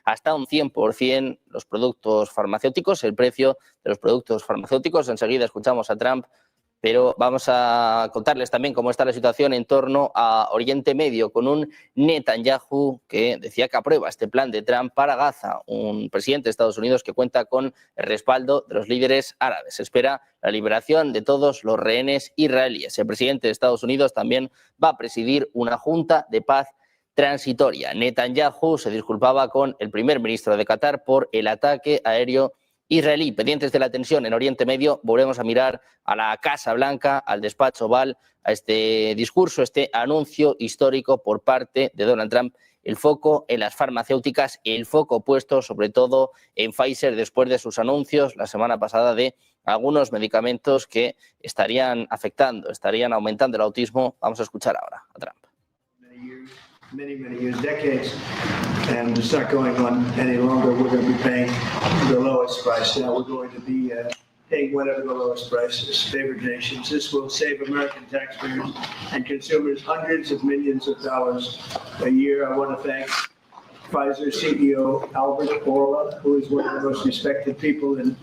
hasta un 100% los productos farmacéuticos, el precio de los productos farmacéuticos. Enseguida escuchamos a Trump, pero vamos a contarles también cómo está la situación en torno a Oriente Medio, con un Netanyahu que decía que aprueba este plan de Trump para Gaza, un presidente de Estados Unidos que cuenta con el respaldo de los líderes árabes. Se espera la liberación de todos los rehenes israelíes. El presidente de Estados Unidos también va a presidir una junta de paz transitoria. Netanyahu se disculpaba con el primer ministro de Qatar por el ataque aéreo israelí. Pendientes de la tensión en Oriente Medio, volvemos a mirar a la Casa Blanca, al despacho Oval, a este discurso, este anuncio histórico por parte de Donald Trump. El foco en las farmacéuticas, el foco puesto sobre todo en Pfizer después de sus anuncios la semana pasada de algunos medicamentos que estarían afectando, estarían aumentando el autismo. Vamos a escuchar ahora a Trump. Many years, decades, and it's not going on any longer. We're going to be paying the lowest price. Now we're going to be paying whatever the lowest price is. Favored nations. This will save American taxpayers and consumers hundreds of millions of dollars a year. I want to thank Pfizer CEO Albert Bourla, who is one of the most respected people in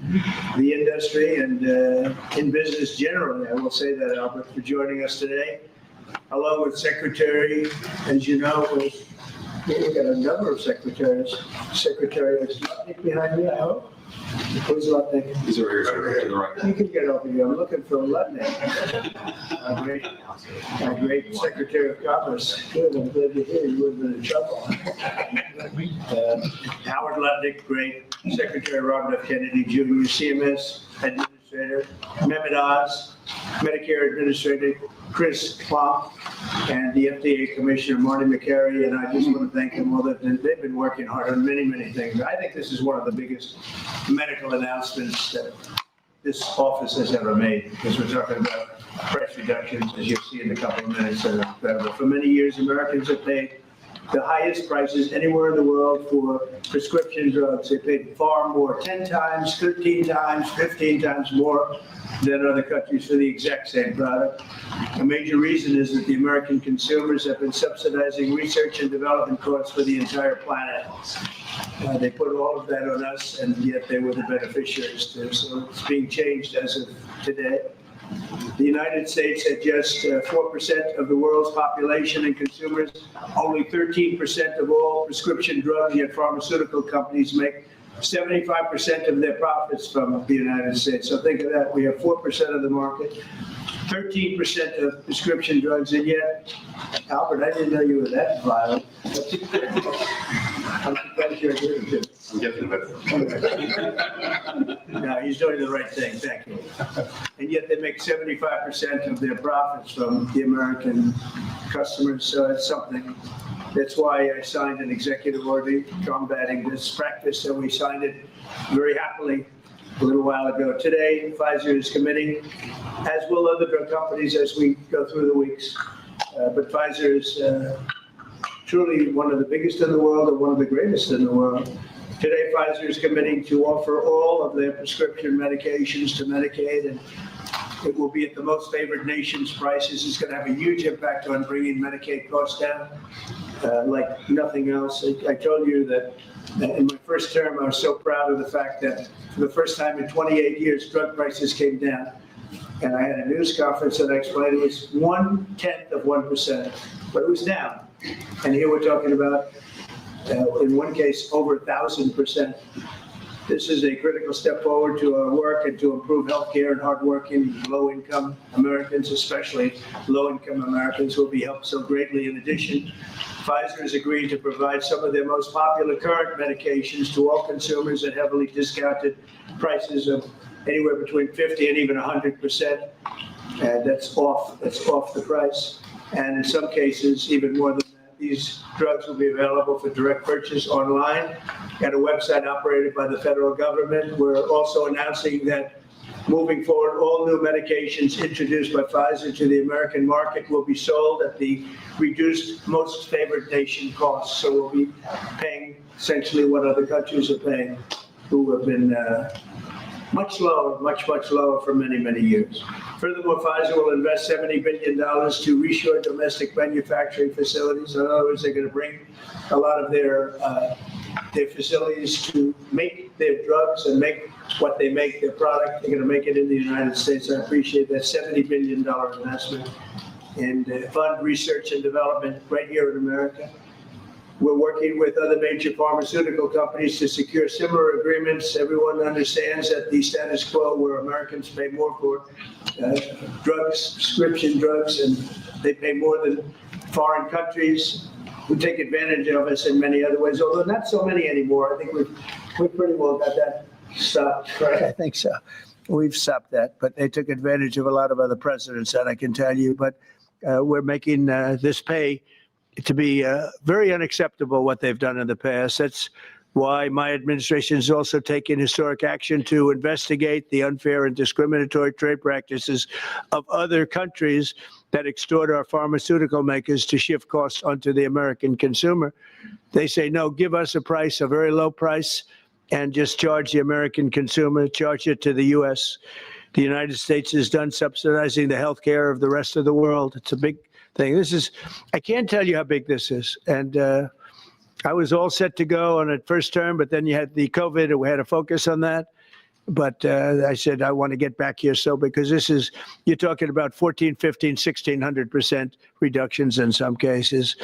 the industry and in business generally. I will say that, Albert, for joining us today. Along with Secretary, as you know, we've got a number of secretaries. Secretary is Lutnick behind me, I hope. Who's Lutnick? He's over here to the right. You can get over here. I'm looking for Lutnick. A great Secretary of Commerce. Good, I'm glad you're here. You would have been in trouble. Howard Lutnick, great. Secretary Robert F. Kennedy Jr., CMS Administrator. Mehmet Oz, Medicare Administrator. Chris Plum, and the FDA Commissioner Marty McCary, and I just want to thank them all. They've been working hard on many things. I think this is one of the biggest medical announcements that this office has ever made, because we're talking about price reductions, as you'll see in a couple of minutes, that are incredible. For many years, Americans have paid the highest prices anywhere in the world for prescription drugs. They paid far more, 10 times, 13 times, 15 times more than other countries for the exact same product. A major reason is that the American consumers have been subsidizing research and development costs for the entire planet. They put all of that on us, and yet they were the beneficiaries too. So it's being changed as of today. The United States had just 4% of the world's population and consumers, only 13% of all prescription drugs, yet pharmaceutical companies make 75% of their profits from the United States. So think of that. We have 4% of the market, 13% of prescription drugs, and yet, Albert, I didn't know you were that violent. I'm surprised you're here too. I'm getting better. No, he's doing the right thing. Thank you. And yet they make 75% of their profits from the American customers. So it's something. That's why I signed an executive order combating this practice, and we signed it very happily a little while ago. Today, Pfizer is committing, as will other drug companies as we go through the weeks. But Pfizer is truly one of the biggest in the world and one of the greatest in the world. Today, Pfizer is committing to offer all of their prescription medications to Medicaid, and it will be at the most favored nation's prices. It's going to have a huge impact on bringing Medicaid costs down like nothing else. I told you that in my first term, I was so proud of the fact that for the first time in 28 years, drug prices came down. And I had a news conference that I explained it was 1/10 of 1%, but it was down. And here we're talking about, in one case, over 1,000%. This is a critical step forward to our work and to improve healthcare, and hardworking, low-income Americans, especially low-income Americans, will be helped so greatly. In addition, Pfizer has agreed to provide some of their most popular current medications to all consumers at heavily discounted prices of anywhere between 50 and even 100%. And that's off the price. And in some cases, even more than that. These drugs will be available for direct purchase online at a website operated by the federal government. We're also announcing that moving forward, all new medications introduced by Pfizer to the American market will be sold at the reduced most favored nation cost. So we'll be paying essentially what other countries are paying, who have been much lower for many years. Furthermore, Pfizer will invest $70 billion to reshore domestic manufacturing facilities. In other words, they're going to bring a lot of their their facilities to make their drugs and make what they make, their product. They're going to make it in the United States. I appreciate that $70 billion investment and fund research and development right here in America. We're working with other major pharmaceutical companies to secure similar agreements. Everyone understands that the status quo where Americans pay more for drugs, prescription drugs, and they pay more than foreign countries who take advantage of us in many other ways, although not so many anymore. I think we've pretty well got that stopped, right? I think so. We've stopped that, but they took advantage of a lot of other precedents, that I can tell you. But we're making this pay to be very unacceptable, what they've done in the past. That's why my administration is also taking historic action to investigate the unfair and discriminatory trade practices of other countries that extort our pharmaceutical makers to shift costs onto the American consumer. They say, no, give us a price, a very low price, and just charge the American consumer, charge it to the U.S. The United States is done subsidizing the health care of the rest of the world. It's a big thing. I can't tell you how big this is. And I was all set to go on it first term, but then you had the COVID, and we had to focus on that. But I said, I want to get back here. So because you're talking about 14, 15, 1,600% reductions in some cases.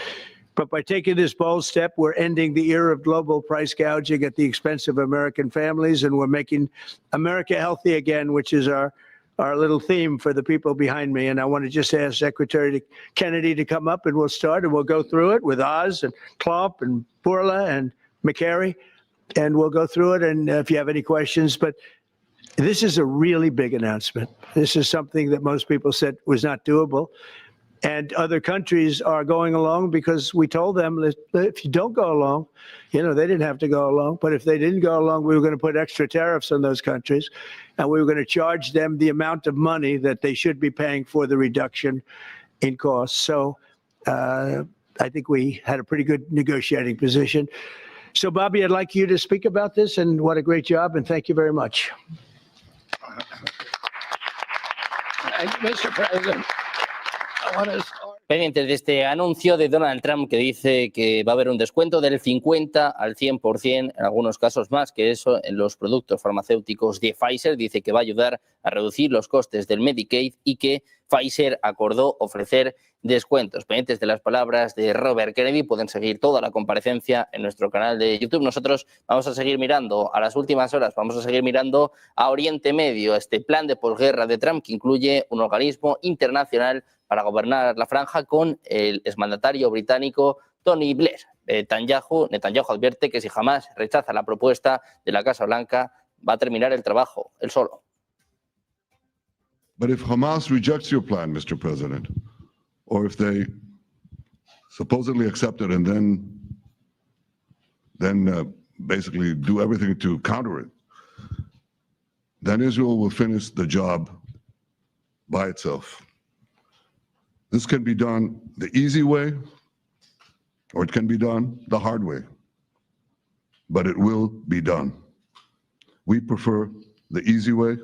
But by taking this bold step, we're ending the era of global price gouging at the expense of American families, and we're making America healthy again, which is our little theme for the people behind me. And I want to just ask Secretary Kennedy to come up, and we'll start, and we'll go through it with Oz and Klomp and Burla and McCary, and we'll go through it. And if you have any questions, but this is a really big announcement. This is something that most people said was not doable. And other countries are going along because we told them that if you don't go along, they didn't have to go along. But if they didn't go along, we were going to put extra tariffs on those countries. And we were going to charge them the amount of money that they should be paying for the reduction in costs. So I think we had a pretty good negotiating position. So, Bobby, I'd like you to speak about this, and what a great job, and thank you very much. Mr. President. Pendientes de este anuncio de Donald Trump, que dice que va a haber un descuento del 50 al 100%, en algunos casos más que eso, en los productos farmacéuticos de Pfizer. Dice que va a ayudar a reducir los costes del Medicaid y que Pfizer acordó ofrecer descuentos. Pendientes de las palabras de Robert Kennedy, pueden seguir toda la comparecencia en nuestro canal de YouTube. Nosotros vamos a seguir mirando a las últimas horas, vamos a seguir mirando a Oriente Medio, este plan de posguerra de Trump que incluye un organismo internacional para gobernar la franja con el exmandatario británico Tony Blair. Netanyahu advierte que si jamás rechaza la propuesta de la Casa Blanca, va a terminar el trabajo él solo. But if Hamas rejects your plan, Mr. President, or if they supposedly accept it and then basically do everything to counter it, then Israel will finish the job by itself. This can be done the easy way, or it can be done the hard way, but it will be done. We prefer the easy way,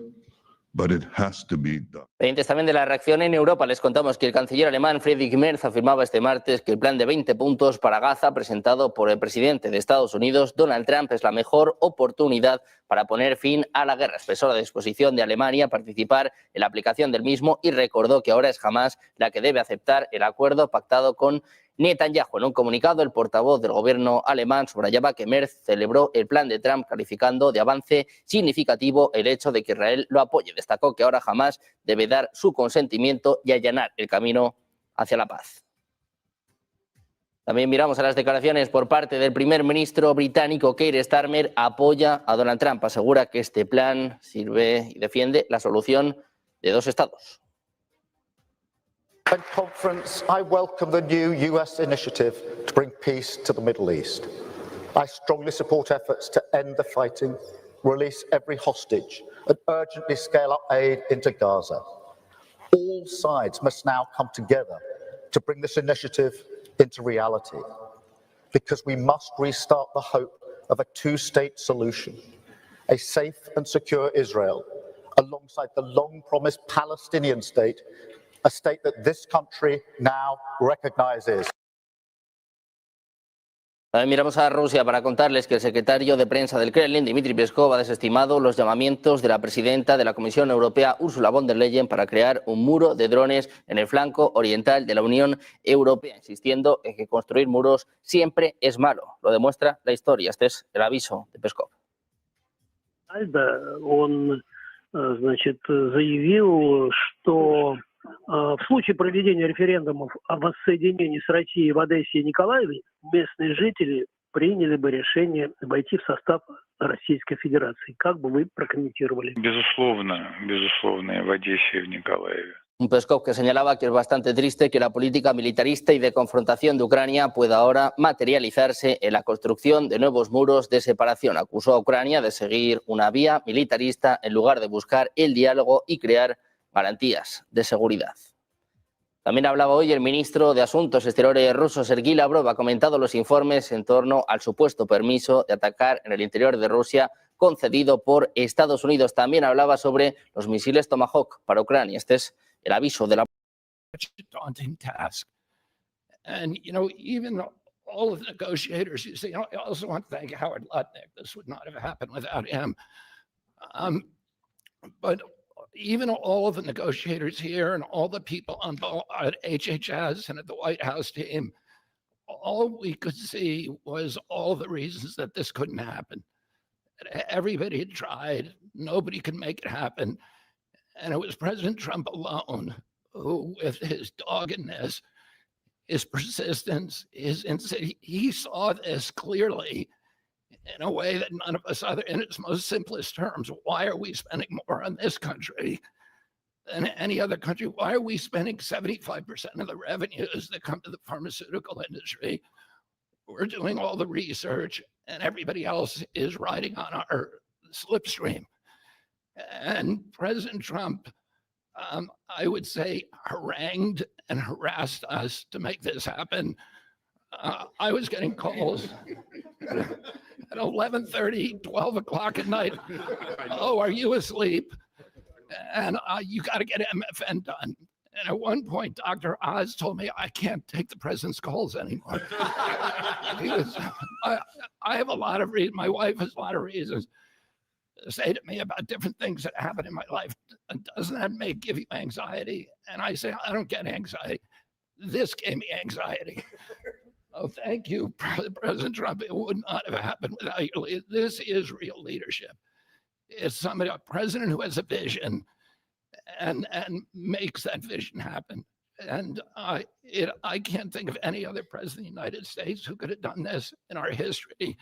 but it has to be done. Pendientes también de la reacción en Europa, les contamos que el canciller alemán Friedrich Merz afirmaba este martes que el plan de 20 puntos para Gaza presentado por el presidente de Estados Unidos, Donald Trump, es la mejor oportunidad para poner fin a la guerra. Expresó la disposición de Alemania a participar en la aplicación del mismo y recordó que ahora es Hamas la que debe aceptar el acuerdo pactado con Netanyahu. En un comunicado, el portavoz del gobierno alemán subrayaba que Merz celebró el plan de Trump, calificando de avance significativo el hecho de que Israel lo apoye. Destacó que ahora Hamas debe dar su consentimiento y allanar el camino hacia la paz. También miramos a las declaraciones por parte del primer ministro británico. Keir Starmer apoya a Donald Trump. Asegura que este plan sirve y defiende la solución de dos estados. In conference, I welcome the new US initiative to bring peace to the Middle East. I strongly support efforts to end the fighting, release every hostage, and urgently scale up aid into Gaza. All sides must now come together to bring this initiative into reality, because we must restart the hope of a two-state solution, a safe and secure Israel, alongside the long-promised Palestinian state, a state that this country now recognizes. También miramos a Rusia para contarles que el secretario de prensa del Kremlin, Dmitry Peskov, ha desestimado los llamamientos de la presidenta de la Comisión Europea, Ursula von der Leyen, para crear un muro de drones en el flanco oriental de la Unión Europea, insistiendo en que construir muros siempre es malo. Lo demuestra la historia. Este es el aviso de Peskov. Он, значит, заявил, что в случае проведения референдумов о воссоединении с Россией в Одессе и Николаеве местные жители приняли бы решение войти в состав Российской Федерации. Как бы вы прокомментировали? Безусловно, и в Одессе, и в Николаеве. Un Peskov que señalaba que es bastante triste que la política militarista y de confrontación de Ucrania pueda ahora materializarse en la construcción de nuevos muros de separación. Acusó a Ucrania de seguir una vía militarista en lugar de buscar el diálogo y crear garantías de seguridad. También hablaba hoy el ministro de Asuntos Exteriores ruso, Sergei Lavrov, ha comentado los informes en torno al supuesto permiso de atacar en el interior de Rusia concedido por Estados Unidos. También hablaba sobre los misiles Tomahawk para Ucrania. Este es el aviso de la... Such a daunting task. And, you know, even all of the negotiators, you see, I also want to thank Howard Lutnick. This would not have happened without him. But even all of the negotiators here and all the people on at HHS and at the White House team, all we could see was all the reasons that this couldn't happen. Everybody had tried. Nobody could make it happen. And it was President Trump alone who, with his doggedness, his persistence, he saw this clearly in a way that none of us other, in its most simplest terms. Why are we spending more on this country than any other country? Why are we spending 75% of the revenues that come to the pharmaceutical industry? We're doing all the research and everybody else is riding on our slipstream. And President Trump, I would say, harangued and harassed us to make this happen. I was getting calls at 11:30, 12 o'clock at night. Oh, are you asleep? And you got to get MFN done. And at one point, Dr. Oz told me I can't take the president's calls anymore. I have a lot of reasons. My wife has a lot of reasons to say to me about different things that happen in my life. Doesn't that give you anxiety? And I say, I don't get anxiety. This gave me anxiety. Oh, thank you, President Trump. It would not have happened without you. This is real leadership. It's somebody, a president who has a vision and makes that vision happen. And I can't think of any other president of the United States who could have done this in our history.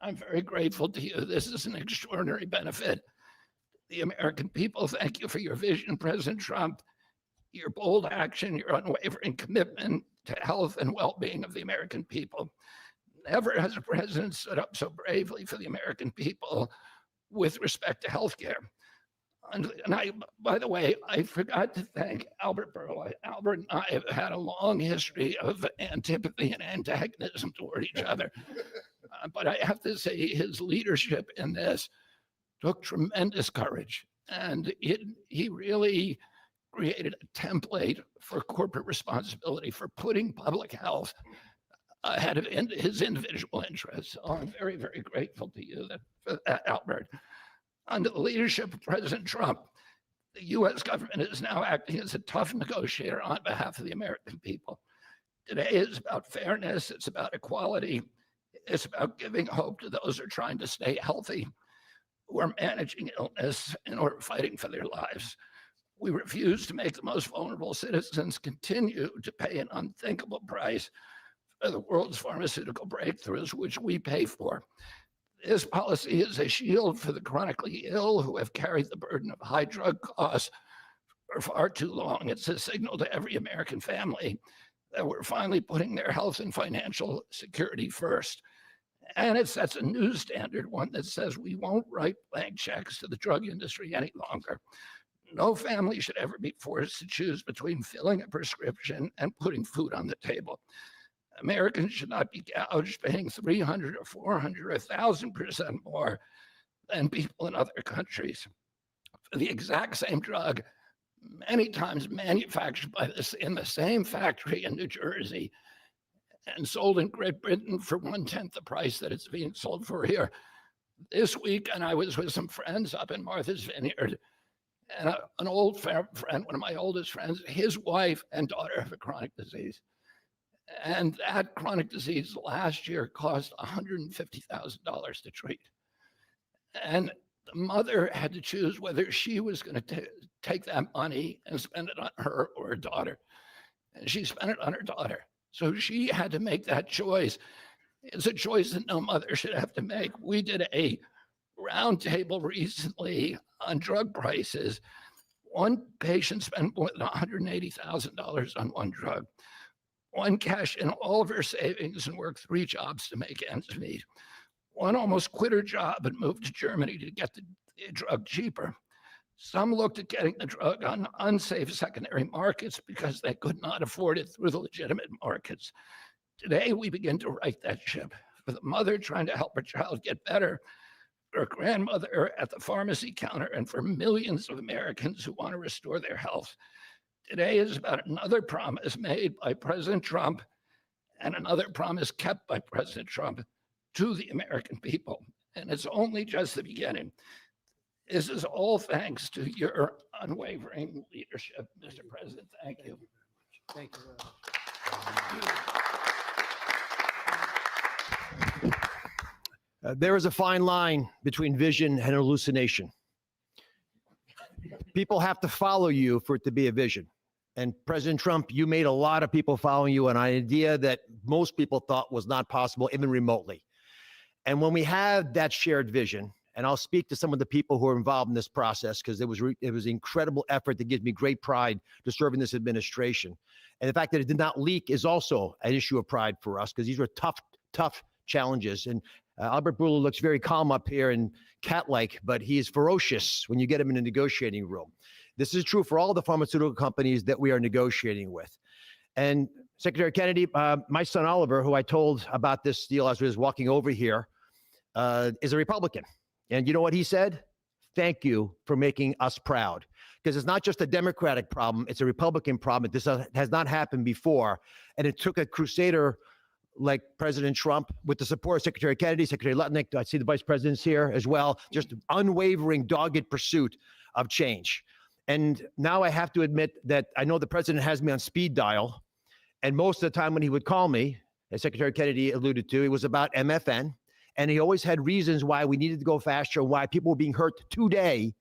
I'm very grateful to you. This is an extraordinary benefit. The American people, thank you for your vision, President Trump, your bold action, your unwavering commitment to health and well-being of the American people. Never has a president stood up so bravely for the American people with respect to healthcare. And I, by the way, I forgot to thank Albert Berle. Albert and I have had a long history of antipathy and antagonism toward each other. But I have to say his leadership in this took tremendous courage. And he really created a template for corporate responsibility, for putting public health ahead of his individual interests. So I'm very, very grateful to you for that, Albert. Under the leadership of President Trump, the U.S. government is now acting as a tough negotiator on behalf of the American people. Today is about fairness, it's about equality, it's about giving hope to those who are trying to stay healthy, who are managing illness and who are fighting for their lives. We refuse to make the most vulnerable citizens continue to pay an unthinkable price for the world's pharmaceutical breakthroughs, which we pay for. This policy is a shield for the chronically ill who have carried the burden of high drug costs for far too long. It's a signal to every American family that we're finally putting their health and financial security first. And it sets a new standard, one that says we won't write blank checks to the drug industry any longer. No family should ever be forced to choose between filling a prescription and putting food on the table. Americans should not be gouged paying 300 or 400 or 1,000% more than people in other countries for the exact same drug, many times manufactured by in the same factory in New Jersey. and sold in Great Britain for 1/10 the price that it's being sold for here. This week, and I was with some friends up in Martha's Vineyard, and an old friend, one of my oldest friends, his wife and daughter have a chronic disease. And that chronic disease last year cost $150,000 to treat. And the mother had to choose whether she was going to take that money and spend it on her or her daughter. And she spent it on her daughter. So she had to make that choice. It's a choice that no mother should have to make. We did a roundtable recently on drug prices. One patient spent more than $180,000 on one drug. One cashed in all of her savings and worked 3 jobs to make ends meet. One almost quit her job and moved to Germany to get the drug cheaper. Some looked at getting the drug on unsafe secondary markets because they could not afford it through the legitimate markets. Today, we begin to right that ship. For the mother trying to help her child get better, for a grandmother at the pharmacy counter, and for millions of Americans who want to restore their health. Today is about another promise made by President Trump and another promise kept by President Trump to the American people. And it's only just the beginning. This is all thanks to your unwavering leadership, Mr. President. Thank you. Thank you. There is a fine line between vision and hallucination. People have to follow you for it to be a vision. And President Trump, you made a lot of people following you on an idea that most people thought was not possible, even remotely. And when we have that shared vision, and I'll speak to some of the people who are involved in this process because it was incredible effort that gives me great pride to serve in this administration. And the fact that it did not leak is also an issue of pride for us because these were tough challenges. And Albert Bourla looks very calm up here and cat-like, but he is ferocious when you get him in a negotiating room. This is true for all the pharmaceutical companies that we are negotiating with. And Secretary Kennedy, my son Oliver, who I told about this deal as I was walking over here, is a Republican. And you know what he said? Thank you for making us proud. Because it's not just a Democratic problem, it's a Republican problem. This has not happened before. And it took a crusader like President Trump, with the support of Secretary Kennedy, Secretary Lutnick, I see the vice presidents here as well, just unwavering, dogged pursuit of change. And now I have to admit that I know the president has me on speed dial. And most of the time when he would call me, as Secretary Kennedy alluded to, it was about MFN. And he always had reasons why we needed to go faster, why people were being hurt today,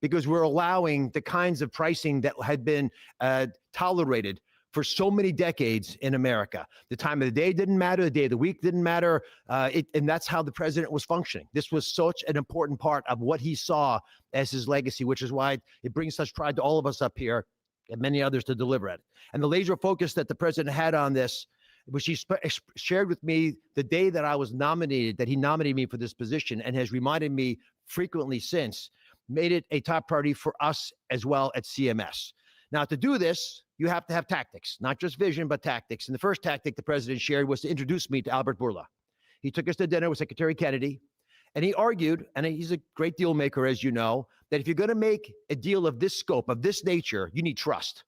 because we're allowing the kinds of pricing that had been tolerated for so many decades in America. The time of the day didn't matter, the day of the week didn't matter, and that's how the president was functioning. This was such an important part of what he saw as his legacy, which is why it brings such pride to all of us up here and many others to deliver it. And the laser focus that the president had on this, which he shared with me the day that I was nominated, that he nominated me for this position and has reminded me frequently since, made it a top priority for us as well at CMS. Now, to do this, you have to have tactics, not just vision, but tactics. And the first tactic the president shared was to introduce me to Albert Bourla. He took us to dinner with Secretary Kennedy, and he argued, and he's a great deal maker, as you know, that if you're going to make a deal of this scope, of this nature, you need trust.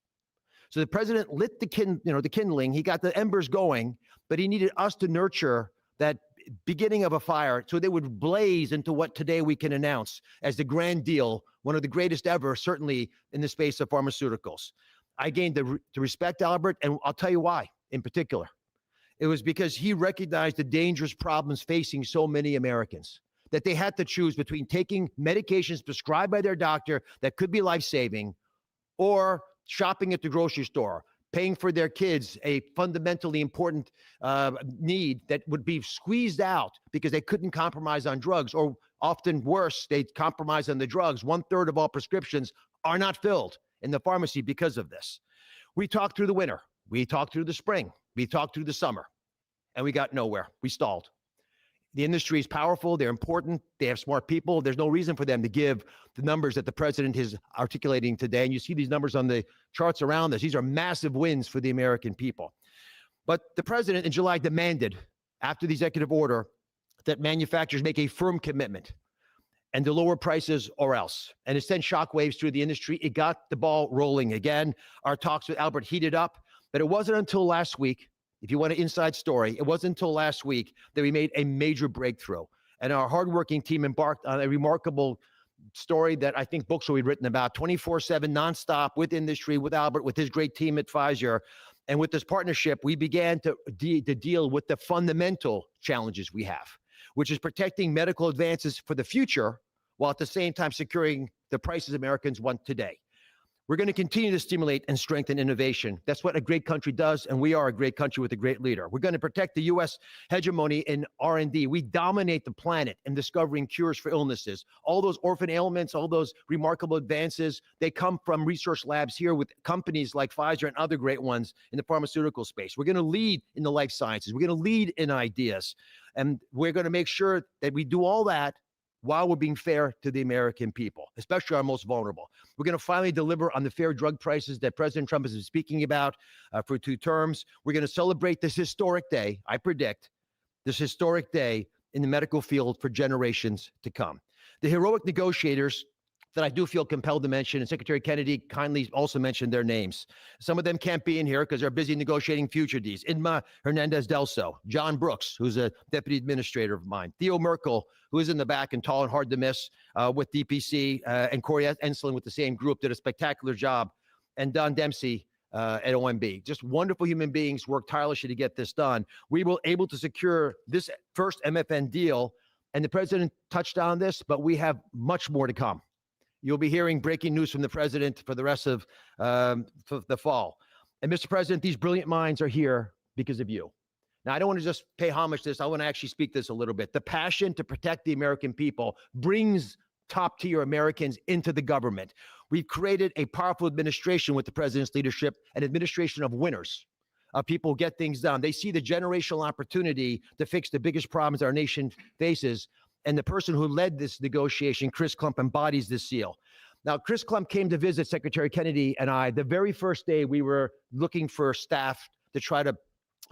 So the president lit the kindling. He got the embers going, but he needed us to nurture that beginning of a fire so they would blaze into what today we can announce as the grand deal, one of the greatest ever, certainly in the space of pharmaceuticals. I gained to respect Albert, and I'll tell you why in particular. It was because he recognized the dangerous problems facing so many Americans, that they had to choose between taking medications prescribed by their doctor that could be life-saving or shopping at the grocery store, paying for their kids a fundamentally important need that would be squeezed out because they couldn't compromise on drugs, or often worse, they compromise on the drugs. 1/3 of all prescriptions are not filled in the pharmacy because of this. We talked through the winter. We talked through the spring. We talked through the summer, and we got nowhere. We stalled. The industry is powerful. They're important. They have smart people. There's no reason for them to give the numbers that the president is articulating today. And you see these numbers on the charts around us. These are massive wins for the American people. But the president in July demanded, after the executive order, that manufacturers make a firm commitment and to lower prices or else. And it sent shockwaves through the industry. It got the ball rolling again. Our talks with Albert heated up, but it wasn't until last week If you want an inside story, it wasn't until last week that we made a major breakthrough. And our hardworking team embarked on a remarkable story that I think books will be written about 24/7, nonstop, with industry, with Albert, with his great team at Pfizer. And with this partnership, we began to deal with the fundamental challenges we have, which is protecting medical advances for the future, while at the same time securing the prices Americans want today. We're going to continue to stimulate and strengthen innovation. That's what a great country does, and we are a great country with a great leader. We're going to protect the U.S. hegemony in R&D. We dominate the planet in discovering cures for illnesses. All those orphan ailments, all those remarkable advances, they come from research labs here with companies like Pfizer and other great ones in the pharmaceutical space. We're going to lead in the life sciences. We're going to lead in ideas, and we're going to make sure that we do all that while we're being fair to the American people, especially our most vulnerable. We're going to finally deliver on the fair drug prices that President Trump has been speaking about for 2 terms. We're going to celebrate this historic day, I predict, this historic day in the medical field for generations to come. The heroic negotiators that I do feel compelled to mention, and Secretary Kennedy kindly also mentioned their names. Some of them can't be in here because they're busy negotiating future deals. Inma Hernandez-Delso, John Brooks, who's a deputy administrator of mine, Theo Merkel, who is in the back and tall and hard to miss with DPC, and Corey Enslin with the same group, did a spectacular job, and Don Dempsey at OMB. Just wonderful human beings, worked tirelessly to get this done. We were able to secure this first MFN deal, and the president touched on this, but we have much more to come. You'll be hearing breaking news from the president for the rest of the fall. And Mr. President, these brilliant minds are here because of you. Now, I don't want to just pay homage to this. I want to actually speak this a little bit. The passion to protect the American people brings top-tier Americans into the government. We've created a powerful administration with the president's leadership, an administration of winners. People get things done. They see the generational opportunity to fix the biggest problems our nation faces. And the person who led this negotiation, Chris Klump, embodies this seal. Now, Chris Klump came to visit Secretary Kennedy and I the very first day we were looking for staff to try to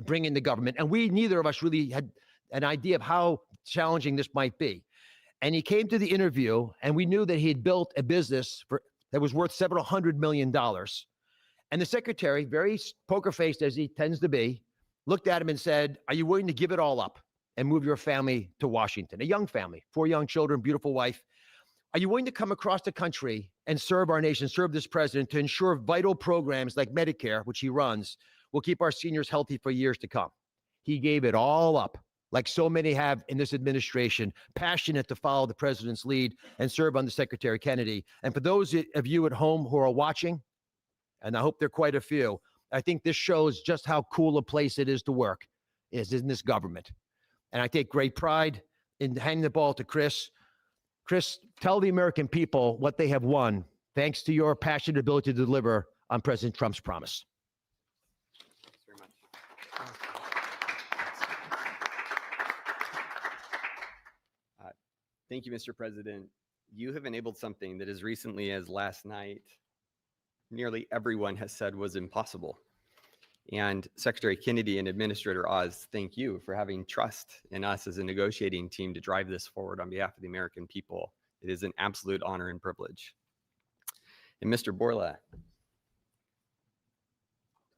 bring in the government. And neither of us really had an idea of how challenging this might be. And he came to the interview, and we knew that he had built a business that was worth several $100 million. And the secretary, very poker-faced as he tends to be, looked at him and said, "Are you willing to give it all up and move your family to Washington?" A young family, 4 young children, beautiful wife. "Are you willing to come across the country and serve our nation, serve this president to ensure vital programs like Medicare, which he runs, will keep our seniors healthy for years to come?" He gave it all up, like so many have in this administration, passionate to follow the president's lead and serve under Secretary Kennedy. And for those of you at home who are watching, and I hope there are quite a few, I think this shows just how cool a place it is to work, is in this government. And I take great pride in handing the ball to Chris. Chris, tell the American people what they have won, thanks to your passionate ability to deliver on President Trump's promise. Thanks very much. Thank you, Mr. President. You have enabled something that as recently as last night, nearly everyone has said was impossible. And Secretary Kennedy and Administrator Oz, thank you for having trust in us as a negotiating team to drive this forward on behalf of the American people. It is an absolute honor and privilege. And Mr. Borla,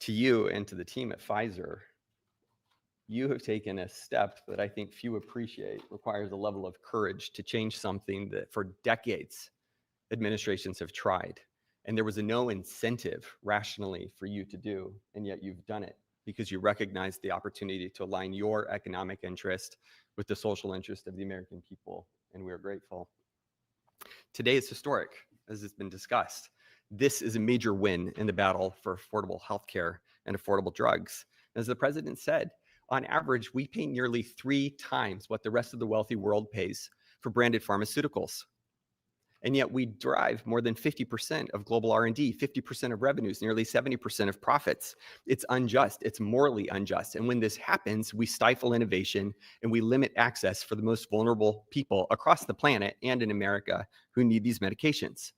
to you and to the team at Pfizer, you have taken a step that I think few appreciate, requires a level of courage to change something that for decades administrations have tried. And there was no incentive rationally for you to do, and yet you've done it because you recognize the opportunity to align your economic interest with the social interest of the American people, and we are grateful. Today is historic, as has been discussed. This is a major win in the battle for affordable healthcare and affordable drugs. As the president said, on average, we pay nearly 3 times what the rest of the wealthy world pays for branded pharmaceuticals. And yet we drive more than 50% of global R&D, 50% of revenues, nearly 70% of profits. It's unjust. It's morally unjust. And when this happens, we stifle innovation and we limit access for the most vulnerable people across the planet and in America who need these medications.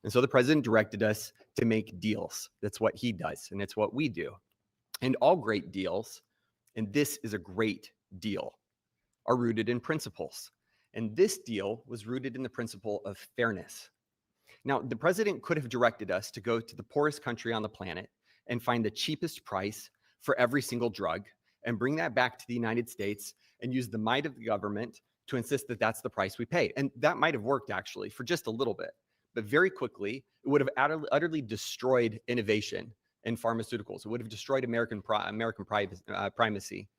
And so the president directed us to make deals. That's what he does, and it's what we do. And all great deals, and this is a great deal, are rooted in principles. And this deal was rooted in the principle of fairness. Now, the president could have directed us to go to the poorest country on the planet and find the cheapest price for every single drug and bring that back to the United States and use the might of the government to insist that that's the price we pay. And that might have worked actually for just a little bit, but very quickly, it would have utterly destroyed innovation in pharmaceuticals. It would have destroyed American primacy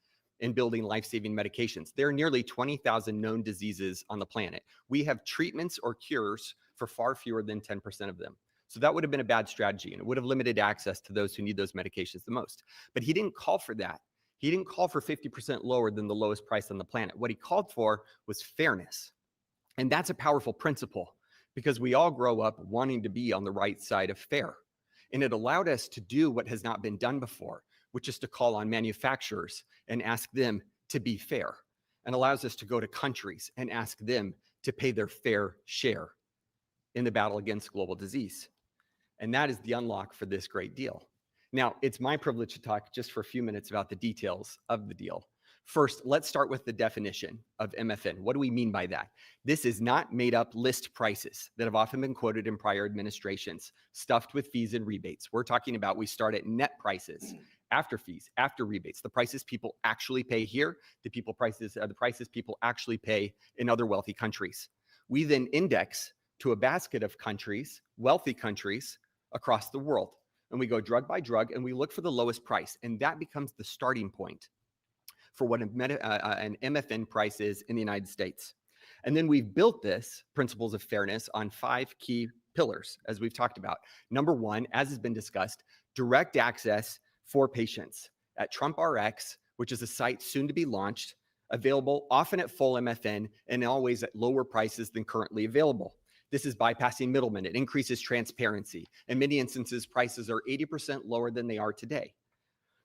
in building life-saving medications. There are nearly 20,000 known diseases on the planet. We have treatments or cures for far fewer than 10% of them. So that would have been a bad strategy, and it would have limited access to those who need those medications the most. But he didn't call for that. He didn't call for 50% lower than the lowest price on the planet. What he called for was fairness. And that's a powerful principle because we all grow up wanting to be on the right side of fair. And it allowed us to do what has not been done before, which is to call on manufacturers and ask them to be fair, and allows us to go to countries and ask them to pay their fair share in the battle against global disease. And that is the unlock for this great deal. Now, it's my privilege to talk just for a few minutes about the details of the deal. First, let's start with the definition of MFN. What do we mean by that? This is not made up list prices that have often been quoted in prior administrations, stuffed with fees and rebates. We're talking about we start at net prices, after fees, after rebates, the prices people actually pay here, the prices people actually pay in other wealthy countries. We then index to a basket of countries, wealthy countries across the world. And we go drug by drug and we look for the lowest price. And that becomes the starting point for what an MFN price is in the United States. And then we've built this principles of fairness on 5 key pillars, as we've talked about. Number 1, as has been discussed, direct access for patients at Trump RX, which is a site soon to be launched, available often at full MFN and always at lower prices than currently available. This is bypassing middlemen. It increases transparency. In many instances, prices are 80% lower than they are today.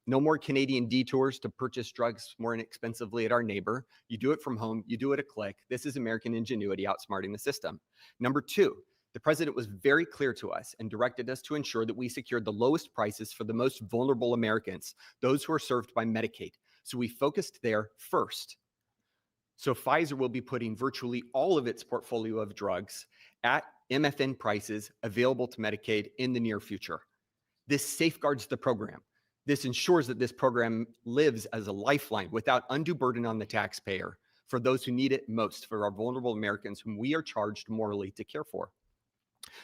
No more Canadian detours to purchase drugs more inexpensively at our neighbor. You do it from home. You do it a click. This is American ingenuity outsmarting the system. Number 2, the president was very clear to us and directed us to ensure that we secured the lowest prices for the most vulnerable Americans, those who are served by Medicaid. So we focused there first. So Pfizer will be putting virtually all of its portfolio of drugs at MFN prices available to Medicaid in the near future. This safeguards the program. This ensures that this program lives as a lifeline without undue burden on the taxpayer for those who need it most, for our vulnerable Americans whom we are charged morally to care for.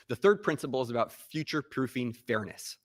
The third principle is about future-proofing fairness.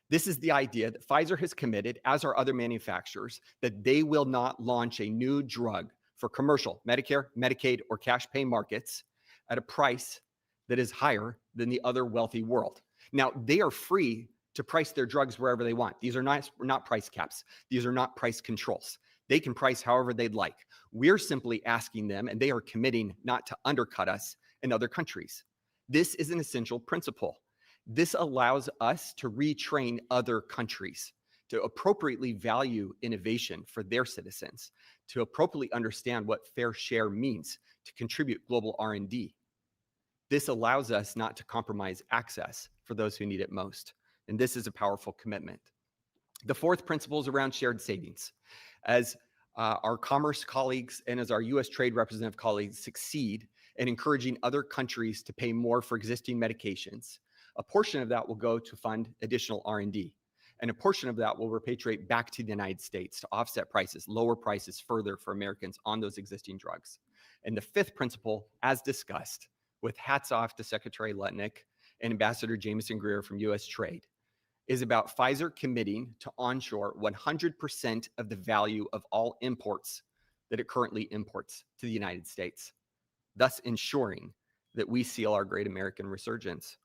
This is the idea that Pfizer has committed, as are other manufacturers, that they will not launch a new drug for commercial, Medicare, Medicaid, or cash pay markets at a price that is higher than the other wealthy world. Now, they are free to price their drugs wherever they want. These are not price caps. These are not price controls. They can price however they'd like. We're simply asking them, and they are committing not to undercut us in other countries. This is an essential principle. This allows us to retrain other countries to appropriately value innovation for their citizens, to appropriately understand what fair share means, to contribute global R&D. This allows us not to compromise access for those who need it most. And this is a powerful commitment. The fourth principle is around shared savings. As our commerce colleagues and as our US trade representative colleagues succeed in encouraging other countries to pay more for existing medications, a portion of that will go to fund additional R&D. And a portion of that will repatriate back to the United States to offset prices, lower prices further for Americans on those existing drugs. And the fifth principle, as discussed, with hats off to Secretary Lutnick and Ambassador Jameson Greer from US Trade, is about Pfizer committing to onshore 100% of the value of all imports that it currently imports to the United States, thus ensuring that we seal our great American resurgence.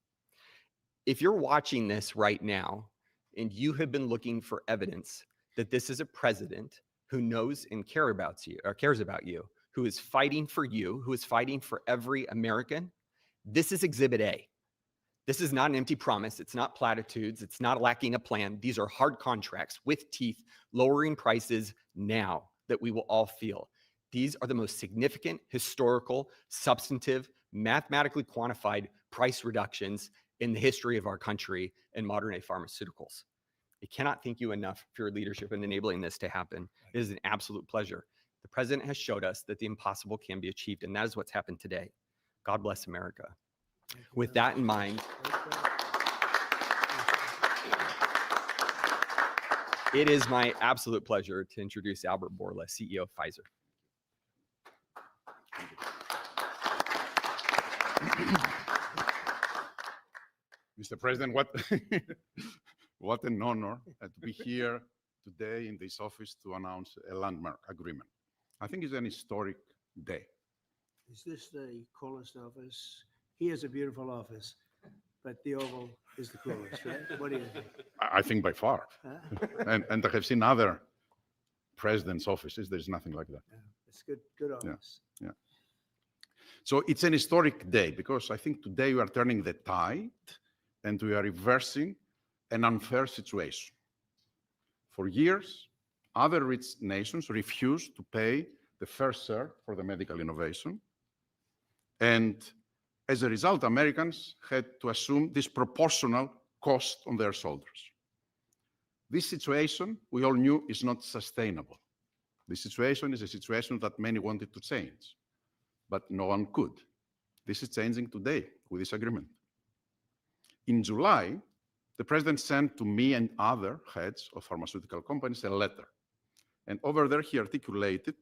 If you're watching this right now and you have been looking for evidence that this is a president who knows and cares about you, who is fighting for you, who is fighting for every American, this is Exhibit A. This is not an empty promise. It's not platitudes. It's not lacking a plan. These are hard contracts with teeth, lowering prices now that we will all feel. These are the most significant, historical, substantive, mathematically quantified price reductions in the history of our country and modern-day pharmaceuticals. I cannot thank you enough for your leadership in enabling this to happen. It is an absolute pleasure. The president has showed us that the impossible can be achieved, and that is what's happened today. God bless America. With that in mind, It is my absolute pleasure to introduce Albert Bourla, CEO of Pfizer. Mr. President, what, what an honor to be here today in this office to announce a landmark agreement. I think it's an historic day. Is this the coolest office? He has a beautiful office, but the Oval is the coolest, right? What do you think? I think by far. Huh? And I have seen other presidents' offices. There's nothing like that. Yeah, it's good office. Yeah. So it's an historic day because I think today we are turning the tide and we are reversing an unfair situation. For years, other rich nations refused to pay the fair share for the medical innovation. And as a result, Americans had to assume disproportional cost on their shoulders. This situation, we all knew, is not sustainable. This situation is a situation that many wanted to change, but no one could. This is changing today with this agreement. In July, the president sent to me and other heads of pharmaceutical companies a letter. And over there, he articulated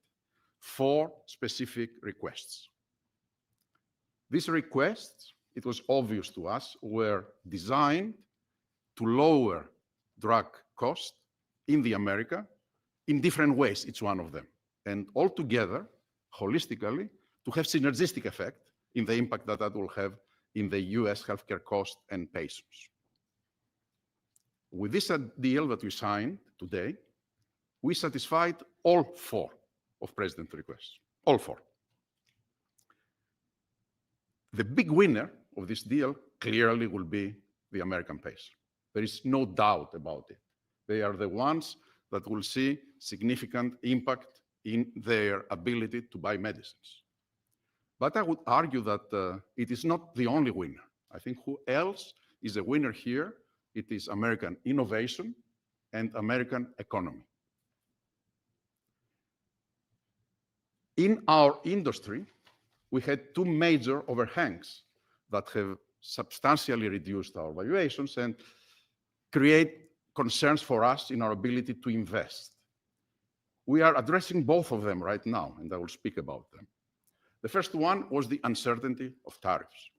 4 specific requests. These requests, it was obvious to us, were designed to lower drug cost in the America in different ways, each one of them. And altogether, holistically, to have synergistic effect in the impact that that will have in the US healthcare cost and patients. With this deal that we signed today, we satisfied all 4 of President's requests, all 4. The big winner of this deal clearly will be the American patient. There is no doubt about it. They are the ones that will see significant impact in their ability to buy medicines. But I would argue that it is not the only winner. I think who else is a winner here? It is American innovation and American economy. In our industry, we had 2 major overhangs that have substantially reduced our valuations and create concerns for us in our ability to invest. We are addressing both of them right now, and I will speak about them. The first one was the uncertainty of tariffs.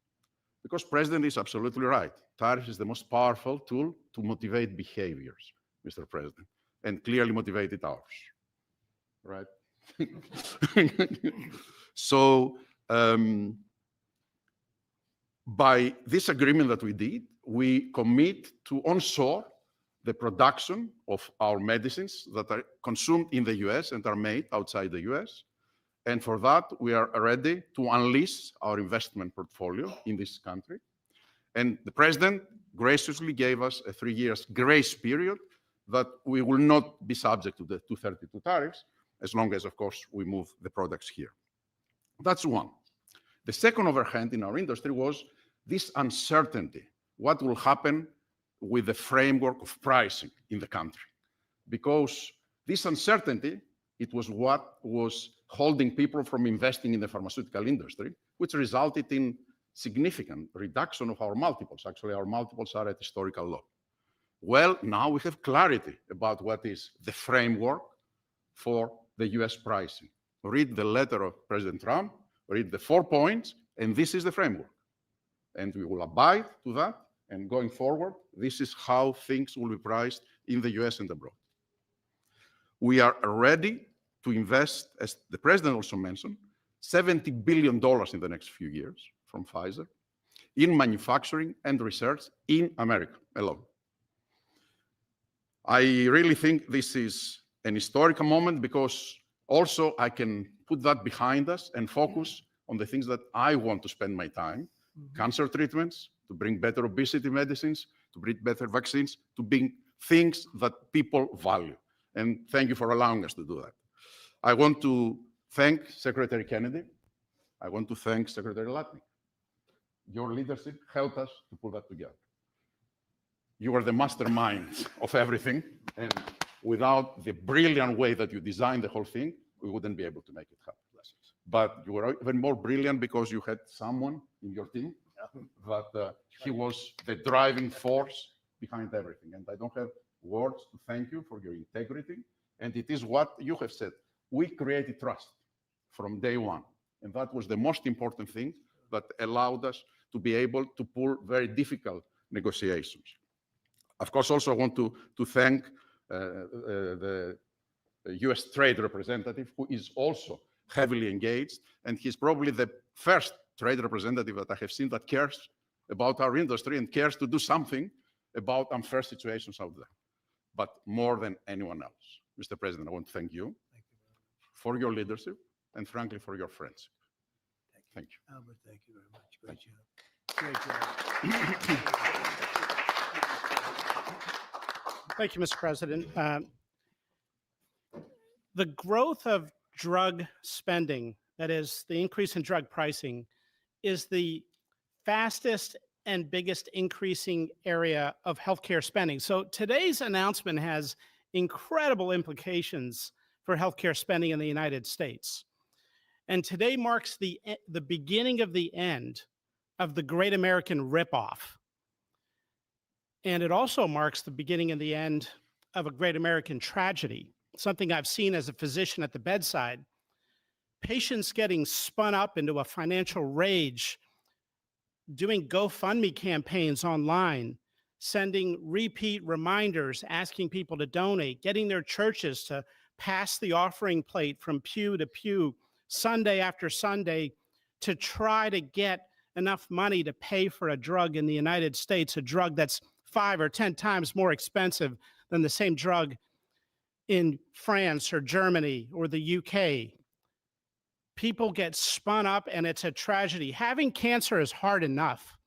Because President is absolutely right. Tariffs is the most powerful tool to motivate behaviors, Mr. President, and clearly motivated ours, right? So by this agreement that we did, we commit to onshore the production of our medicines that are consumed in the US and are made outside the US. And for that, we are ready to unleash our investment portfolio in this country. And the president graciously gave us a 3-year grace period that we will not be subject to the 232 tariffs, as long as, of course, we move the products here. That's one. The second overhang in our industry was this uncertainty. What will happen with the framework of pricing in the country? Because this uncertainty, it was what was holding people from investing in the pharmaceutical industry, which resulted in significant reduction of our multiples. Actually, our multiples are at historical low. Well, now we have clarity about what is the framework for the US pricing. Read the letter of President Trump, read the 4 points, and this is the framework. And we will abide to that. And going forward, this is how things will be priced in the US and abroad. We are ready to invest, as the president also mentioned, $70 billion in the next few years from Pfizer in manufacturing and research in America alone. I really think this is an historical moment because also I can put that behind us and focus on the things that I want to spend my time, cancer treatments, to bring better obesity medicines, to bring better vaccines, to bring things that people value. And thank you for allowing us to do that. I want to thank Secretary Kennedy. I want to thank Secretary Latnik. Your leadership helped us to pull that together. You are the masterminds of everything. And without the brilliant way that you designed the whole thing, we wouldn't be able to make it happen. But you were even more brilliant because you had someone in your team that he was the driving force behind everything. And I don't have words to thank you for your integrity. And it is what you have said. We created trust from day one. And that was the most important thing that allowed us to be able to pull very difficult negotiations. Of course, also I want to thank the US trade representative, who is also heavily engaged. And he's probably the first trade representative that I have seen that cares about our industry and cares to do something about unfair situations out there, but more than anyone else. Mr. President, I want to thank you for your leadership and frankly for your friendship. Thank you. Albert, thank you very much. Great job. Great job. Thank you, Mr. President. The growth of drug spending, that is the increase in drug pricing, is the fastest and biggest increasing area of healthcare spending. So today's announcement has incredible implications for healthcare spending in the United States. And today marks the beginning of the end of the Great American Ripoff. And it also marks the beginning and the end of a great American tragedy, something I've seen as a physician at the bedside. Patients getting spun up into a financial rage, doing GoFundMe campaigns online, sending repeat reminders, asking people to donate, getting their churches to pass the offering plate from pew to pew, Sunday after Sunday, to try to get enough money to pay for a drug in the United States, a drug that's 5 or 10 times more expensive than the same drug in France or Germany or the UK. People get spun up and it's a tragedy. Having cancer is hard enough.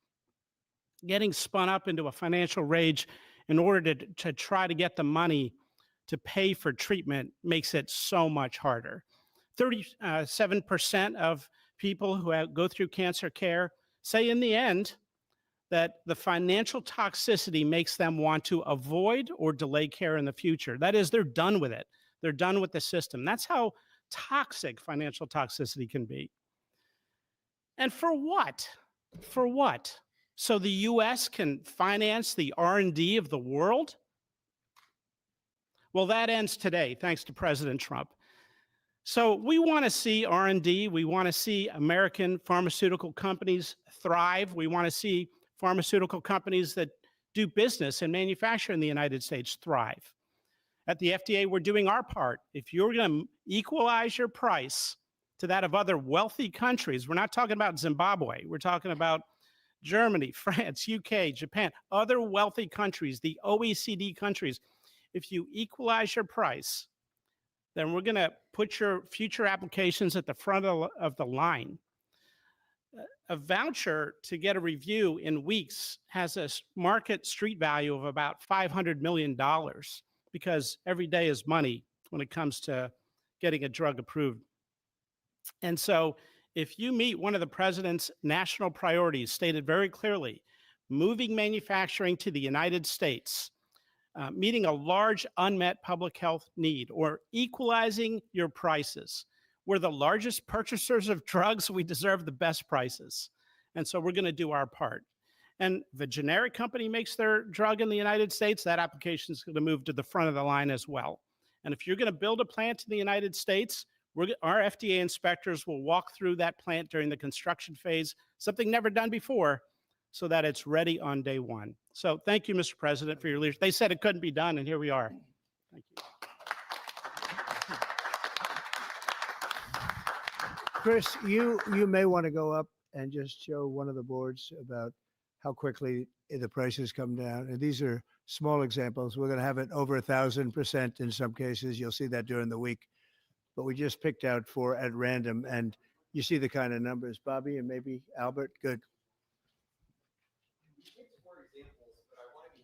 Getting spun up into a financial rage in order to try to get the money to pay for treatment makes it so much harder. 37% of people who go through cancer care say in the end that the financial toxicity makes them want to avoid or delay care in the future. That is, they're done with it. They're done with the system. That's how toxic financial toxicity can be. And for what? For what? So the US can finance the R&D of the world? Well, that ends today, thanks to President Trump. So we want to see R&D. We want to see American pharmaceutical companies thrive. We want to see pharmaceutical companies that do business and manufacture in the United States thrive. At the FDA, we're doing our part. If you're going to equalize your price to that of other wealthy countries, we're not talking about Zimbabwe. We're talking about Germany, France, UK, Japan, other wealthy countries, the OECD countries. If you equalize your price, then we're going to put your future applications at the front of the line. A voucher to get a review in weeks has a market street value of about $500 million because every day is money when it comes to getting a drug approved. And so if you meet one of the president's national priorities stated very clearly, moving manufacturing to the United States, meeting a large unmet public health need, or equalizing your prices. We're the largest purchasers of drugs. We deserve the best prices. And so we're going to do our part. And if a generic company makes their drug in the United States, that application is going to move to the front of the line as well. And if you're going to build a plant in the United States, our FDA inspectors will walk through that plant during the construction phase, something never done before, so that it's ready on day one. So thank you, Mr. President, for your leadership. They said it couldn't be done, and here we are. Thank you. Chris, you may want to go up and just show one of the boards about how quickly the prices come down. And these are small examples. We're going to have it over 1,000% in some cases. You'll see that during the week. But we just picked out 4 at random, and you see the kind of numbers. Bobby and maybe Albert, good.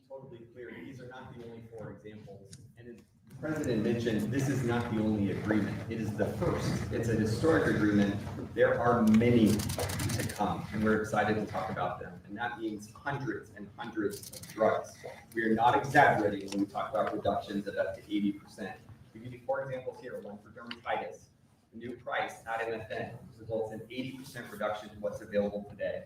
Totally clear, these are not the only 4 examples. And as the President mentioned, this is not the only agreement. It is the first. It's a historic agreement. There are many to come, and we're excited to talk about them. And that means hundreds and hundreds of drugs. We are not exaggerating when we talk about reductions of up to 80%. We give you 4 examples here. One for dermatitis. The new price, adenafin, results in 80% reduction to what's available today.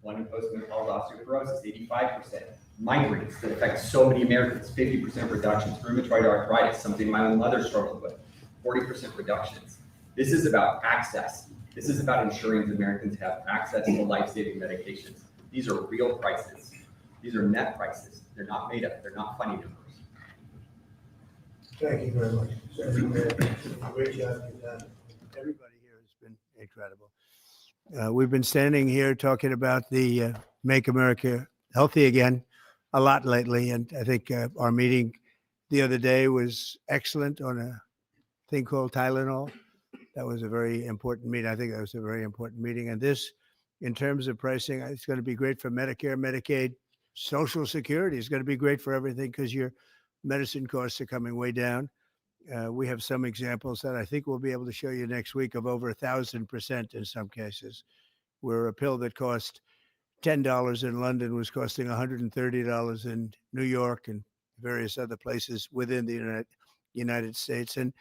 London postmenopausal osteoporosis, 85%. Migraines that affect so many Americans, 50% reductions. Rheumatoid arthritis, something my own mother struggled with, 40% reductions. This is about access. This is about ensuring that Americans have access to life-saving medications. These are real prices. These are net prices. They're not made up. They're not funny numbers. Thank you very much. Great job you've done. Everybody here has been incredible. We've been standing here talking about the Make America Healthy Again a lot lately, and I think our meeting the other day was excellent on a thing called Tylenol. That was a very important meeting. I think that was a very important meeting. And this, in terms of pricing, it's going to be great for Medicare, Medicaid, Social Security. It's going to be great for everything because your medicine costs are coming way down. We have some examples that I think we'll be able to show you next week of over 1,000% in some cases, where a pill that cost $10 in London was costing $130 in New York and various other places within the United States. And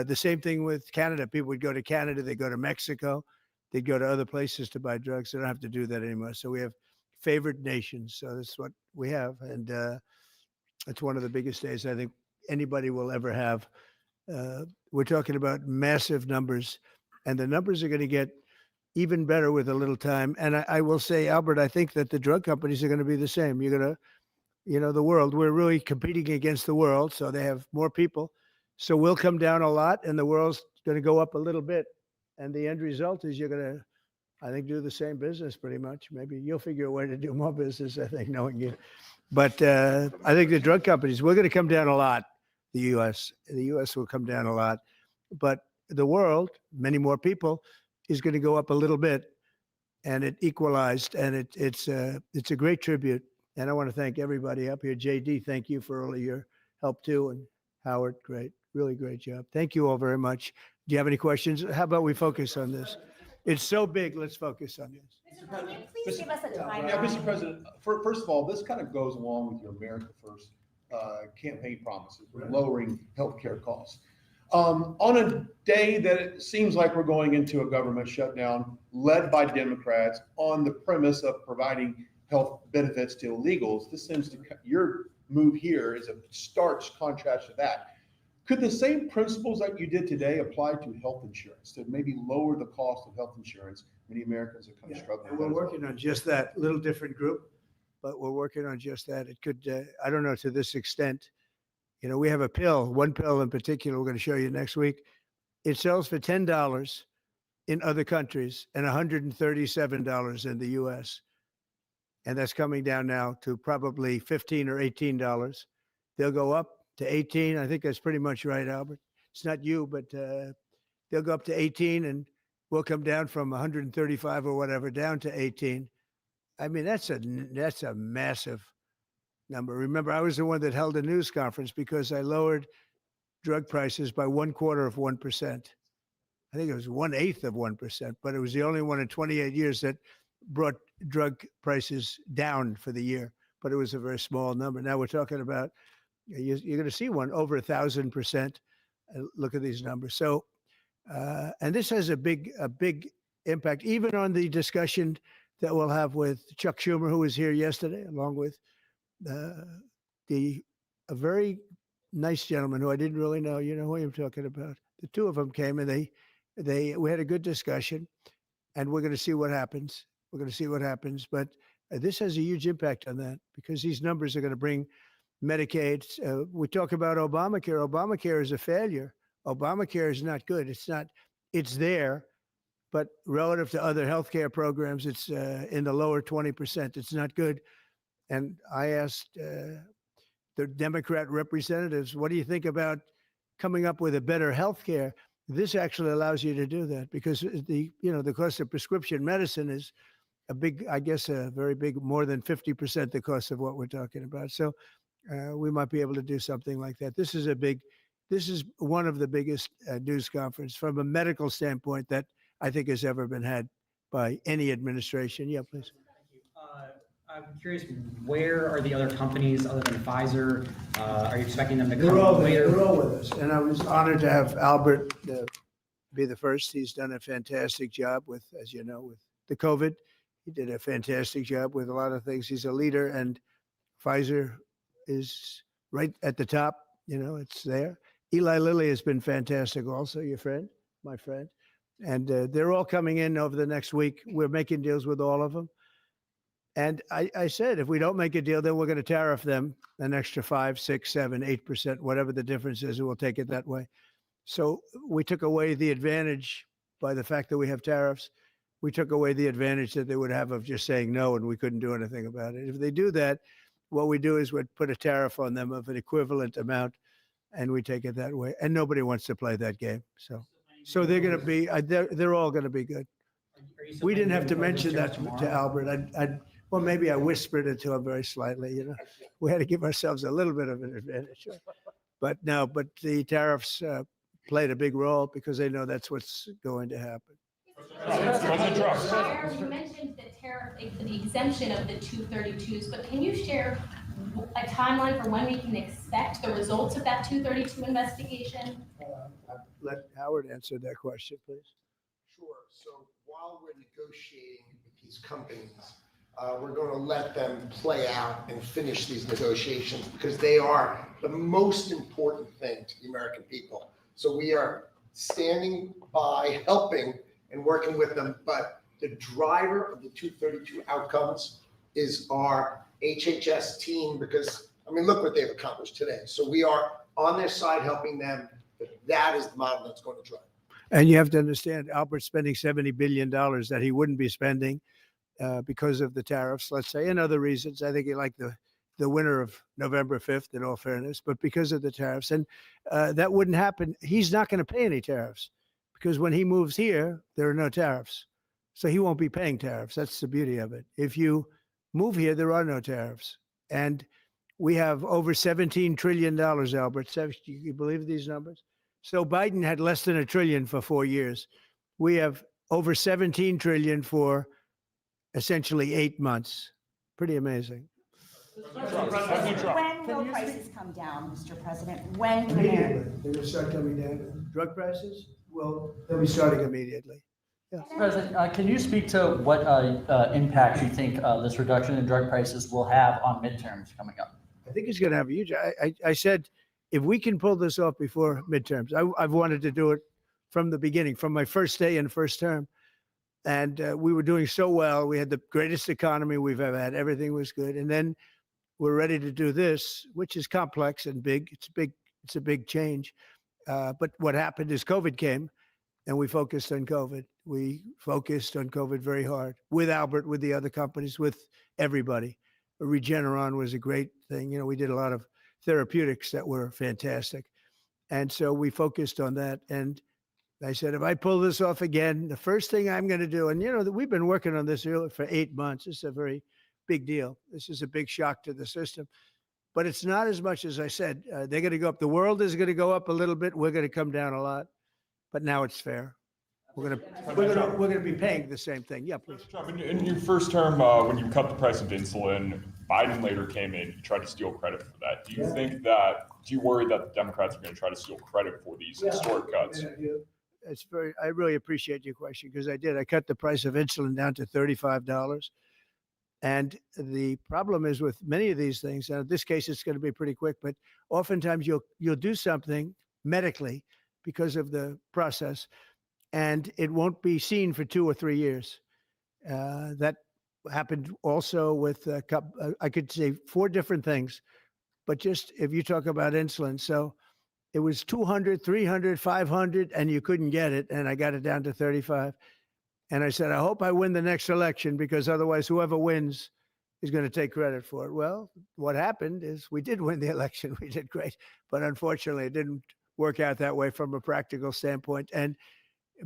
the same thing with Canada. People would go to Canada, they go to Mexico, they'd go to other places to buy drugs. They don't have to do that anymore. So we have favored nations. So that's what we have. And it's one of the biggest days I think anybody will ever have. We're talking about massive numbers, and the numbers are going to get even better with a little time. And I will say, Albert, I think that the drug companies are going to be the same. You're going to, the world, we're really competing against the world. So they have more people. So we'll come down a lot and the world's going to go up a little bit. And the end result is you're going to, I think, do the same business pretty much. Maybe you'll figure a way to do more business, I think, knowing you. But I think the drug companies, we're going to come down a lot. The U.S. will come down a lot. But the world, many more people, is going to go up a little bit. And it equalized. And it's a great tribute. And I want to thank everybody up here. JD, thank you for all of your help too. And Howard, great. Really great job. Thank you all very much. Do you have any questions? How about we focus on this? It's so big. Let's focus on this. Mr. President, please give us a timeline. Yeah, Mr. President, first of all, this kind of goes along with your America First campaign promises, lowering healthcare costs. On a day that it seems like we're going into a government shutdown led by Democrats on the premise of providing health benefits to illegals, this seems to, your move here is a stark contrast to that. Could the same principles that you did today apply to health insurance to maybe lower the cost of health insurance? Many Americans are kind of struggling. We're working on just that, little different group, but we're working on just that. It could, I don't know to this extent. We have a pill, one pill in particular, we're going to show you next week. It sells for $10 in other countries and $137 in the US. And that's coming down now to probably $15 or $18. They'll go up to 18. I think that's pretty much right, Albert. It's not you, but they'll go up to 18 and we'll come down from 135 or whatever down to 18. I mean, that's a massive number. Remember, I was the one that held a news conference because I lowered drug prices by 1/4%. I think it was 1/8 of 1%, but it was the only one in 28 years that brought drug prices down for the year. But it was a very small number. Now we're talking about, you're going to see one over 1,000%. Look at these numbers. So, and this has a big impact, even on the discussion that we'll have with Chuck Schumer, who was here yesterday, along with a very nice gentleman who I didn't really know. You know who I'm talking about. The two of them came and we had a good discussion, and we're going to see what happens. We're going to see what happens. But this has a huge impact on that because these numbers are going to bring Medicaid. We talk about Obamacare. Obamacare is a failure. Obamacare is not good. It's there, but relative to other healthcare programs, it's in the lower 20%. It's not good. And I asked the Democrat representatives, what do you think about coming up with a better healthcare? This actually allows you to do that because the cost of prescription medicine is a big, I guess, a very big, more than 50% the cost of what we're talking about. So we might be able to do something like that. This is one of the biggest news conference from a medical standpoint that I think has ever been had by any administration. Yeah, please. I'm curious, where are the other companies other than Pfizer? Are you expecting them to come later? They're all with us. And I was honored to have Albert be the first. He's done a fantastic job with, as you know, with the COVID. He did a fantastic job with a lot of things. He's a leader, and Pfizer is right at the top. You know, it's there. Eli Lilly has been fantastic also, your friend, my friend. And they're all coming in over the next week. We're making deals with all of them. And I said, if we don't make a deal, then we're going to tariff them an extra 5, 6, 7, 8%, whatever the difference is, and we'll take it that way. So we took away the advantage by the fact that we have tariffs. We took away the advantage that they would have of just saying no, and we couldn't do anything about it. If they do that, what we do is we'd put a tariff on them of an equivalent amount, and we take it that way. And nobody wants to play that game. So they're going to be, they're all going to be good. We didn't have to mention that to Albert. Well, maybe I whispered it to him very slightly, you know. We had to give ourselves a little bit of an advantage. But no, but the tariffs played a big role because they know that's what's going to happen. President Trump. You mentioned the exemption of the 232s, but can you share a timeline for when we can expect the results of that 232 investigation? Let Howard answer that question, please. Sure. So while we're negotiating with these companies, we're going to let them play out and finish these negotiations because they are the most important thing to the American people. So we are standing by, helping and working with them. But the driver of the 232 outcomes is our HHS team because, I mean, look what they've accomplished today. So we are on their side helping them, but that is the model that's going to drive. And you have to understand, Albert's spending $70 billion that he wouldn't be spending because of the tariffs, let's say, and other reasons. I think he liked the winner of November 5th, in all fairness, but because of the tariffs. And that wouldn't happen. He's not going to pay any tariffs because when he moves here, there are no tariffs. So he won't be paying tariffs. That's the beauty of it. If you move here, there are no tariffs. And we have over $17 trillion, Albert. You believe these numbers? So Biden had less than $1 trillion for 4 years. We have over 17 trillion for essentially 8 months. Pretty amazing. When will prices come down, Mr. President? When can Immediately. They're going to start coming down. Drug prices? Well, they'll be starting immediately. Yeah. President, can you speak to what impact you think this reduction in drug prices will have on midterms coming up? I think it's going to have a huge. I said, if we can pull this off before midterms, I've wanted to do it from the beginning, from my first day in first term. And we were doing so well. We had the greatest economy we've ever had. Everything was good. And then we're ready to do this, which is complex and big. It's a big change. But what happened is COVID came and we focused on COVID. We focused on COVID very hard with Albert, with the other companies, with everybody. Regeneron was a great thing. You know, we did a lot of therapeutics that were fantastic. And so we focused on that. And I said, if I pull this off again, the first thing I'm going to do, and you know, we've been working on this for 8 months. It's a very big deal. This is a big shock to the system. But it's not as much as I said. They're going to go up. The world is going to go up a little bit. We're going to come down a lot. But now it's fair. We're going to be paying the same thing. Yeah, please. Trump, in your first term, when you cut the price of insulin, Biden later came in, he tried to steal credit for that. Do you worry that the Democrats are going to try to steal credit for these historic cuts? I really appreciate your question because I did. I cut the price of insulin down to $35. And the problem is with many of these things, in this case, it's going to be pretty quick, but oftentimes you'll do something medically because of the process, and it won't be seen for 2 or 3 years. That happened also with, I could say 4 different things, but just if you talk about insulin. So it was 200, 300, 500, and you couldn't get it. And I got it down to 35. And I said, I hope I win the next election because otherwise whoever wins is going to take credit for it. Well, what happened is we did win the election. We did great. But unfortunately, it didn't work out that way from a practical standpoint. And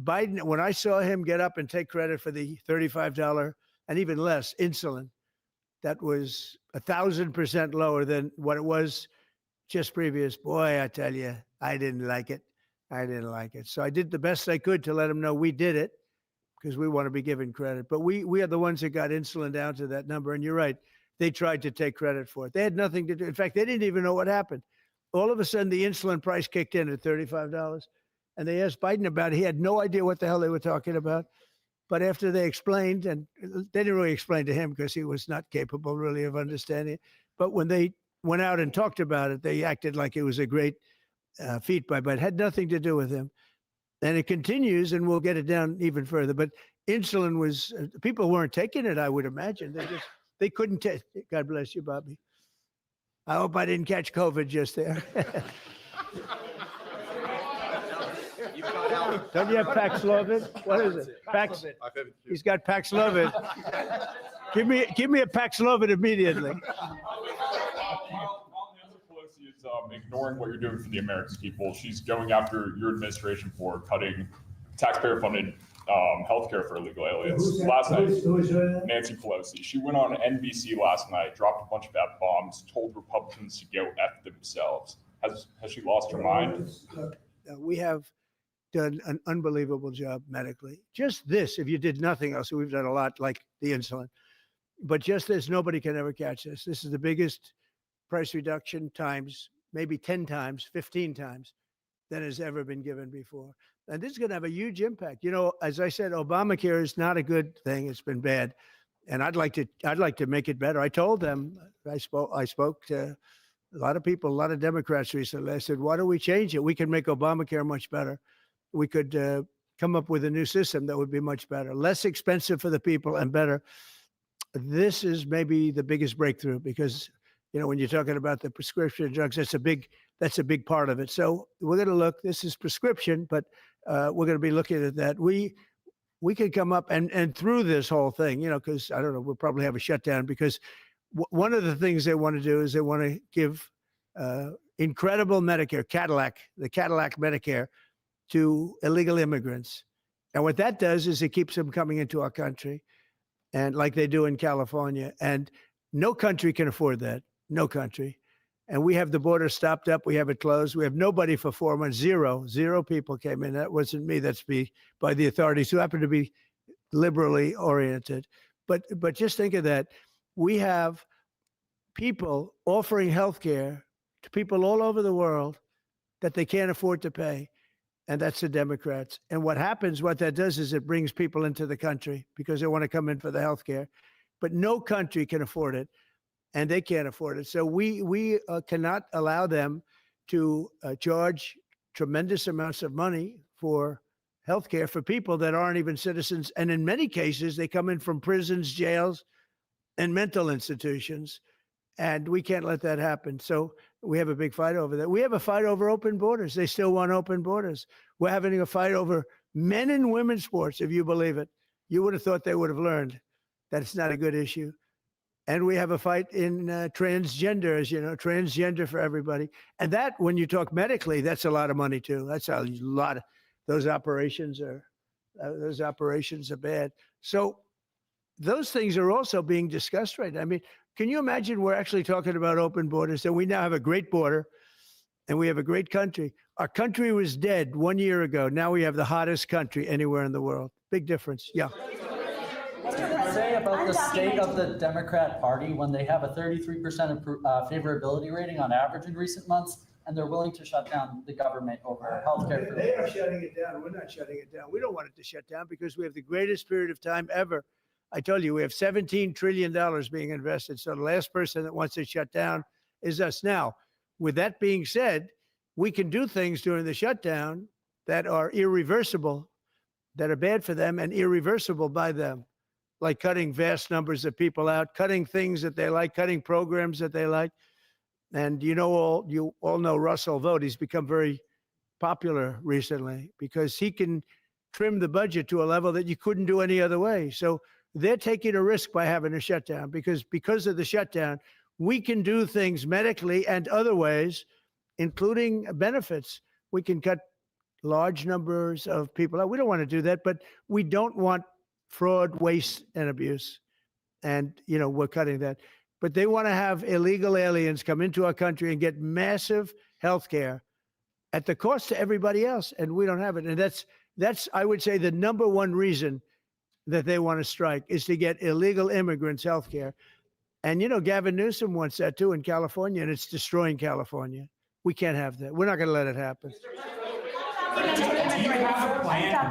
Biden, when I saw him get up and take credit for the $35 and even less insulin, that was 1,000% lower than what it was just previous. Boy, I tell you, I didn't like it. I didn't like it. So I did the best I could to let him know we did it because we want to be given credit. But we are the ones that got insulin down to that number. And you're right. They tried to take credit for it. They had nothing to do. In fact, they didn't even know what happened. All of a sudden, the insulin price kicked in at $35. And they asked Biden about it. He had no idea what the hell they were talking about. But after they explained, and they didn't really explain to him because he was not capable really of understanding it. But when they went out and talked about it, they acted like it was a great feat but it had nothing to do with him. And it continues, and we'll get it down even further. But insulin was, people weren't taking it, I would imagine. They couldn't take it. God bless you, Bobby. I hope I didn't catch COVID just there. Don't you have Paxlovid? What is it? Pax. He's got Paxlovid. Give me a Paxlovid immediately. While Nancy Pelosi is ignoring what you're doing for the American people, she's going after your administration for cutting taxpayer-funded healthcare for illegal aliens. Last night, Nancy Pelosi, she went on NBC last night, dropped a bunch of F-bombs, told Republicans to go F themselves. Has she lost her mind? We have done an unbelievable job medically. Just this, if you did nothing else, we've done a lot like the insulin, but just this, nobody can ever catch this. This is the biggest price reduction times, maybe 10 times, 15 times than has ever been given before. And this is going to have a huge impact. You know, as I said, Obamacare is not a good thing. It's been bad. And I'd like to make it better. I told them, I spoke to a lot of people, a lot of Democrats recently. I said, why don't we change it? We can make Obamacare much better. We could come up with a new system that would be much better, less expensive for the people and better. This is maybe the biggest breakthrough because, you know, when you're talking about the prescription drugs, that's a big part of it. So we're going to look, this is prescription, but we're going to be looking at that. We could come up and through this whole thing, you know, because I don't know, we'll probably have a shutdown because one of the things they want to do is they want to give incredible Medicare, the Cadillac Medicare to illegal immigrants. And what that does is it keeps them coming into our country, and like they do in California. And no country can afford that. No country. And we have the border stopped up. We have it closed. We have nobody for 4 months. Zero people came in. That wasn't me. That's by the authorities who happen to be liberally oriented. But just think of that. We have people offering health care to people all over the world that they can't afford to pay. And that's the Democrats. And what happens, what that does is it brings people into the country because they want to come in for the health care. But no country can afford it, and they can't afford it. So we cannot allow them to charge tremendous amounts of money for health care for people that aren't even citizens. And in many cases, they come in from prisons, jails, and mental institutions. And we can't let that happen. So we have a big fight over that. We have a fight over open borders. They still want open borders. We're having a fight over men and women's sports, if you believe it. You would have thought they would have learned that it's not a good issue. And we have a fight in transgender, as you know, transgender for everybody. And that, when you talk medically, that's a lot of money too. That's a lot. Those operations are bad. So those things are also being discussed right now. I mean, can you imagine we're actually talking about open borders, and we now have a great border and we have a great country. Our country was dead 1 year ago. Now we have the hottest country anywhere in the world. Big difference. Yeah. What do you say about the state of the Democrat Party when they have a 33% favorability rating on average in recent months, and they're willing to shut down the government over healthcare? They are shutting it down. We're not shutting it down. We don't want it to shut down because we have the greatest period of time ever. I told you, we have $17 trillion being invested. So the last person that wants it shut down is us. Now, with that being said, we can do things during the shutdown that are irreversible, that are bad for them and irreversible by them, like cutting vast numbers of people out, cutting things that they like, cutting programs that they like. And you all know Russell Vought. He's become very popular recently because he can trim the budget to a level that you couldn't do any other way. So they're taking a risk by having a shutdown because of the shutdown, we can do things medically and other ways, including benefits. We can cut large numbers of people out. We don't want to do that, but we don't want fraud, waste, and abuse. And, you know, we're cutting that. But they want to have illegal aliens come into our country and get massive health care at the cost to everybody else. And we don't have it. And that's, I would say, the number one reason that they want to strike is to get illegal immigrants health care. And, you know, Gavin Newsom wants that too in California, and it's destroying California. We can't have that. We're not going to let it happen.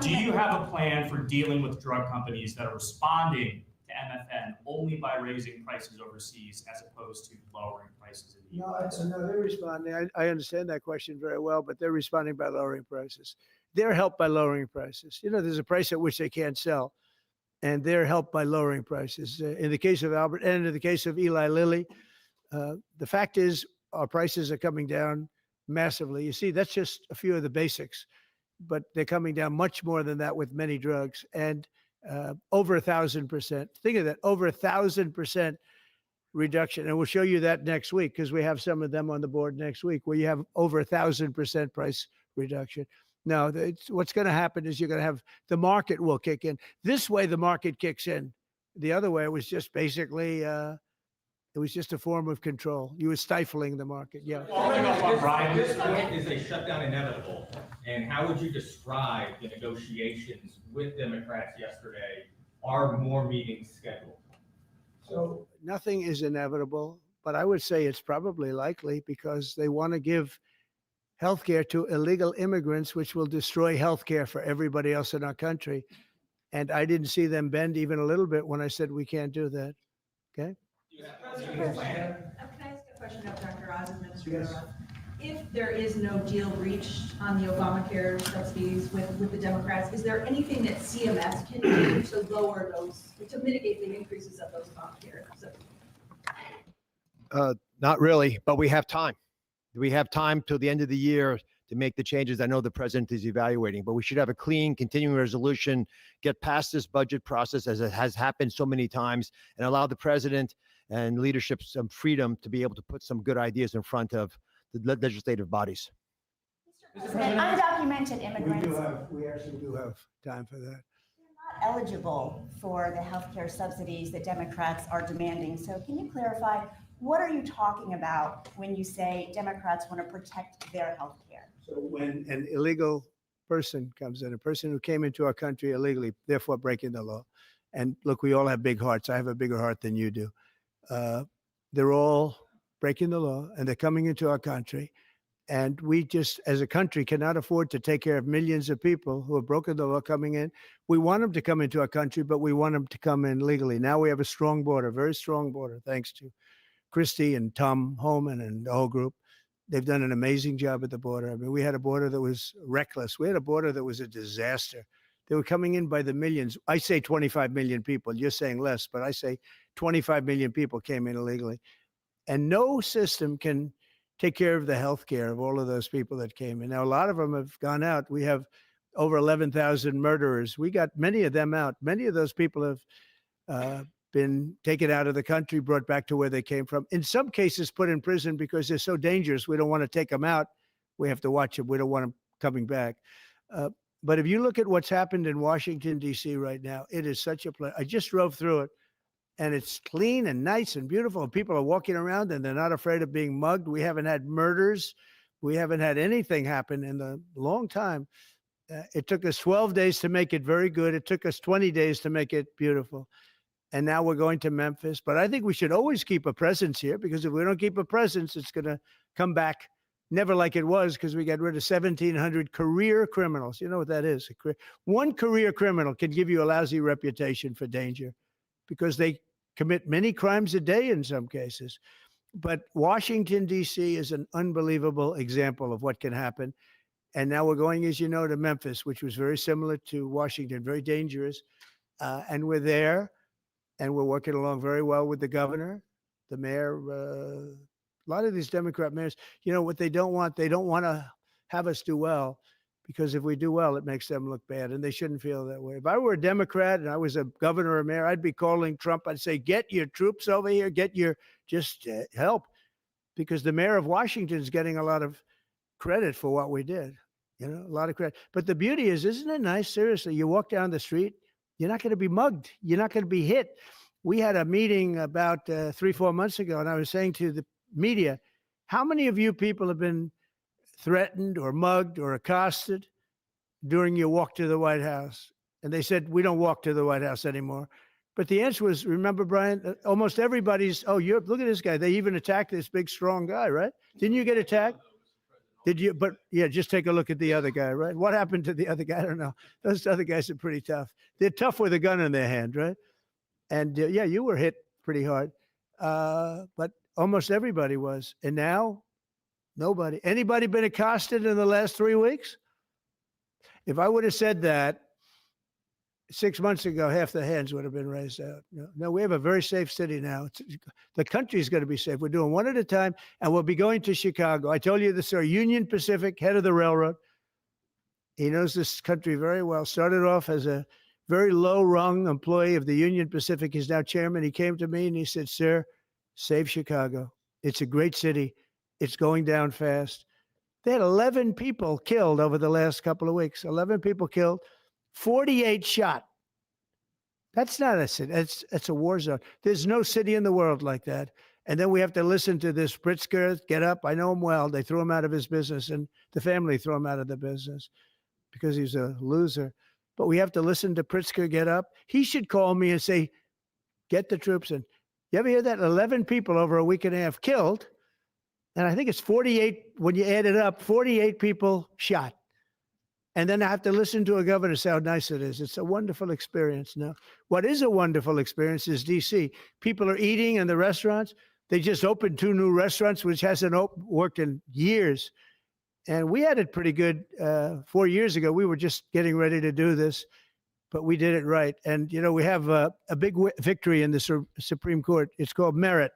Do you have a plan for dealing with drug companies that are responding to MFN only by raising prices overseas as opposed to lowering prices in the US? No, they're responding. I understand that question very well, but they're responding by lowering prices. They're helped by lowering prices. You know, there's a price at which they can't sell, and they're helped by lowering prices. In the case of Albert and in the case of Eli Lilly, the fact is our prices are coming down massively. You see, that's just a few of the basics, but they're coming down much more than that with many drugs, and over 1,000%. Think of that, over 1,000% reduction. And we'll show you that next week because we have some of them on the board next week where you have over 1,000% price reduction. Now, what's going to happen is you're going to have the market will kick in. This way, the market kicks in. The other way, it was just basically, it was just a form of control. You were stifling the market. Yeah. At this point, is a shutdown inevitable? And how would you describe the negotiations with Democrats yesterday? Are more meetings scheduled? So nothing is inevitable, but I would say it's probably likely because they want to give healthcare to illegal immigrants, which will destroy healthcare for everybody else in our country. And I didn't see them bend even a little bit when I said we can't do that. Okay? Can I ask a question of Dr. Oz, Administrator? Yes. If there is no deal reached on the Obamacare subsidies with the Democrats, is there anything that CMS can do to lower those, to mitigate the increases of those Obamacare subsidies? Not really, but we have time. We have time till the end of the year to make the changes. I know the president is evaluating, but we should have a clean continuing resolution, get past this budget process as it has happened so many times, and allow the president and leadership some freedom to be able to put some good ideas in front of the legislative bodies. Undocumented immigrants. We actually do have time for that. Not eligible for the healthcare subsidies that Democrats are demanding. So can you clarify, what are you talking about when you say Democrats want to protect their health care? So when an illegal person comes in, a person who came into our country illegally, therefore breaking the law, and look, we all have big hearts. I have a bigger heart than you do. They're all breaking the law, and they're coming into our country. And we just, as a country, cannot afford to take care of millions of people who have broken the law coming in. We want them to come into our country, but we want them to come in legally. Now we have a strong border, very strong border, thanks to Christie and Tom Homan and the whole group. They've done an amazing job at the border. I mean, we had a border that was reckless. We had a border that was a disaster. They were coming in by the millions. I say 25 million people. You're saying less, but I say 25 million people came in illegally. And no system can take care of the health care of all of those people that came in. Now, a lot of them have gone out. We have over 11,000 murderers. We got many of them out. Many of those people have been taken out of the country, brought back to where they came from. In some cases, put in prison because they're so dangerous. We don't want to take them out. We have to watch them. We don't want them coming back. But if you look at what's happened in Washington, D.C. right now, it is such a place. I just drove through it, and it's clean and nice and beautiful. And people are walking around, and they're not afraid of being mugged. We haven't had murders. We haven't had anything happen in a long time. It took us 12 days to make it very good. It took us 20 days to make it beautiful. And now we're going to Memphis. But I think we should always keep a presence here, because if we don't keep a presence, it's going to come back never like it was, because we got rid of 1,700 career criminals. You know what that is? One career criminal can give you a lousy reputation for danger because they commit many crimes a day in some cases. But Washington, D.C. is an unbelievable example of what can happen. And now we're going, as you know, to Memphis, which was very similar to Washington, very dangerous. And we're there, and we're working along very well with the governor, the mayor. A lot of these Democrat mayors, you know what they don't want to have us do well, because if we do well, it makes them look bad, and they shouldn't feel that way. If I were a Democrat and I was a governor or mayor, I'd be calling Trump. I'd say, get your troops over here, just help, because the mayor of Washington is getting a lot of credit for what we did, a lot of credit. But the beauty is, isn't it nice? Seriously, you walk down the street, you're not going to be mugged. You're not going to be hit. We had a meeting about 3-4 months ago, and I was saying to the media, how many of you people have been threatened or mugged or accosted during your walk to the White House? And they said, we don't walk to the White House anymore. But the answer was, remember, Brian, almost everybody's, look at this guy. They even attacked this big, strong guy, right? Didn't you get attacked? Did you? But yeah, just take a look at the other guy, right? What happened to the other guy? I don't know. Those other guys are pretty tough. They're tough with a gun in their hand, right? And yeah, you were hit pretty hard. But almost everybody was. And now, nobody. Anybody been accosted in the last 3 weeks? If I would have said that 6 months ago, half the hands would have been raised out. No, we have a very safe city now. The country's going to be safe. We're doing one at a time, and we'll be going to Chicago. I told you this, sir. Union Pacific, head of the railroad. He knows this country very well. Started off as a very low-rung employee of the Union Pacific. He's now chairman. He came to me and he said, sir, save Chicago. It's a great city. It's going down fast. They had 11 people killed over the last couple of weeks. 11 people killed, 48 shot. That's not a city. It's a war zone. There's no city in the world like that. And then we have to listen to this Pritzker get up. I know him well. They threw him out of his business, and the family threw him out of the business because he's a loser. But we have to listen to Pritzker get up. He should call me and say, get the troops in. You ever hear that? 11 people over a week and a half killed. And I think it's 48, when you add it up, 48 people shot. And then I have to listen to a governor say how nice it is. It's a wonderful experience. Now, what is a wonderful experience is D.C. People are eating in the restaurants. They just opened 2 new restaurants, which hasn't worked in years. And we had it pretty good 4 years ago. We were just getting ready to do this, but we did it right. And, you know, we have a big victory in the Supreme Court. It's called merit.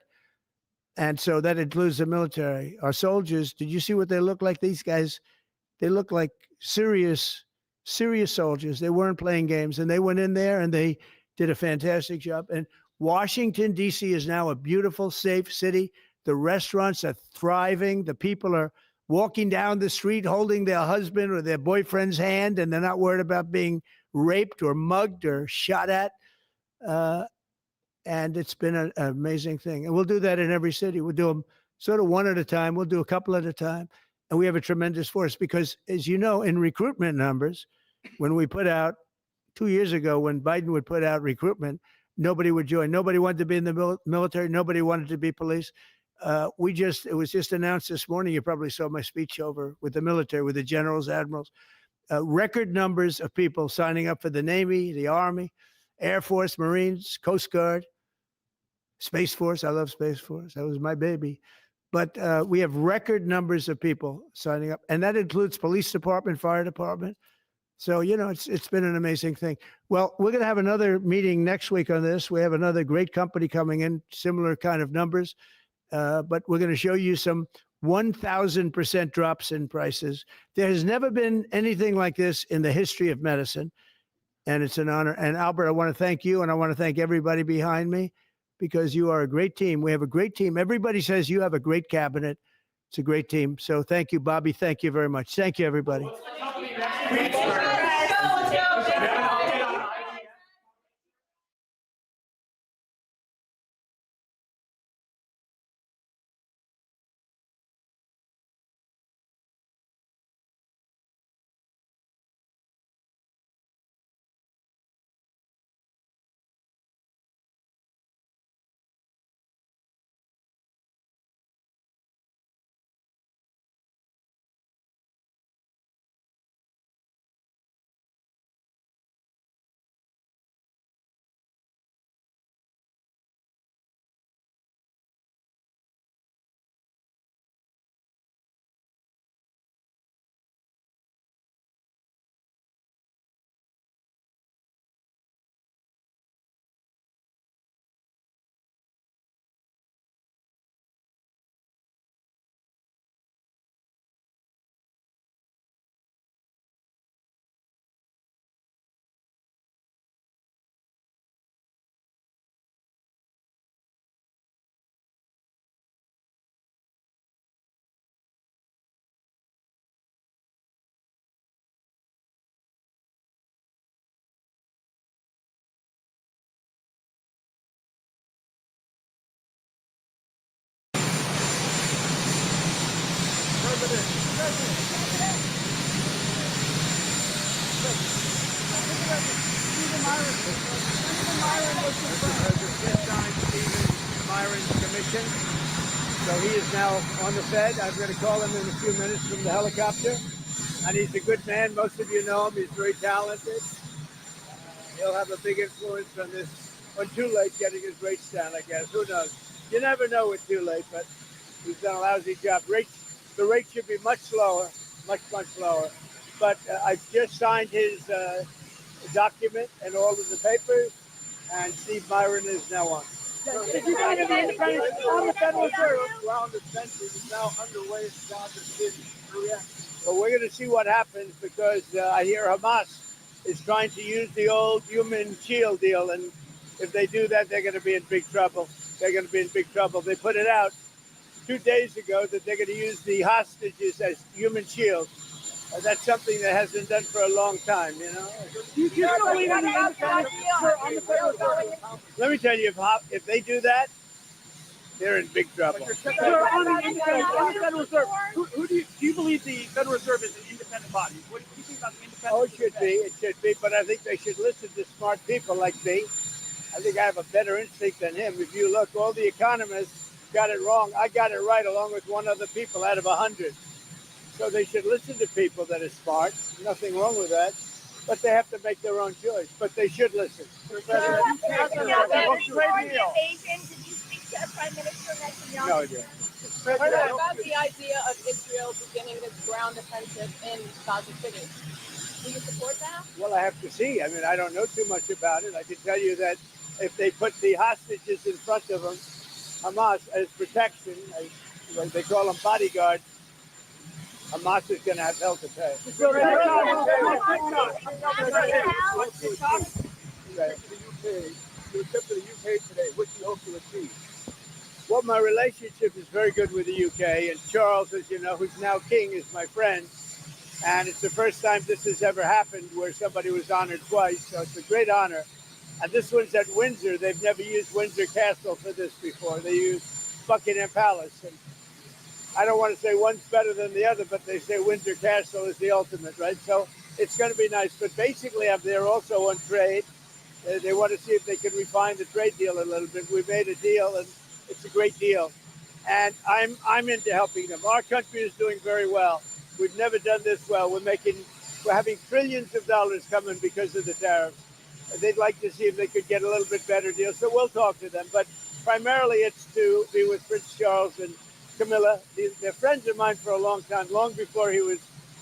And so that includes the military. Our soldiers, did you see what they look like? These guys, they look like serious soldiers. They weren't playing games. And they went in there and they did a fantastic job. And Washington, D.C. is now a beautiful, safe city. The restaurants are thriving. The people are walking down the street holding their husband or their boyfriend's hand, and they're not worried about being raped or mugged or shot at. And it's been an amazing thing. And we'll do that in every city. We'll do them sort of one at a time. We'll do a couple at a time. And we have a tremendous force because, as you know, in recruitment numbers, when we put out 2 years ago, when Biden would put out recruitment, nobody would join. Nobody wanted to be in the military. Nobody wanted to be police. It was just announced this morning. You probably saw my speech over with the military, with the generals, admirals, record numbers of people signing up for the Navy, the Army, Air Force, Marines, Coast Guard, Space Force. I love Space Force. That was my baby. But we have record numbers of people signing up, and that includes police department, fire department. So, you know, it's been an amazing thing. Well, we're going to have another meeting next week on this. We have another great company coming in, similar kind of numbers. But we're going to show you some 1,000% drops in prices. There has never been anything like this in the history of medicine, and it's an honor. And Albert, I want to thank you, and I want to thank everybody behind me because you are a great team. We have a great team. Everybody says you have a great cabinet. It's a great team. So thank you, Bobby. Thank you very much. Thank you, everybody. So he is now on the Fed. I'm going to call him in a few minutes from the helicopter. And he's a good man. Most of you know him. He's very talented. He'll have a big influence on this, on Too Late getting his rates down, I guess. Who knows? You never know with Too Late, but he's done a lousy job. The rate should be much lower, much lower. But I just signed his document and all of the papers, and Steve Myron is now on. Did you find the independence on the Federal Reserve? Round of tension is now underway down in Korea. Well, we're going to see what happens because I hear Hamas is trying to use the old human shield deal, and if they do that, they're going to be in big trouble. They're going to be in big trouble. They put it out 2 days ago that they're going to use the hostages as human shields. That's something that hasn't done for a long time, you know. Let me tell you, if they do that, they're in big trouble. Sir, on the Federal Reserve, who do you believe the Federal Reserve is an independent body? What do you think about the independence? Oh, it should be, but I think they should listen to smart people like me. I think I have a better instinct than him. If you look, all the economists got it wrong. I got it right along with one other people out of 100. So they should listen to people that are smart. Nothing wrong with that. But they have to make their own choice. But they should listen. No, I didn't. What about the idea of Israel beginning this ground offensive in Gaza City? Do you support that? Well, I have to see. I mean, I don't know too much about it. I can tell you that if they put the hostages in front of them, Hamas, as protection, as they call them bodyguards, Hamas is going to have hell to pay. You accepted the UK today. What do you hope to achieve? Well, my relationship is very good with the UK, and Charles, as you know, who's now king, is my friend. And it's the first time this has ever happened where somebody was honored twice, so it's a great honor. And this one's at Windsor. They've never used Windsor Castle for this before. They used Buckingham Palace. And I don't want to say one's better than the other, but they say Windsor Castle is the ultimate, right? So it's going to be nice. But basically, I'm there also on trade. They want to see if they can refine the trade deal a little bit. We made a deal, and it's a great deal. And I'm into helping them. Our country is doing very well. We've never done this well. We're having trillions of dollars coming because of the tariffs. They'd like to see if they could get a little bit better deal. So we'll talk to them. But primarily it's to be with Prince Charles and Camilla. They're friends of mine for a long time, long before he was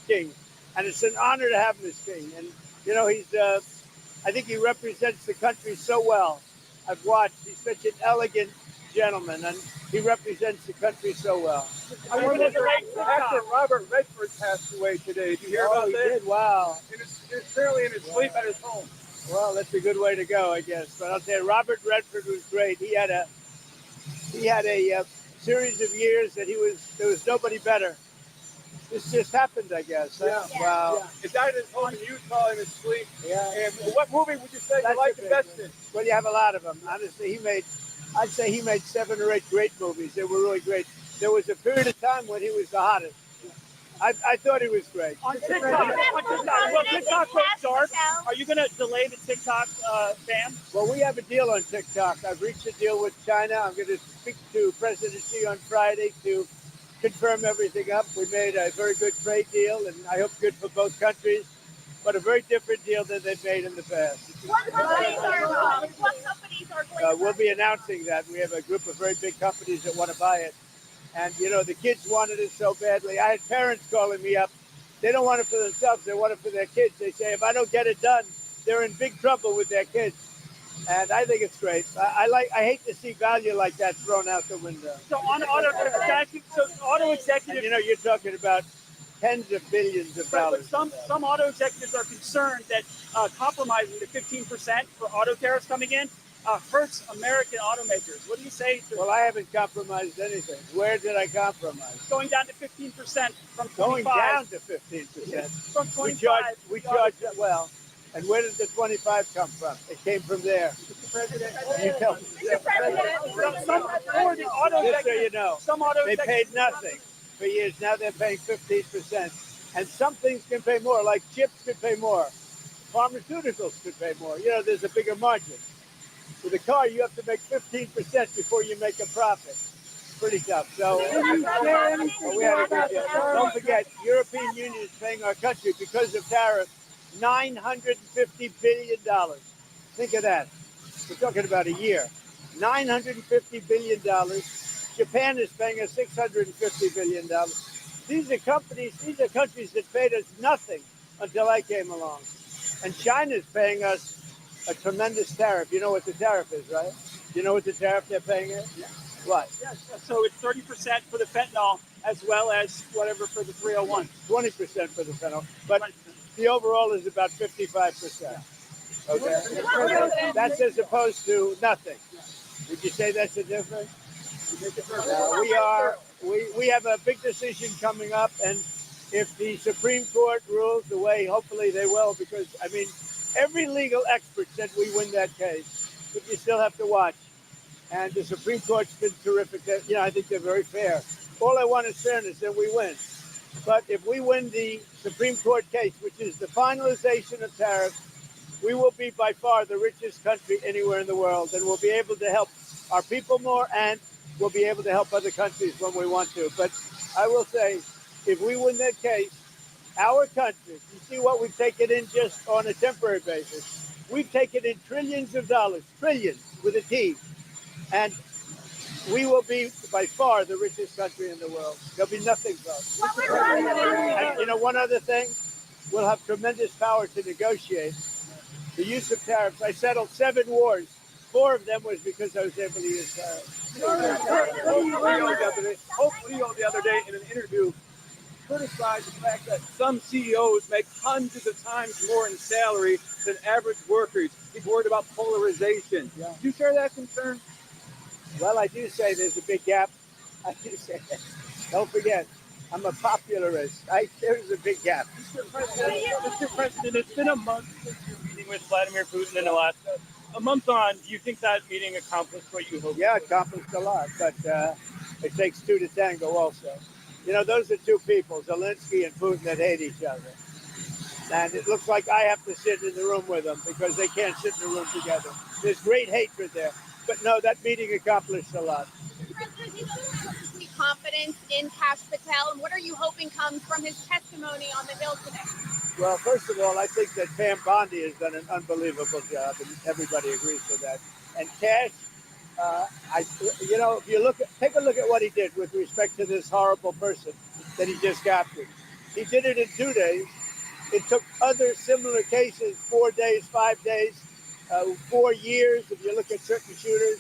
king. And it's an honor to have him as king. And, you know, I think he represents the country so well. I've watched. He's such an elegant gentleman, and he represents the country so well. Actor Robert Redford passed away today. Did you hear about he that? did? Wow. Apparently in his sleep at his home. Well, that's a good way to go, I guess. But I'll tell you, Robert Redford was great. He had a series of years that there was nobody better. This just happened, I guess. Yeah. Wow. Yeah. He died at his home in Utah in his sleep. Yeah. And what movie would you say you liked the best in? Well, you have a lot of them. Honestly, I'd say he made 7 or 8 great movies. They were really great. There was a period of time when he was the hottest. I thought he was great. On TikTok, well, TikTok went dark. Are you going to delay the TikTok ban? Well, we have a deal on TikTok. I've reached a deal with China. I'm going to speak to President Xi on Friday to confirm everything up. We made a very good trade deal, and I hope good for both countries, but a very different deal than they've made in the past. What companies are going We'll be announcing that. We have a group of very big companies that want to buy it. And, you know, the kids wanted it so badly. I had parents calling me up. They don't want it for themselves. They want it for their kids. They say, if I don't get it done, they're in big trouble with their kids. And I think it's great. I hate to see value like that thrown out the window. So on auto executives, you know, you're talking about tens of billions of dollars. But some auto executives are concerned that compromising the 15% for auto tariffs coming in hurts American automakers. What do you say to Well, I haven't compromised anything. Where did I compromise? Going down to 15% from 25%. Going down to 15%. From 25. We charge well. And where did the 25 come from? It came from there. Mr. President, You tell me. Just so you know, they paid nothing for years. Now they're paying 15%. And some things can pay more, like chips could pay more. Pharmaceuticals could pay more. You know, there's a bigger margin. With a car, you have to make 15% before you make a profit. pretty tough. So don't forget, European Union is paying our country because of tariffs $950 billion. Think of that. We're talking about a year. $950 billion. Japan is paying us $650 billion. These are countries that paid us nothing until I came along. And China's paying us a tremendous tariff. You know what the tariff is, right? You know what the tariff they're paying us? Yeah. What? Yeah, so it's 30% for the fentanyl as well as whatever for the 301. 20% for the fentanyl. But the overall is about 55%. Okay? That's as opposed to nothing. Would you say that's a difference? We have a big decision coming up, and if the Supreme Court rules the way hopefully they will, because I mean every legal expert said we win that case, but you still have to watch. And the Supreme Court's been terrific. I think they're very fair. All I want is fairness, and we win. But if we win the Supreme Court case, which is the finalization of tariffs, we will be by far the richest country anywhere in the world, and we'll be able to help our people more, and we'll be able to help other countries when we want to. But I will say, if we win that case, our country, you see what we've taken in just on a temporary basis. We've taken in trillions of dollars, trillions with a T, and we will be by far the richest country in the world. There'll be nothing else. And one other thing, we'll have tremendous power to negotiate. The use of tariffs, I settled 7 wars. 4 of them was because I was able to use tariffs. Hope Leo the other day in an interview criticized the fact that some CEOs make hundreds of times more in salary than average workers. He's worried about polarization. Yeah. Do you share that concern? Well, I do say there's a big gap. I do say that. Don't forget, I'm a popularist. There's a big gap. Mr. President, it's been a month since your meeting with Vladimir Putin in Alaska. A month on, do you think that meeting accomplished what you hoped? Yeah, it accomplished a lot, but it takes 2 to tango also. Those are 2 people, Zelensky and Putin, that hate each other. And it looks like I have to sit in the room with them because they can't sit in the room together. There's great hatred there. But no, that meeting accomplished a lot. President, you don't have complete confidence in Kash Patel, and what are you hoping comes from his testimony on the Hill today? Well, first of all, I think that Pam Bondi has done an unbelievable job, and everybody agrees with that. And Kash, if you take a look at what he did with respect to this horrible person that he just captured. He did it in 2 days. It took other similar cases 4 days, 5 days, 4 years. If you look at certain shooters,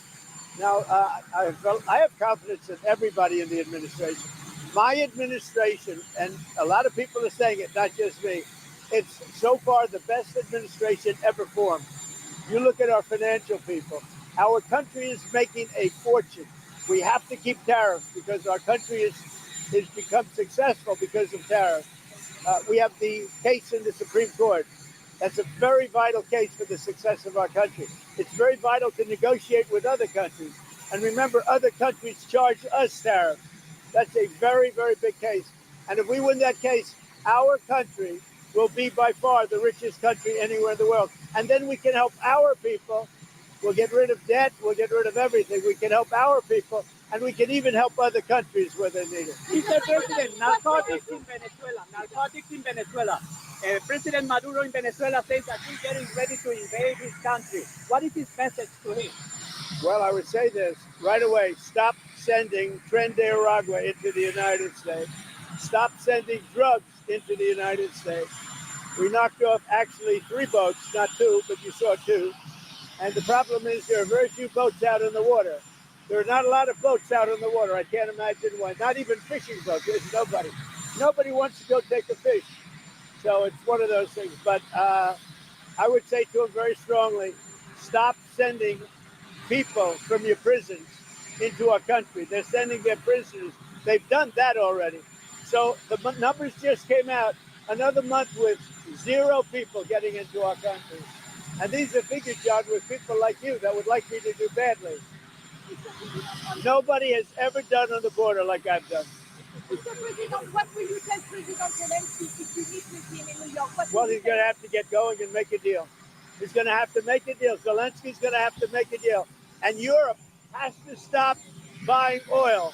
now I have confidence in everybody in the administration. My administration, and a lot of people are saying it, not just me. It's so far the best administration ever formed. You look at our financial people. Our country is making a fortune. We have to keep tariffs because our country has become successful because of tariffs. We have the case in the Supreme Court. That's a very vital case for the success of our country. It's very vital to negotiate with other countries. And remember, other countries charge us tariffs. That's a very, very big case. And if we win that case, our country will be by far the richest country anywhere in the world. And then we can help our people. We'll get rid of debt. We'll get rid of everything. We can help our people. And we can even help other countries where they need it. Mr. President, narcotics in Venezuela. President Maduro in Venezuela says that he's getting ready to invade his country. What is his message to him? Well, I would say this right away. Stop sending Tren de Aragua into the United States. Stop sending drugs into the United States. We knocked off actually 3 boats, not 2, but you saw 2. And the problem is there are very few boats out in the water. There are not a lot of boats out in the water. I can't imagine why. Not even fishing boats. There's nobody. Nobody wants to go take a fish. So it's one of those things. But I would say to him very strongly, stop sending people from your prisons into our country. They're sending their prisoners. They've done that already. So the numbers just came out. Another month with 0 people getting into our country. And these are figures, John, with people like you that would like me to do badly. Nobody has ever done on the border like I've done. Mr. President, what will you tell President Zelensky if you meet with him in New York? Well, he's going to have to get going and make a deal. He's going to have to make a deal. Zelensky's going to have to make a deal. And Europe has to stop buying oil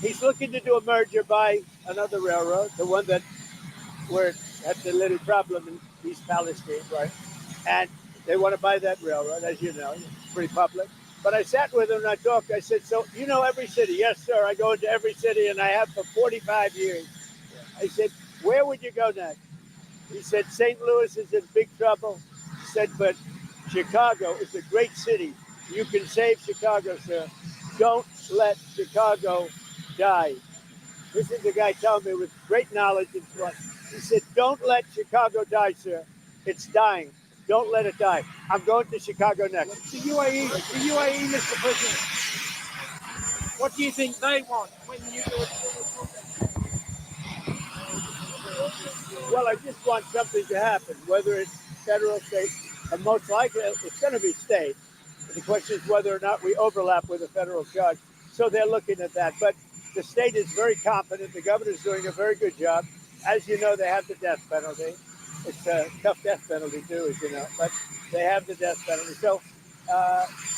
He's looking to do a merger by another railroad, the one that where it had the little problem in East Palestine, right? And they want to buy that railroad, as you know, it's pretty public. But I sat with him and I talked. I said, so you know every city? Yes, sir. I go into every city and I have for 45 years. I said, where would you go next? He said, St. Louis is in big trouble. He said, but Chicago is a great city. You can save Chicago, sir. Don't let Chicago die. This is the guy telling me with great knowledge and trust. He said, don't let Chicago die, sir. It's dying. Don't let it die. I'm going to Chicago next. The UAE, Mr. President. What do you think they want when you do it? Well, I just want something to happen, whether it's federal, state, and most likely it's going to be state. The question is whether or not we overlap with a federal judge. So they're looking at that. But the state is very competent. The governor's doing a very good job. As you know, they have the death penalty. It's a tough death penalty, too, as you know. But they have the death penalty. So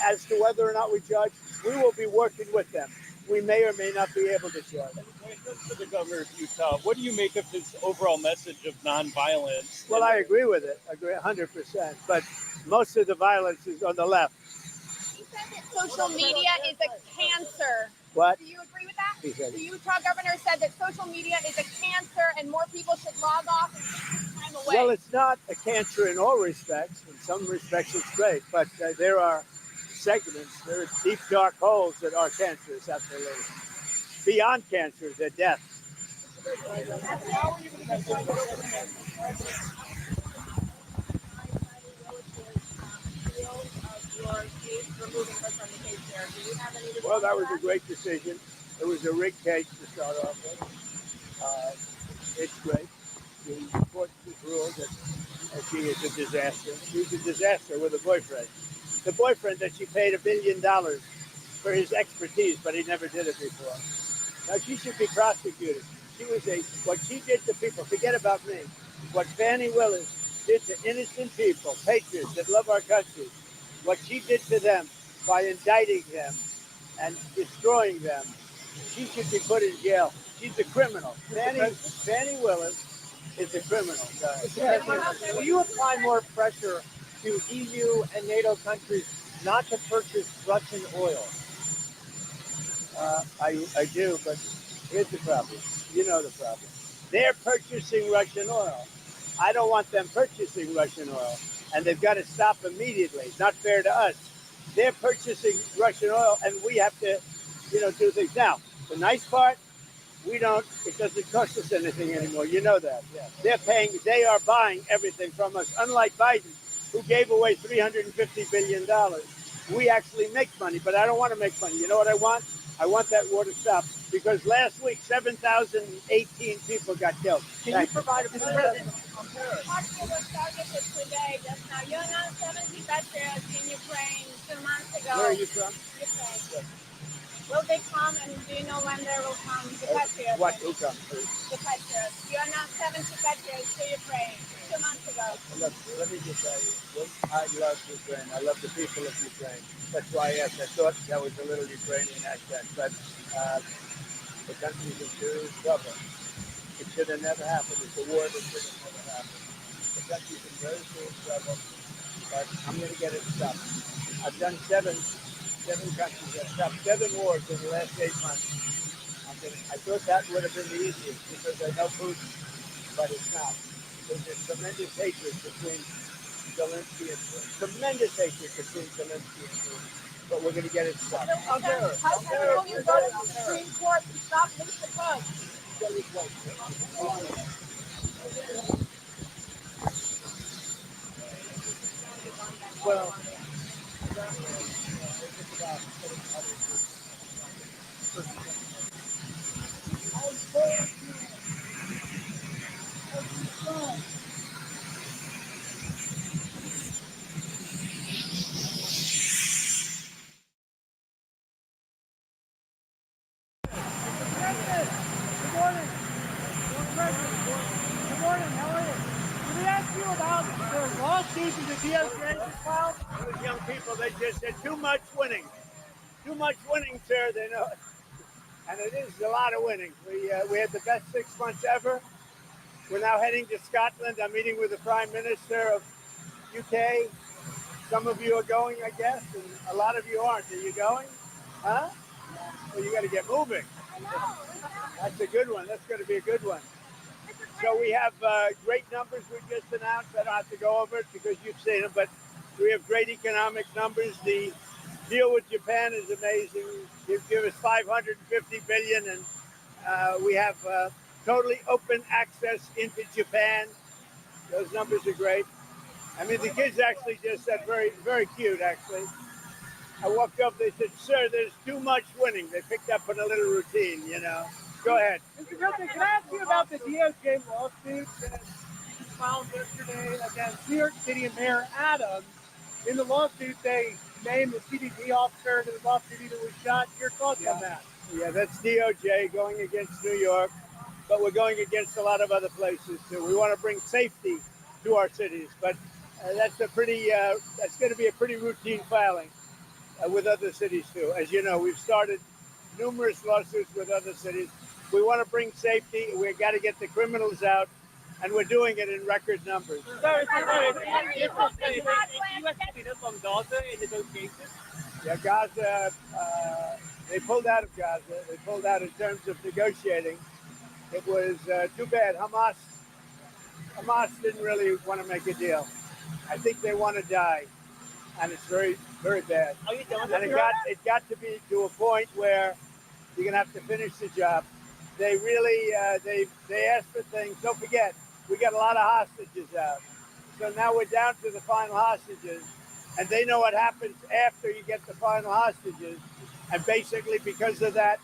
as to whether or not we judge, we will be working with them. We may or may not be able to judge. When it comes to the governor of Utah, what do you make of his overall message of nonviolence? Well, I agree with it. I agree 100%. But most of the violence is on the left. He said that social media is a cancer. What? Do you agree with that? He said The Utah governor said that social media is a cancer and more people should log off and take this time away. Well, it's not a cancer in all respects. In some respects, it's great. But there are segments, there are deep, dark holes that are cancerous, absolutely. Beyond cancer, they're death. Well, that was a great decision. It was a rigged case to start off with. It's great. The court just ruled that she is a disaster. She's a disaster with a boyfriend. The boyfriend that she paid $1 billion for his expertise, but he never did it before. Now, she should be prosecuted. She was what she did to people, forget about me. What Fannie Willis did to innocent people, patriots that love our country, what she did to them by indicting them and destroying them, she should be put in jail. She's a criminal. Fannie Willis is a criminal. Will you apply more pressure to EU and NATO countries not to purchase Russian oil? I do, but here's the problem. You know the problem. They're purchasing Russian oil. I don't want them purchasing Russian oil, and they've got to stop immediately. It's not fair to us. They're purchasing Russian oil, and we have to, do things. Now, the nice part, it doesn't cost us anything anymore. You know that. Yeah. They are buying everything from us, unlike Biden, who gave away $350 billion. We actually make money, but I don't want to make money. You know what I want? I want that war to stop, because last week, 7,018 people got killed. Can you provide a president? Moscow was targeted today. Just now, you announced 70 patriots in Ukraine 2 months ago. Where are you from? Ukraine. Will they come, and do you know when they will come? The patriots. What? Who comes? The patriots. You announced 70 patriots to Ukraine 2 months ago. Look, let me just tell you, I love Ukraine. I love the people of Ukraine. That's why I asked. I thought that was a little Ukrainian accent, but the country's in serious trouble. It should have never happened. It's a war that should have never happened. The country's in very serious trouble, but I'm going to get it stopped. I've done seven countries. I've stopped 7 wars in the last 8 months. I thought that would have been the easiest because I know Putin, but it's not. There's tremendous hatred between Zelensky and Putin. Tremendous hatred between Zelensky and Putin. But we're going to get it stopped. How will you go to the Supreme Court to stop Mr. Trump? Well, young people, they just said too much winning. Too much winning, sir. They know it. and it is a lot of winning. We had the best 6 months ever. We're now heading to Scotland. I'm meeting with the Prime Minister of UK. Some of you are going, I guess, and a lot of you aren't. Are you going? Huh? Well, you got to get moving. That's a good one. That's going to be a good one. So we have great numbers we just announced. I don't have to go over it because you've seen them, but we have great economic numbers. The deal with Japan is amazing. They've given us $550 billion, and we have totally open access into Japan. Those numbers are great. I mean, the kids actually just said very, very cute, actually. I walked up, they said, sir, there's too much winning. They picked up on a little routine, you know. Go ahead. Mr. Griffin, can I ask you about the DOJ lawsuit that you filed yesterday against New York City and Mayor Adams? In the lawsuit, they named the CBP officer that was off duty that was shot. Your thoughts on that? Yeah, that's DOJ going against New York, but we're going against a lot of other places too. We want to bring safety to our cities, but that's going to be a pretty routine filing with other cities too. As you know, we've started numerous lawsuits with other cities. We want to bring safety. We've got to get the criminals out, and we're doing it in record numbers. Yeah, Gaza, they pulled out of Gaza. They pulled out in terms of negotiating. It was too bad. Hamas didn't really want to make a deal. I think they want to die, and it's very, very bad. And it got to be to a point where you're going to have to finish the job. They really, they asked for things. Don't forget, we got a lot of hostages out. So now we're down to the final hostages, and they know what happens after you get the final hostages. And basically, because of that,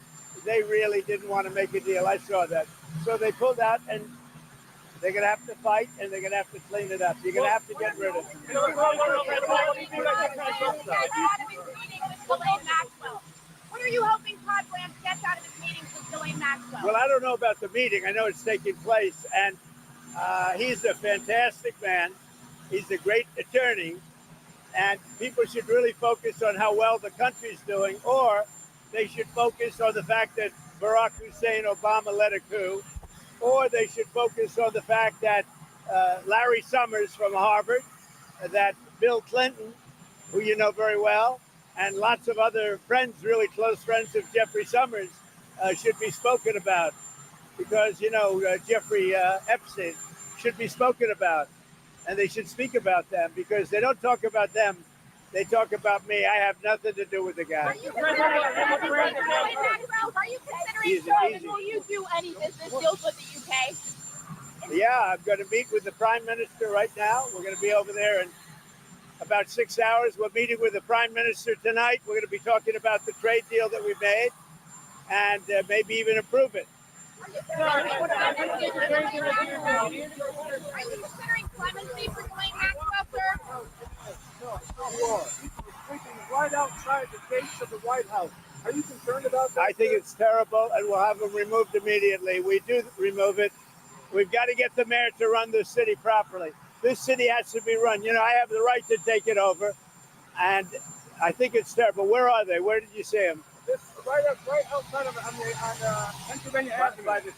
they really didn't want to make a deal. I saw that. So they pulled out, and they're going to have to fight, and they're going to have to clean it up. You're going to have to get rid of them. What are you hoping Todd Blanche gets out of his meetings with Ghislaine Maxwell? Well, I don't know about the meeting. I know it's taking place, and he's a fantastic man. He's a great attorney, and people should really focus on how well the country's doing, or they should focus on the fact that Barack Hussein Obama led a coup, or they should focus on the fact that Larry Summers from Harvard, that Bill Clinton, who you know very well, and lots of other friends, really close friends of Jeffrey Summers, should be spoken about. Because, you know, Jeffrey Epstein should be spoken about. And they should speak about them, because they don't talk about them. They talk about me. I have nothing to do with the guy. Are you considering will you do any business deals with the UK? Yeah, I'm going to meet with the Prime Minister right now. We're going to be over there in about 6 hours. We're meeting with the Prime Minister tonight. We're going to be talking about the trade deal that we made and maybe even improve it. Are you considering clemency for Ghislaine Maxwell, sir? Right outside the gates of the White House. Are you concerned about that? I think it's terrible, and we'll have them removed immediately. We do remove it. We've got to get the mayor to run this city properly. This city has to be run. You know, I have the right to take it over, and I think it's terrible. Where are they? Where did you see them? This right outside of on Pennsylvania Avenue.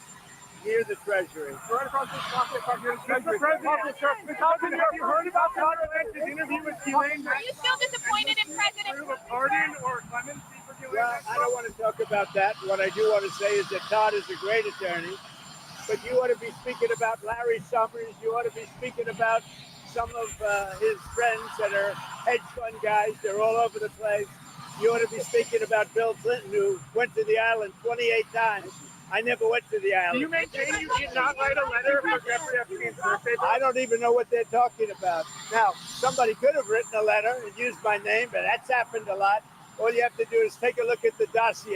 Near the Treasury. Right across the street near the Treasury. Have you heard about Todd Blanche's interview with Ghislaine? Are you still disappointed in President? Pardon or clemency for Ghislaine? Well, I don't want to talk about that. What I do want to say is that Todd is a great attorney, but you ought to be speaking about Larry Summers. You ought to be speaking about some of his friends that are hedge fund guys. They're all over the place. You ought to be speaking about Bill Clinton, who went to the island 28 times. I never went to the island. Do you maintain you did not write a letter for Jeffrey Epstein's birthday? I don't even know what they're talking about. Now, somebody could have written a letter and used my name, but that's happened a lot. All you have to do is take a look at the dossier.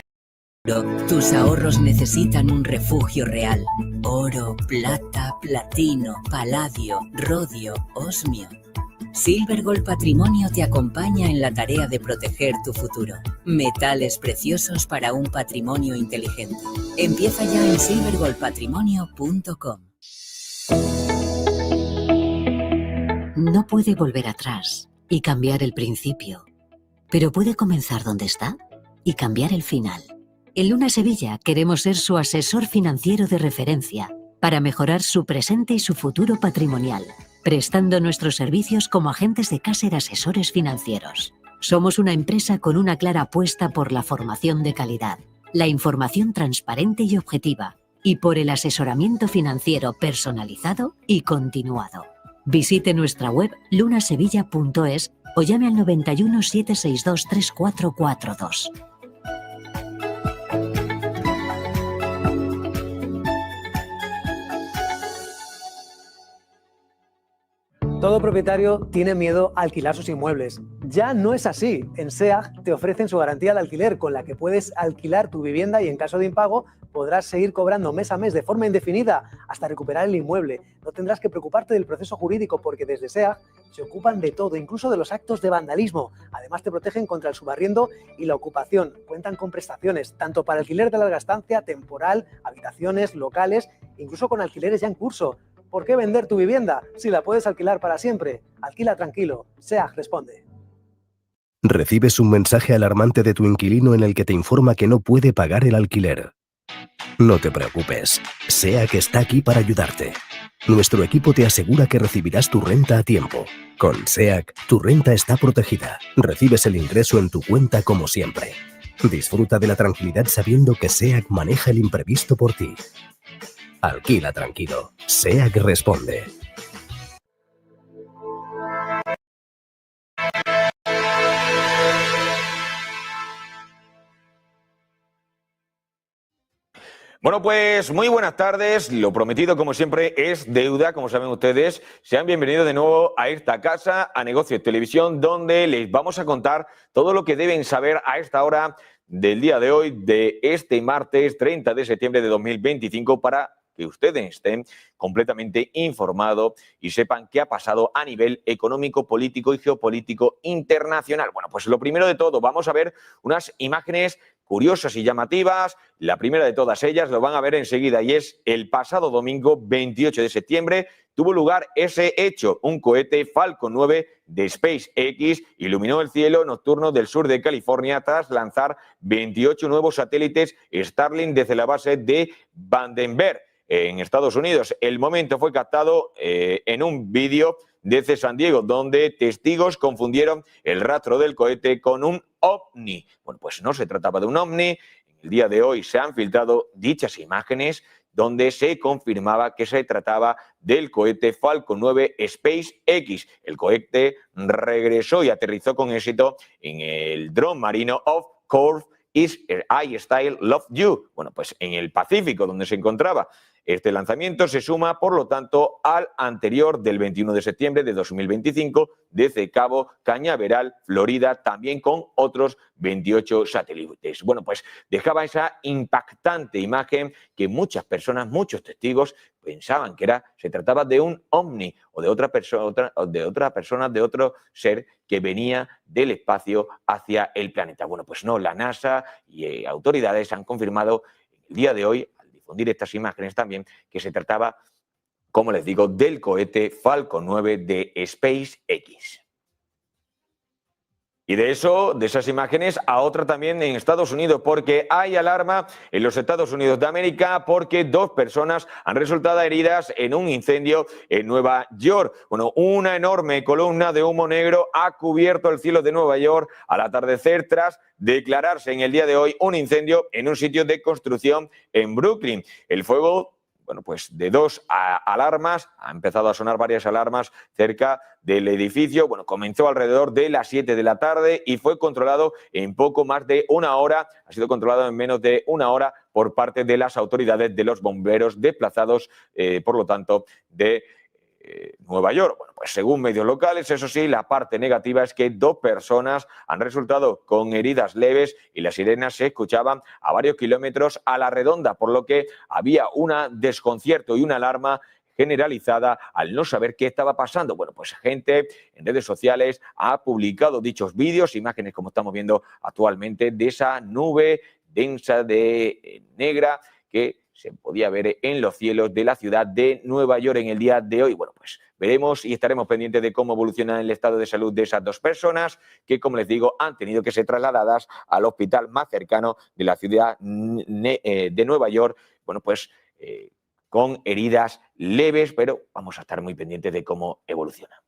Tus ahorros necesitan un refugio real. Oro, plata, platino, paladio, rodio, osmio. Silver Gold Patrimonio te acompaña en la tarea de proteger tu futuro. Metales preciosos para un patrimonio inteligente. Empieza ya en silvergoldpatrimonio.com. No puede volver atrás y cambiar el principio, pero puede comenzar donde está y cambiar el final. En Luna Sevilla queremos ser su asesor financiero de referencia para mejorar su presente y su futuro patrimonial, prestando nuestros servicios como agentes de Caser Asesores Financieros. Somos una empresa con una clara apuesta por la formación de calidad, la información transparente y objetiva, y por el asesoramiento financiero personalizado y continuado. Visite nuestra web lunasevilla.es o llame al 91 762 3442. Todo propietario tiene miedo a alquilar sus inmuebles. Ya no es así. En SEAG te ofrecen su garantía de alquiler, con la que puedes alquilar tu vivienda y en caso de impago podrás seguir cobrando mes a mes de forma indefinida hasta recuperar el inmueble. No tendrás que preocuparte del proceso jurídico porque desde SEAG se ocupan de todo, incluso de los actos de vandalismo. Además te protegen contra el subarriendo y la ocupación. Cuentan con prestaciones, tanto para alquiler de larga estancia, temporal, habitaciones, locales, incluso con alquileres ya en curso. ¿Por qué vender tu vivienda si la puedes alquilar para siempre? Alquila tranquilo. SEAG responde. Recibes un mensaje alarmante de tu inquilino en el que te informa que no puede pagar el alquiler. No te preocupes. SEAG está aquí para ayudarte. Nuestro equipo te asegura que recibirás tu renta a tiempo. Con SEAG, tu renta está protegida. Recibes el ingreso en tu cuenta como siempre. Disfruta de la tranquilidad sabiendo que SEAG maneja el imprevisto por ti. Alquila tranquilo. SEAG responde. Bueno, pues muy buenas tardes. Lo prometido, como siempre, es deuda, como saben ustedes. Sean bienvenidos de nuevo a esta casa, a Negocios Televisión, donde les vamos a contar todo lo que deben saber a esta hora del día de hoy, de este martes 30 de septiembre de 2025, para que ustedes estén completamente informados y sepan qué ha pasado a nivel económico, político y geopolítico internacional. Bueno, pues lo primero de todo, vamos a ver unas imágenes curiosas y llamativas. La primera de todas ellas lo van a ver enseguida y es el pasado domingo 28 de septiembre tuvo lugar ese hecho. Un cohete Falcon 9 de SpaceX iluminó el cielo nocturno del sur de California tras lanzar 28 nuevos satélites Starlink desde la base de Vandenberg, en Estados Unidos. El momento fue captado en un vídeo desde San Diego, donde testigos confundieron el rastro del cohete con un ovni. Bueno, pues no se trataba de un ovni. En el día de hoy se han filtrado dichas imágenes donde se confirmaba que se trataba del cohete Falcon 9 SpaceX. El cohete regresó y aterrizó con éxito en el dron marino Of Course Is I Style Love You. Bueno, pues en el Pacífico, donde se encontraba. Este lanzamiento se suma, por lo tanto, al anterior del 21 de septiembre de 2025 desde Cabo Cañaveral, Florida, también con otros 28 satélites. Bueno, pues dejaba esa impactante imagen que muchas personas, muchos testigos, pensaban que se trataba de un ovni o de otra persona, de otro ser que venía del espacio hacia el planeta. Bueno, pues no, la NASA y autoridades han confirmado el día de hoy, difundir estas imágenes también, que se trataba, como les digo, del cohete Falcon 9 de SpaceX. Y de esas imágenes a otra también en Estados Unidos, porque hay alarma en los Estados Unidos de América porque 2 personas han resultado heridas en un incendio en Nueva York. Bueno, una enorme columna de humo negro ha cubierto el cielo de Nueva York al atardecer tras declararse en el día de hoy un incendio en un sitio de construcción en Brooklyn. El fuego, bueno, pues de 2 alarmas, ha empezado a sonar varias alarmas cerca del edificio. Bueno, comenzó alrededor de las 7 de la tarde y fue controlado en poco más de una hora. Ha sido controlado en menos de una hora por parte de las autoridades de los bomberos desplazados, por lo tanto, de Nueva York. Bueno, pues según medios locales, eso sí, la parte negativa es que 2 personas han resultado con heridas leves y las sirenas se escuchaban a varios kilómetros a la redonda, por lo que había un desconcierto y una alarma generalizada al no saber qué estaba pasando. Bueno, pues gente en redes sociales ha publicado dichos vídeos, imágenes como estamos viendo actualmente de esa nube densa de negra que se podía ver en los cielos de la ciudad de Nueva York en el día de hoy. Bueno, pues veremos y estaremos pendientes de cómo evoluciona el estado de salud de esas dos personas que, como les digo, han tenido que ser trasladadas al hospital más cercano de la ciudad de Nueva York, bueno, pues con heridas leves, pero vamos a estar muy pendientes de cómo evoluciona.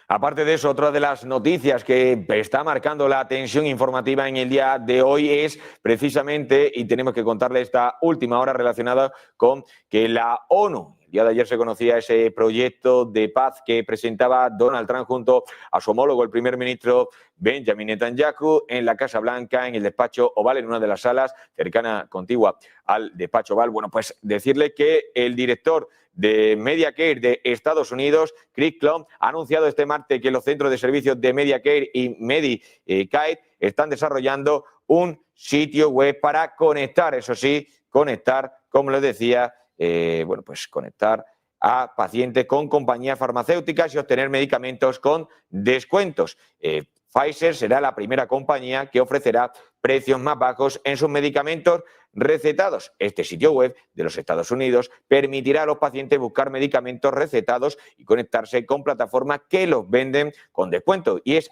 Aparte de eso, otra de las noticias que está marcando la atención informativa en el día de hoy es precisamente, y tenemos que contarle esta última hora relacionada con que la ONU, el día de ayer se conocía ese proyecto de paz que presentaba Donald Trump junto a su homólogo, el primer ministro Benjamin Netanyahu, en la Casa Blanca, en el despacho Oval, en una de las salas cercana, contigua al despacho Oval. Bueno, pues decirle que el director de Medicare de Estados Unidos, Chris Klum, ha anunciado este martes que los centros de servicios de Medicare y Medicaid están desarrollando un sitio web para conectar, eso sí, conectar, como les decía, bueno, pues conectar a pacientes con compañías farmacéuticas y obtener medicamentos con descuentos. Pfizer será la primera compañía que ofrecerá precios más bajos en sus medicamentos recetados. Este sitio web de los Estados Unidos permitirá a los pacientes buscar medicamentos recetados y conectarse con plataformas que los venden con descuento. Y es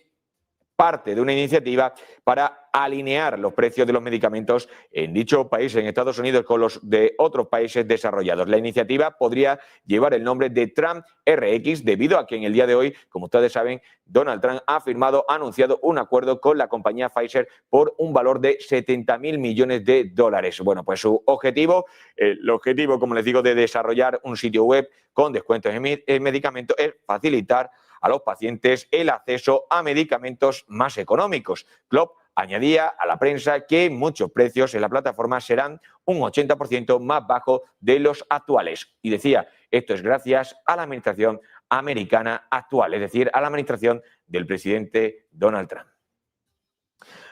parte de una iniciativa para alinear los precios de los medicamentos en dicho país, en Estados Unidos, con los de otros países desarrollados. La iniciativa podría llevar el nombre de Trump RX debido a que en el día de hoy, como ustedes saben, Donald Trump ha anunciado un acuerdo con la compañía Pfizer por un valor de 70.000 millones de dólares. Bueno, pues su objetivo, el objetivo, como les digo, de desarrollar un sitio web con descuentos en medicamentos es facilitar a los pacientes el acceso a medicamentos más económicos. Klopp añadía a la prensa que muchos precios en la plataforma serán un 80% más bajos de los actuales. Y decía, esto es gracias a la administración americana actual, es decir, a la administración del presidente Donald Trump.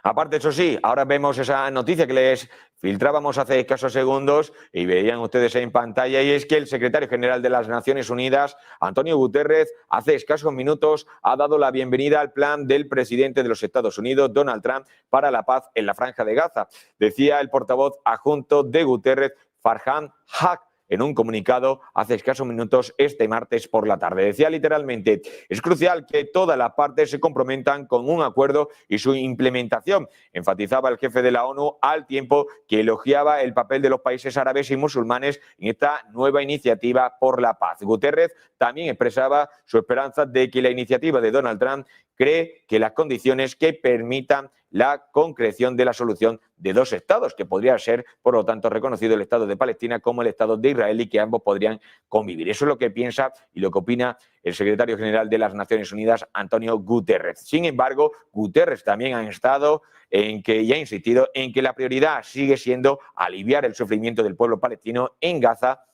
Aparte, eso sí, ahora vemos esa noticia que les filtrábamos hace escasos segundos y veían ustedes en pantalla, y es que el secretario general de las Naciones Unidas, Antonio Guterres, hace escasos minutos ha dado la bienvenida al plan del presidente de los Estados Unidos, Donald Trump, para la paz en la Franja de Gaza. Decía el portavoz adjunto de Guterres, Farhan Haq, en un comunicado hace escasos minutos este martes por la tarde. Decía literalmente, es crucial que todas las partes se comprometan con un acuerdo y su implementación, enfatizaba el jefe de la ONU al tiempo que elogiaba el papel de los países árabes y musulmanes en esta nueva iniciativa por la paz. Guterres también expresaba su esperanza de que la iniciativa de Donald Trump cree que las condiciones que permitan la concreción de la solución de dos estados, que podría ser, por lo tanto, reconocido el Estado de Palestina como el Estado de Israel y que ambos podrían convivir. Eso es lo que piensa y lo que opina el secretario general de las Naciones Unidas, Antonio Guterres. Sin embargo, Guterres también ha estado en que y ha insistido en que la prioridad sigue siendo aliviar el sufrimiento del pueblo palestino en Gaza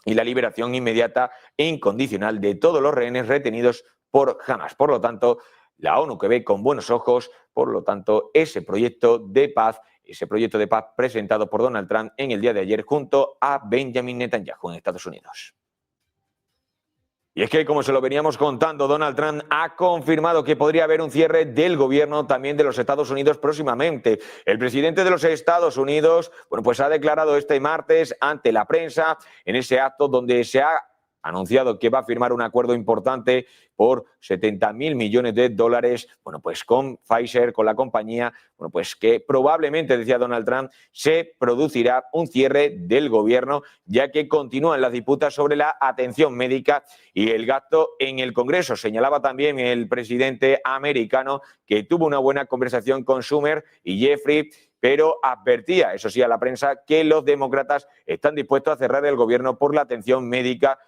y la liberación inmediata e incondicional de todos los rehenes retenidos por Hamas. Por lo tanto, la ONU que ve con buenos ojos, por lo tanto, ese proyecto de paz presentado por Donald Trump en el día de ayer junto a Benjamin Netanyahu en Estados Unidos. Y es que, como se lo veníamos contando, Donald Trump ha confirmado que podría haber un cierre del gobierno también de los Estados Unidos próximamente. El presidente de los Estados Unidos, bueno, pues ha declarado este martes ante la prensa en ese acto donde se ha anunciado que va a firmar un acuerdo importante por 70.000 millones de dólares, bueno, pues con Pfizer, con la compañía, bueno, pues que probablemente, decía Donald Trump, se producirá un cierre del gobierno, ya que continúan las disputas sobre la atención médica y el gasto en el Congreso. Señalaba también el presidente americano que tuvo una buena conversación con Schumer y Jeffrey, pero advertía, eso sí, a la prensa, que los demócratas están dispuestos a cerrar el gobierno por la atención médica,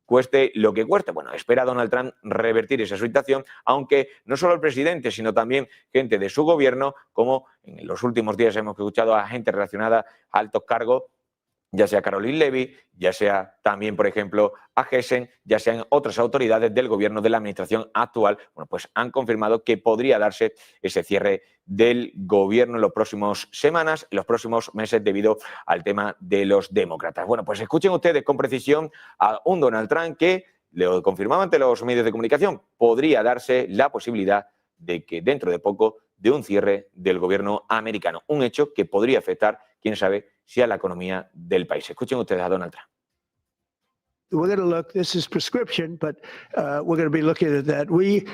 cueste lo que cueste. Bueno, espera Donald Trump revertir esa situación, aunque no solo el presidente, sino también gente de su gobierno, como en los últimos días hemos escuchado a gente relacionada a altos cargos, ya sea Caroline Levy, ya sea también, por ejemplo, a Hessen, ya sean otras autoridades del gobierno de la administración actual, bueno, pues han confirmado que podría darse ese cierre del gobierno en las próximas semanas, en los próximos meses, debido al tema de los demócratas. Bueno, pues escuchen ustedes con precisión a un Donald Trump que, lo confirmaba ante los medios de comunicación, podría darse la posibilidad de que dentro de poco de un cierre del gobierno americano. Un hecho que podría afectar, quién sabe, sí a la economía del país. Escuchen ustedes a Donald Trump. We're going to look, this is prescription, but we're going to be looking at that. We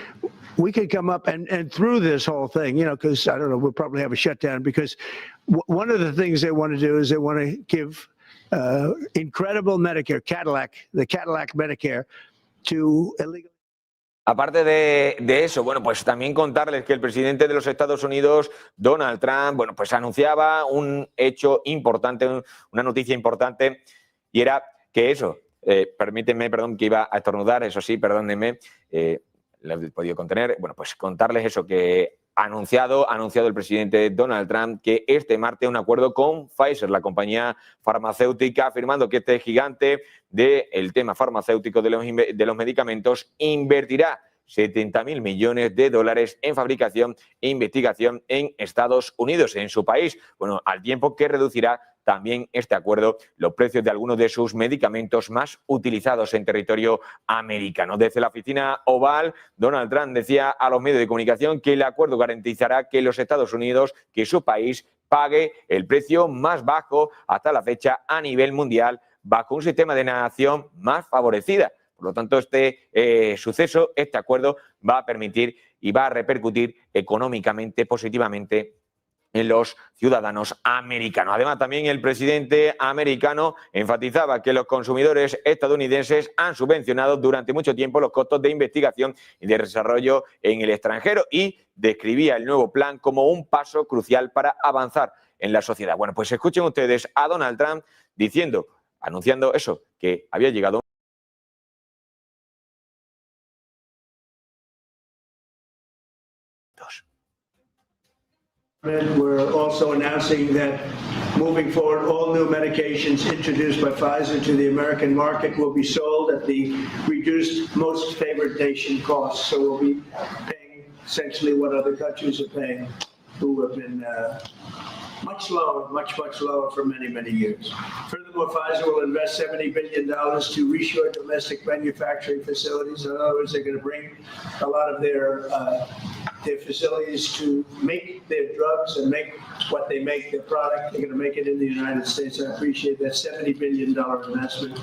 could come up and through this whole thing, you know, because I don't know, we'll probably have a shutdown because one of the things they want to do is they want to give incredible Medicare, the Cadillac Medicare to illegal. Aparte de eso, bueno, pues también contarles que el presidente de los Estados Unidos, Donald Trump, bueno, pues anunciaba un hecho importante, una noticia importante, y era que eso, permítanme, perdón, que iba a estornudar, eso sí, perdónenme, lo he podido contener. Bueno, pues contarles eso, que ha anunciado el presidente Donald Trump que este martes un acuerdo con Pfizer, la compañía farmacéutica, afirmando que este gigante del tema farmacéutico de los medicamentos invertirá 70.000 millones de dólares en fabricación e investigación en Estados Unidos, en su país. Bueno, al tiempo que reducirá también este acuerdo los precios de algunos de sus medicamentos más utilizados en territorio americano. Desde la oficina Oval, Donald Trump decía a los medios de comunicación que el acuerdo garantizará que los Estados Unidos, que su país, pague el precio más bajo hasta la fecha a nivel mundial, bajo un sistema de nación más favorecida. Por lo tanto, este suceso, este acuerdo, va a permitir y va a repercutir económicamente, positivamente, en los ciudadanos americanos. Además, también el presidente americano enfatizaba que los consumidores estadounidenses han subvencionado durante mucho tiempo los costos de investigación y de desarrollo en el extranjero y describía el nuevo plan como un paso crucial para avanzar en la sociedad. Bueno, pues escuchen ustedes a Donald Trump anunciando eso, que había llegado. We're also announcing that moving forward, all new medications introduced by Pfizer to the American market will be sold at the reduced most favored nation cost. So we'll be paying essentially what other countries are paying, who have been much lower for many, many years. Furthermore, Pfizer will invest $70 billion to reshore domestic manufacturing facilities. In other words, they're going to bring a lot of their facilities to make their drugs and make what they make, their product. They're going to make it in the United States. I appreciate that $70 billion investment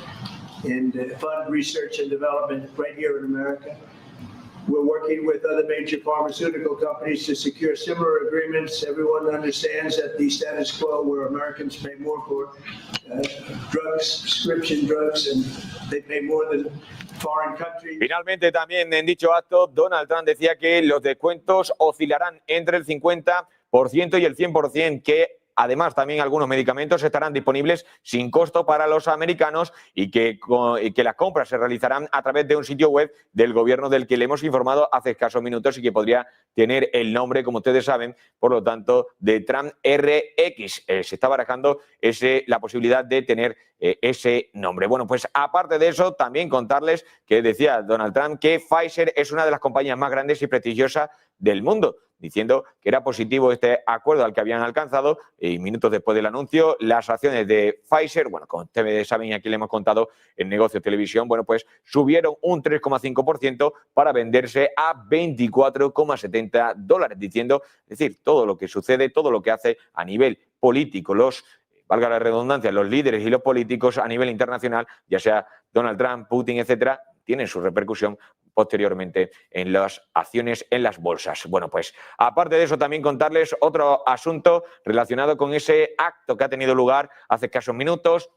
in fund research and development right here in America. We're working with other major pharmaceutical companies to secure similar agreements. Everyone understands that the status quo where Americans pay more for drugs, prescription drugs, and they pay more than foreign countries. Finalmente, también en dicho acto, Donald Trump decía que los descuentos oscilarán entre el 50% y el 100%, que además también algunos medicamentos estarán disponibles sin costo para los americanos y que las compras se realizarán a través de un sitio web del gobierno del que le hemos informado hace escasos minutos y que podría tener el nombre, como ustedes saben, por lo tanto, de Trump RX. Se está barajando la posibilidad de tener ese nombre. Bueno, pues aparte de eso, también contarles que decía Donald Trump que Pfizer es una de las compañías más grandes y prestigiosas del mundo, diciendo que era positivo este acuerdo al que habían alcanzado y minutos después del anuncio, las acciones de Pfizer, bueno, como ustedes saben y aquí le hemos contado en Negocios Televisión, bueno, pues subieron un 3,5% para venderse a $24,70, diciendo, es decir, todo lo que sucede, todo lo que hace a nivel político, valga la redundancia, los líderes y los políticos a nivel internacional, ya sea Donald Trump, Putin, etcétera, tienen su repercusión posteriormente en las acciones en las bolsas. Bueno, pues aparte de eso también contarles otro asunto relacionado con ese acto que ha tenido lugar hace escasos minutos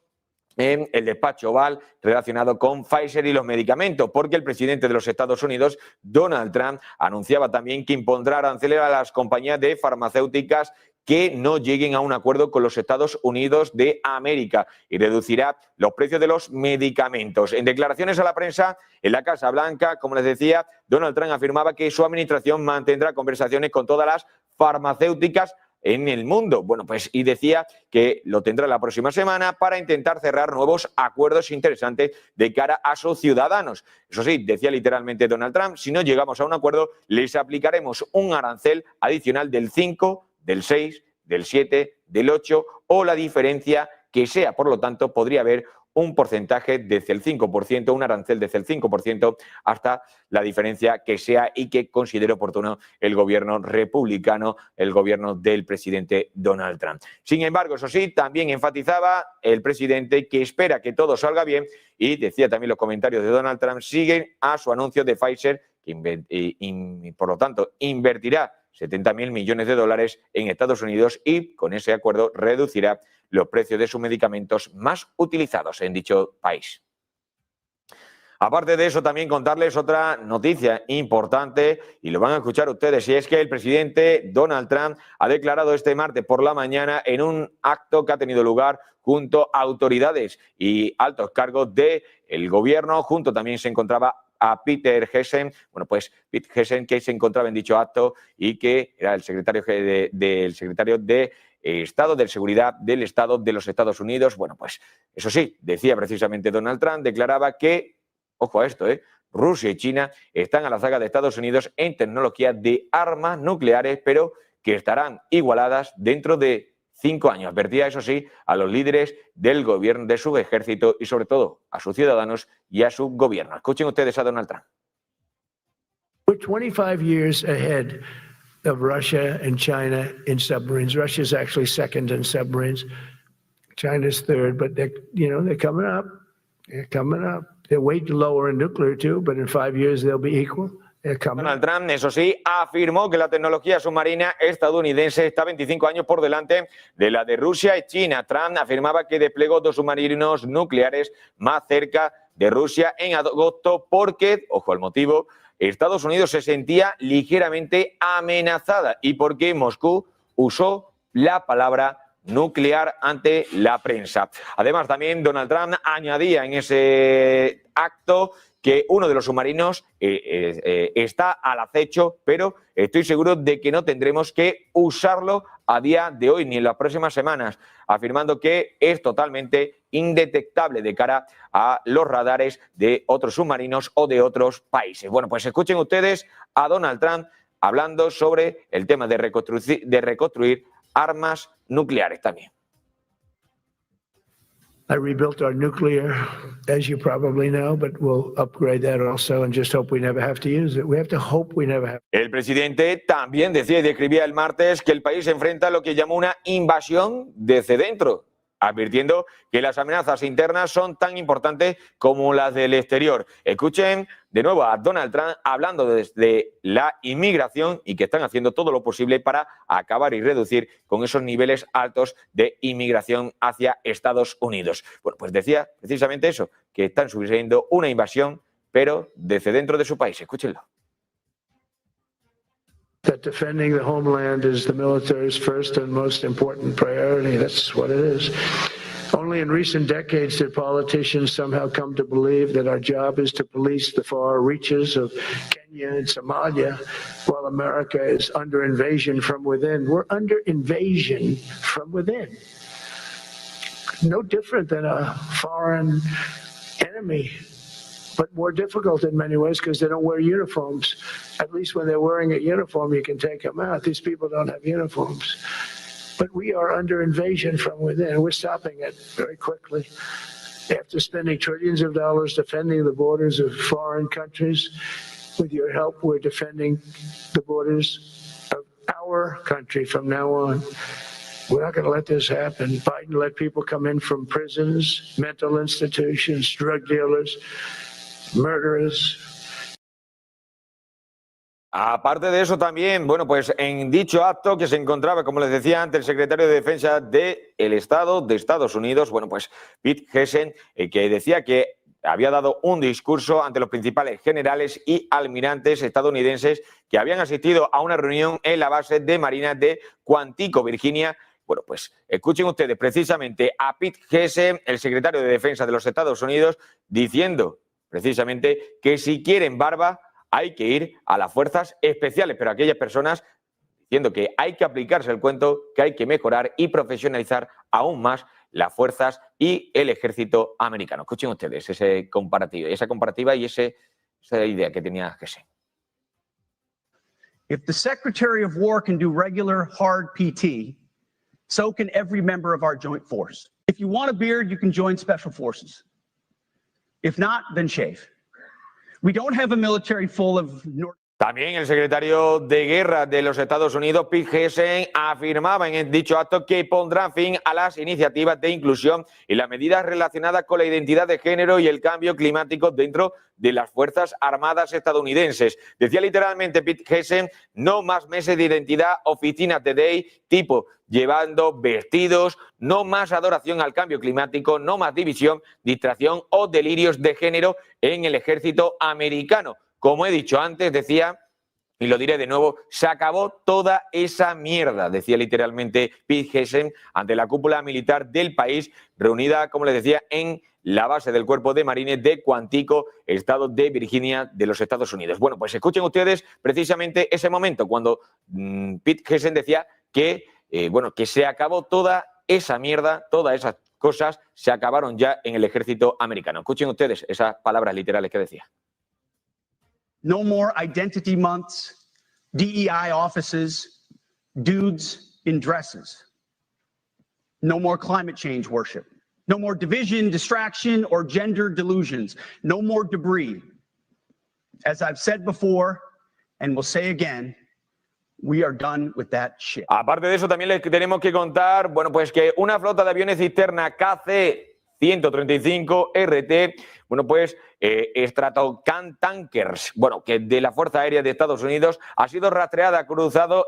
en el despacho Oval relacionado con Pfizer y los medicamentos, porque el presidente de los Estados Unidos, Donald Trump, anunciaba también que impondrá aranceles a las compañías de farmacéuticas que no lleguen a un acuerdo con los Estados Unidos de América y reducirá los precios de los medicamentos. En declaraciones a la prensa en la Casa Blanca, como les decía, Donald Trump afirmaba que su administración mantendrá conversaciones con todas las farmacéuticas en el mundo. Bueno, pues y decía que lo tendrá la próxima semana para intentar cerrar nuevos acuerdos interesantes de cara a sus ciudadanos. Eso sí, decía literalmente Donald Trump, si no llegamos a un acuerdo, les aplicaremos un arancel adicional del 5%, del 6%, del 7%, del 8% o la diferencia que sea, por lo tanto, podría haber un porcentaje desde el 5%, un arancel desde el 5% hasta la diferencia que sea y que considere oportuno el gobierno republicano, el gobierno del presidente Donald Trump. Sin embargo, eso sí, también enfatizaba el presidente que espera que todo salga bien y decía también los comentarios de Donald Trump siguen a su anuncio de Pfizer, que por lo tanto invertirá 70.000 millones de dólares en Estados Unidos y con ese acuerdo reducirá los precios de sus medicamentos más utilizados en dicho país. Aparte de eso, también contarles otra noticia importante, y lo van a escuchar ustedes, y es que el presidente Donald Trump ha declarado este martes por la mañana en un acto que ha tenido lugar junto a autoridades y altos cargos del gobierno, junto también se encontraba a Peter Hegseth, bueno, pues Pete Hegseth, que se encontraba en dicho acto y que era el secretario de Estado de Seguridad del Estado de los Estados Unidos. Bueno, pues eso sí, decía precisamente Donald Trump, declaraba que, ojo a esto, Rusia y China están a la zaga de Estados Unidos en tecnología de armas nucleares, pero que estarán igualadas dentro de 5 años. Advertía, eso sí, a los líderes del gobierno, de su ejército y sobre todo a sus ciudadanos y a su gobierno. Escuchen ustedes a Donald Trump. We're 25 years ahead of Russia and China in submarines. Russia's actually second in submarines. China's third, but they're coming up. They're coming up. They're way lower in nuclear too, but in 5 years they'll be equal. Donald Trump, eso sí, afirmó que la tecnología submarina estadounidense está 25 años por delante de la de Rusia y China. Trump afirmaba que desplegó 2 submarinos nucleares más cerca de Rusia en agosto porque, ojo al motivo, Estados Unidos se sentía ligeramente amenazada y porque Moscú usó la palabra nuclear ante la prensa. Además, también Donald Trump añadía en ese acto que uno de los submarinos está al acecho, pero estoy seguro de que no tendremos que usarlo a día de hoy ni en las próximas semanas, afirmando que es totalmente indetectable de cara a los radares de otros submarinos o de otros países. Bueno, pues escuchen ustedes a Donald Trump hablando sobre el tema de reconstruir armas nucleares también. I rebuilt our nuclear, as you probably know, but we'll upgrade that also and just hope we never have to use it. We have to hope we never have. El presidente también decía y describía el martes que el país se enfrenta a lo que llamó una invasión desde dentro, advirtiendo que las amenazas internas son tan importantes como las del exterior. Escuchen de nuevo a Donald Trump hablando desde la inmigración y que están haciendo todo lo posible para acabar y reducir con esos niveles altos de inmigración hacia Estados Unidos. Bueno, pues decía precisamente eso, que están sufriendo una invasión, pero desde dentro de su país. Escúchenlo. That defending the homeland is the military's first and most important priority. That's what it is. Only in recent decades did politicians somehow come to believe that our job is to police the far reaches of Kenya and Somalia, while America is under invasion from within. We're under invasion from within. No different than a foreign enemy, but more difficult in many ways because they don't wear uniforms. At least when they're wearing a uniform, you can take them out. These people don't have uniforms. But we are under invasion from within. We're stopping it very quickly. After spending trillions of dollars defending the borders of foreign countries, with your help, we're defending the borders of our country from now on. We're not going to let this happen. Biden let people come in from prisons, mental institutions, drug dealers, murderers. Aparte de eso también, bueno, pues en dicho acto que se encontraba, como les decía antes, el secretario de Defensa del Estado de Estados Unidos, bueno, pues Pete Hegseth, que decía que había dado un discurso ante los principales generales y almirantes estadounidenses que habían asistido a una reunión en la base de Marina de Quantico, Virginia. Bueno, pues escuchen ustedes precisamente a Pete Hegseth, el secretario de Defensa de los Estados Unidos, diciendo precisamente que si quieren barba hay que ir a las fuerzas especiales, pero aquellas personas diciendo que hay que aplicarse el cuento, que hay que mejorar y profesionalizar aún más las fuerzas y el ejército americano. Escuchen ustedes esa comparativa y esa idea que tenía Hegseth. If the Secretary of War can do regular hard PT, so can every member of our joint force. If you want a beard, you can join Special Forces. If not, then shave. We don't have a military full of También el secretario de Guerra de los Estados Unidos, Pete Hegseth, afirmaba en dicho acto que pondrá fin a las iniciativas de inclusión y las medidas relacionadas con la identidad de género y el cambio climático dentro de las Fuerzas Armadas estadounidenses. Decía literalmente Pete Hegseth: no más meses de identidad, oficinas de day tipo llevando vestidos, no más adoración al cambio climático, no más división, distracción o delirios de género en el ejército americano. Como he dicho antes, decía, y lo diré de nuevo, se acabó toda esa mierda, decía literalmente Pete Hegseth ante la cúpula militar del país, reunida, como les decía, en la base del Cuerpo de Marines de Quantico, estado de Virginia, de los Estados Unidos. Bueno, pues escuchen ustedes precisamente ese momento, cuando Pete Hegseth decía que, que se acabó toda esa mierda, todas esas cosas se acabaron ya en el ejército americano. Escuchen ustedes esas palabras literales que decía. No more identity months, DEI offices, dudes in dresses. No more climate change worship. No more division, distraction, or gender delusions. No more debris. As I've said before, and will say again, we are done with that shit. Aparte de eso, también les tenemos que contar, pues que una flota de aviones cisterna KC-135 RT, Stratotankers, que de la Fuerza Aérea de Estados Unidos ha sido rastreada cruzando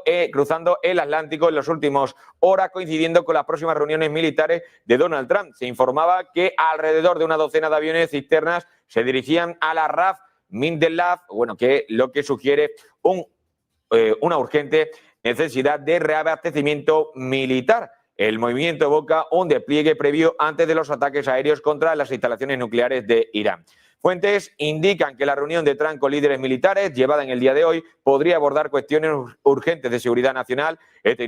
el Atlántico en las últimas horas, coincidiendo con las próximas reuniones militares de Donald Trump. Se informaba que alrededor de una docena de aviones cisternas se dirigían a la RAF Mindelaf, lo que sugiere una urgente necesidad de reabastecimiento militar. El movimiento evoca un despliegue previo antes de los ataques aéreos contra las instalaciones nucleares de Irán. Fuentes indican que la reunión de Trump con líderes militares, llevada en el día de hoy, podría abordar cuestiones urgentes de seguridad nacional. Esta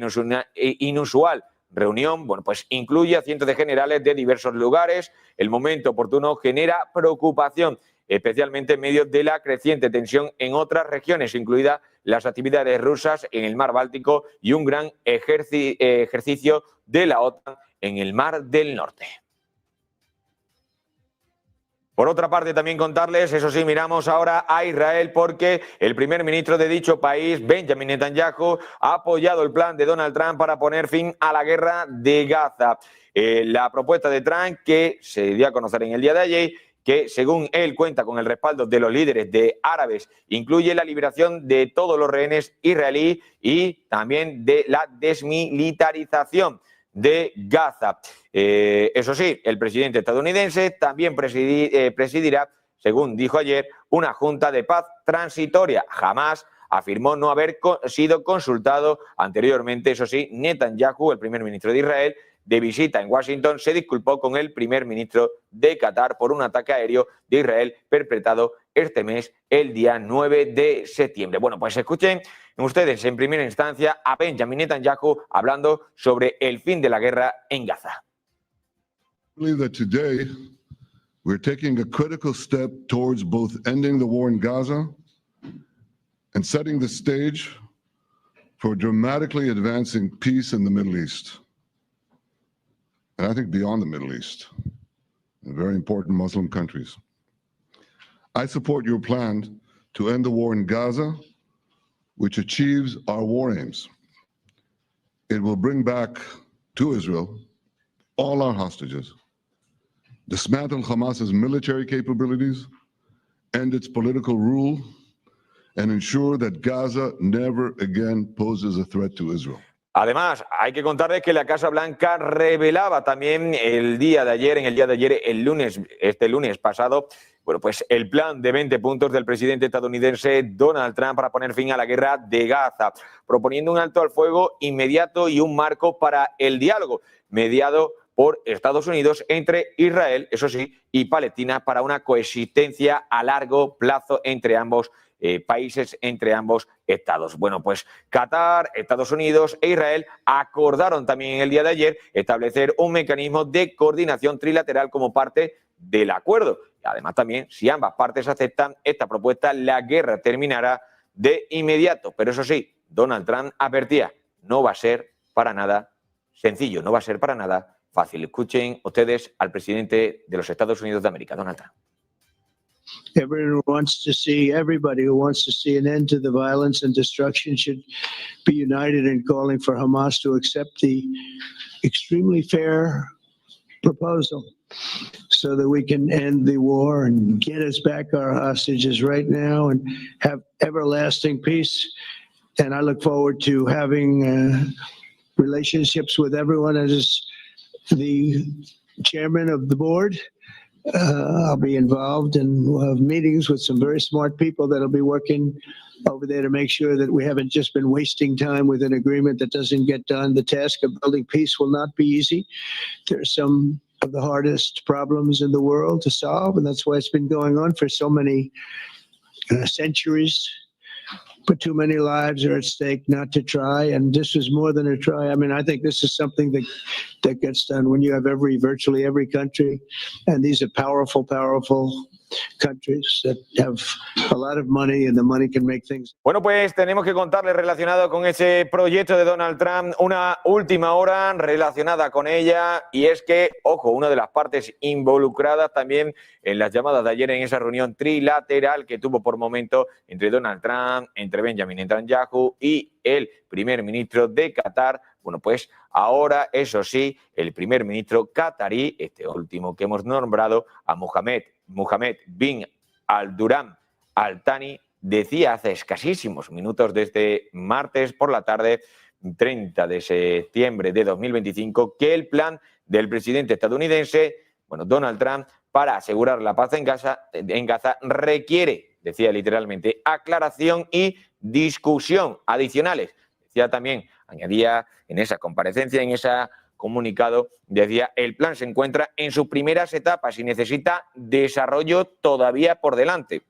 inusual reunión, incluye a cientos de generales de diversos lugares. El momento oportuno genera preocupación, especialmente en medio de la creciente tensión en otras regiones, incluidas las actividades rusas en el mar Báltico y un gran ejercicio de la OTAN en el Mar del Norte. Por otra parte, también contarles, eso sí, miramos ahora a Israel, porque el primer ministro de dicho país, Benjamin Netanyahu, ha apoyado el plan de Donald Trump para poner fin a la guerra de Gaza. La propuesta de Trump, que se dio a conocer en el día de ayer, que según él cuenta con el respaldo de los líderes de árabes, incluye la liberación de todos los rehenes israelíes y también de la desmilitarización de Gaza. Eso sí, el presidente estadounidense también presidirá, según dijo ayer, una junta de paz transitoria. Jamás afirmó no haber sido consultado anteriormente. Eso sí, Netanyahu, el primer ministro de Israel, de visita en Washington, se disculpó con el primer ministro de Qatar por un ataque aéreo de Israel perpetrado este mes, el día 9 de septiembre. Pues escuchen ustedes en primera instancia a Benjamin Netanyahu hablando sobre el fin de la guerra en Gaza. I believe that today we're taking a critical step towards both ending the war in Gaza and setting the stage for dramatically advancing peace in the Middle East. And I think beyond the Middle East, in very important Muslim countries. I support your plan to end the war in Gaza, which achieves our war aims. It will bring back to Israel all our hostages, dismantle Hamas's military capabilities, end its political rule, and ensure that Gaza never again poses a threat to Israel. Además, hay que contarles que la Casa Blanca revelaba también el lunes pasado, el plan de 20 puntos del presidente estadounidense Donald Trump para poner fin a la guerra de Gaza, proponiendo un alto al fuego inmediato y un marco para el diálogo, mediado por Estados Unidos entre Israel, eso sí, y Palestina, para una coexistencia a largo plazo entre ambos países, entre ambos estados. Qatar, Estados Unidos e Israel acordaron también en el día de ayer establecer un mecanismo de coordinación trilateral como parte del acuerdo. Además, también, si ambas partes aceptan esta propuesta, la guerra terminará de inmediato. Pero eso sí, Donald Trump advertía, no va a ser para nada sencillo, no va a ser para nada fácil. Escuchen ustedes al presidente de los Estados Unidos de América, Donald Trump. Everybody who wants to see an end to the violence and destruction should be united in calling for Hamas to accept the extremely fair proposal so that we can end the war and get us back our hostages right now and have everlasting peace. And I look forward to having relationships with everyone as the chairman of the board. I'll be involved and we'll have meetings with some very smart people that'll be working over there to make sure that we haven't just been wasting time with an agreement that doesn't get done. The task of building peace will not be easy. There are some of the hardest problems in the world to solve, and that's why it's been going on for so many centuries. But too many lives are at stake not to try, and this is more than a try. I mean, I think this is something that gets done when you have virtually every country, and these are powerful countries that have a lot of money, and the money can make things. Bueno, pues tenemos que contarles relacionado con ese proyecto de Donald Trump una última hora relacionada con ella, y es que, ojo, una de las partes involucradas también en las llamadas de ayer en esa reunión trilateral que tuvo por momento entre Donald Trump, entre Benjamin Netanyahu y el primer ministro de Qatar. Bueno, pues ahora, eso sí, el primer ministro qatarí, este último que hemos nombrado, a Mohammed bin al-Duram al-Thani, decía hace escasísimos minutos de este martes por la tarde, 30 de septiembre de 2025, que el plan del presidente estadounidense, Donald Trump, para asegurar la paz en Gaza requiere, decía literalmente, aclaración y discusión adicionales. Decía también, añadía en esa comparecencia, en ese comunicado, decía, el plan se encuentra en sus primeras etapas y necesita desarrollo todavía por delante.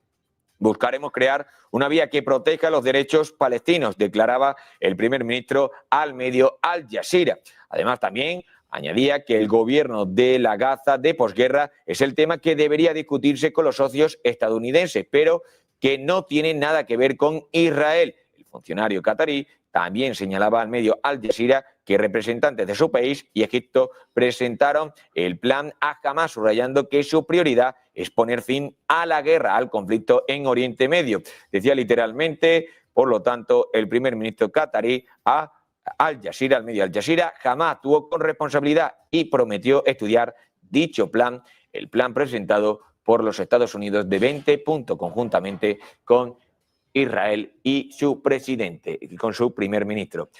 Buscaremos crear una vía que proteja los derechos palestinos, declaraba el primer ministro al medio Al Jazeera. Además, también añadía que el gobierno de la Gaza de posguerra es el tema que debería discutirse con los socios estadounidenses, pero que no tiene nada que ver con Israel. El funcionario qatarí también señalaba al medio Al Jazeera que representantes de su país y Egipto presentaron el plan a Hamas, subrayando que su prioridad es poner fin a la guerra, al conflicto en Oriente Medio. Decía literalmente, por lo tanto, el primer ministro qatarí a Al Jazeera, al medio Al Jazeera, jamás actuó con responsabilidad y prometió estudiar dicho plan, el plan presentado por los Estados Unidos de 20 puntos conjuntamente con Israel y su presidente, con su primer ministro,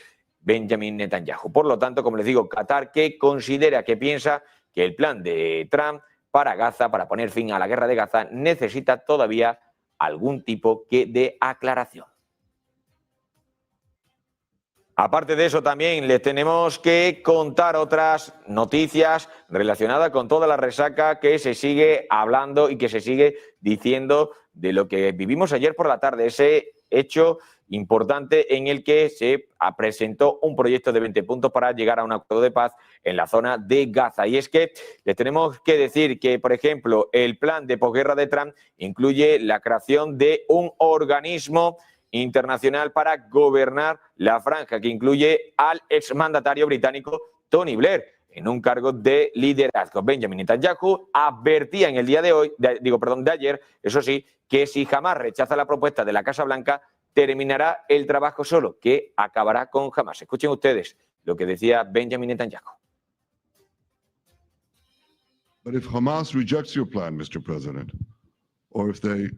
Benjamin Netanyahu. Por lo tanto, como les digo, Qatar que considera, que piensa que el plan de Trump para Gaza, para poner fin a la guerra de Gaza, necesita todavía algún tipo de aclaración. Aparte de eso, también les tenemos que contar otras noticias relacionadas con toda la resaca que se sigue hablando y que se sigue diciendo de lo que vivimos ayer por la tarde, ese hecho importante en el que se presentó un proyecto de 20 puntos para llegar a un acuerdo de paz en la zona de Gaza. Y es que les tenemos que decir que, por ejemplo, el plan de posguerra de Trump incluye la creación de un organismo internacional para gobernar la franja, que incluye al exmandatario británico Tony Blair en un cargo de liderazgo. Benjamin Netanyahu advertía en el día de hoy, de ayer, eso sí, que si jamás rechaza la propuesta de la Casa Blanca, terminará el trabajo solo, que acabará con Hamas. Escuchen ustedes lo que decía Benjamin Netanyahu. But if Hamas rejects your plan, Mr. President, or if they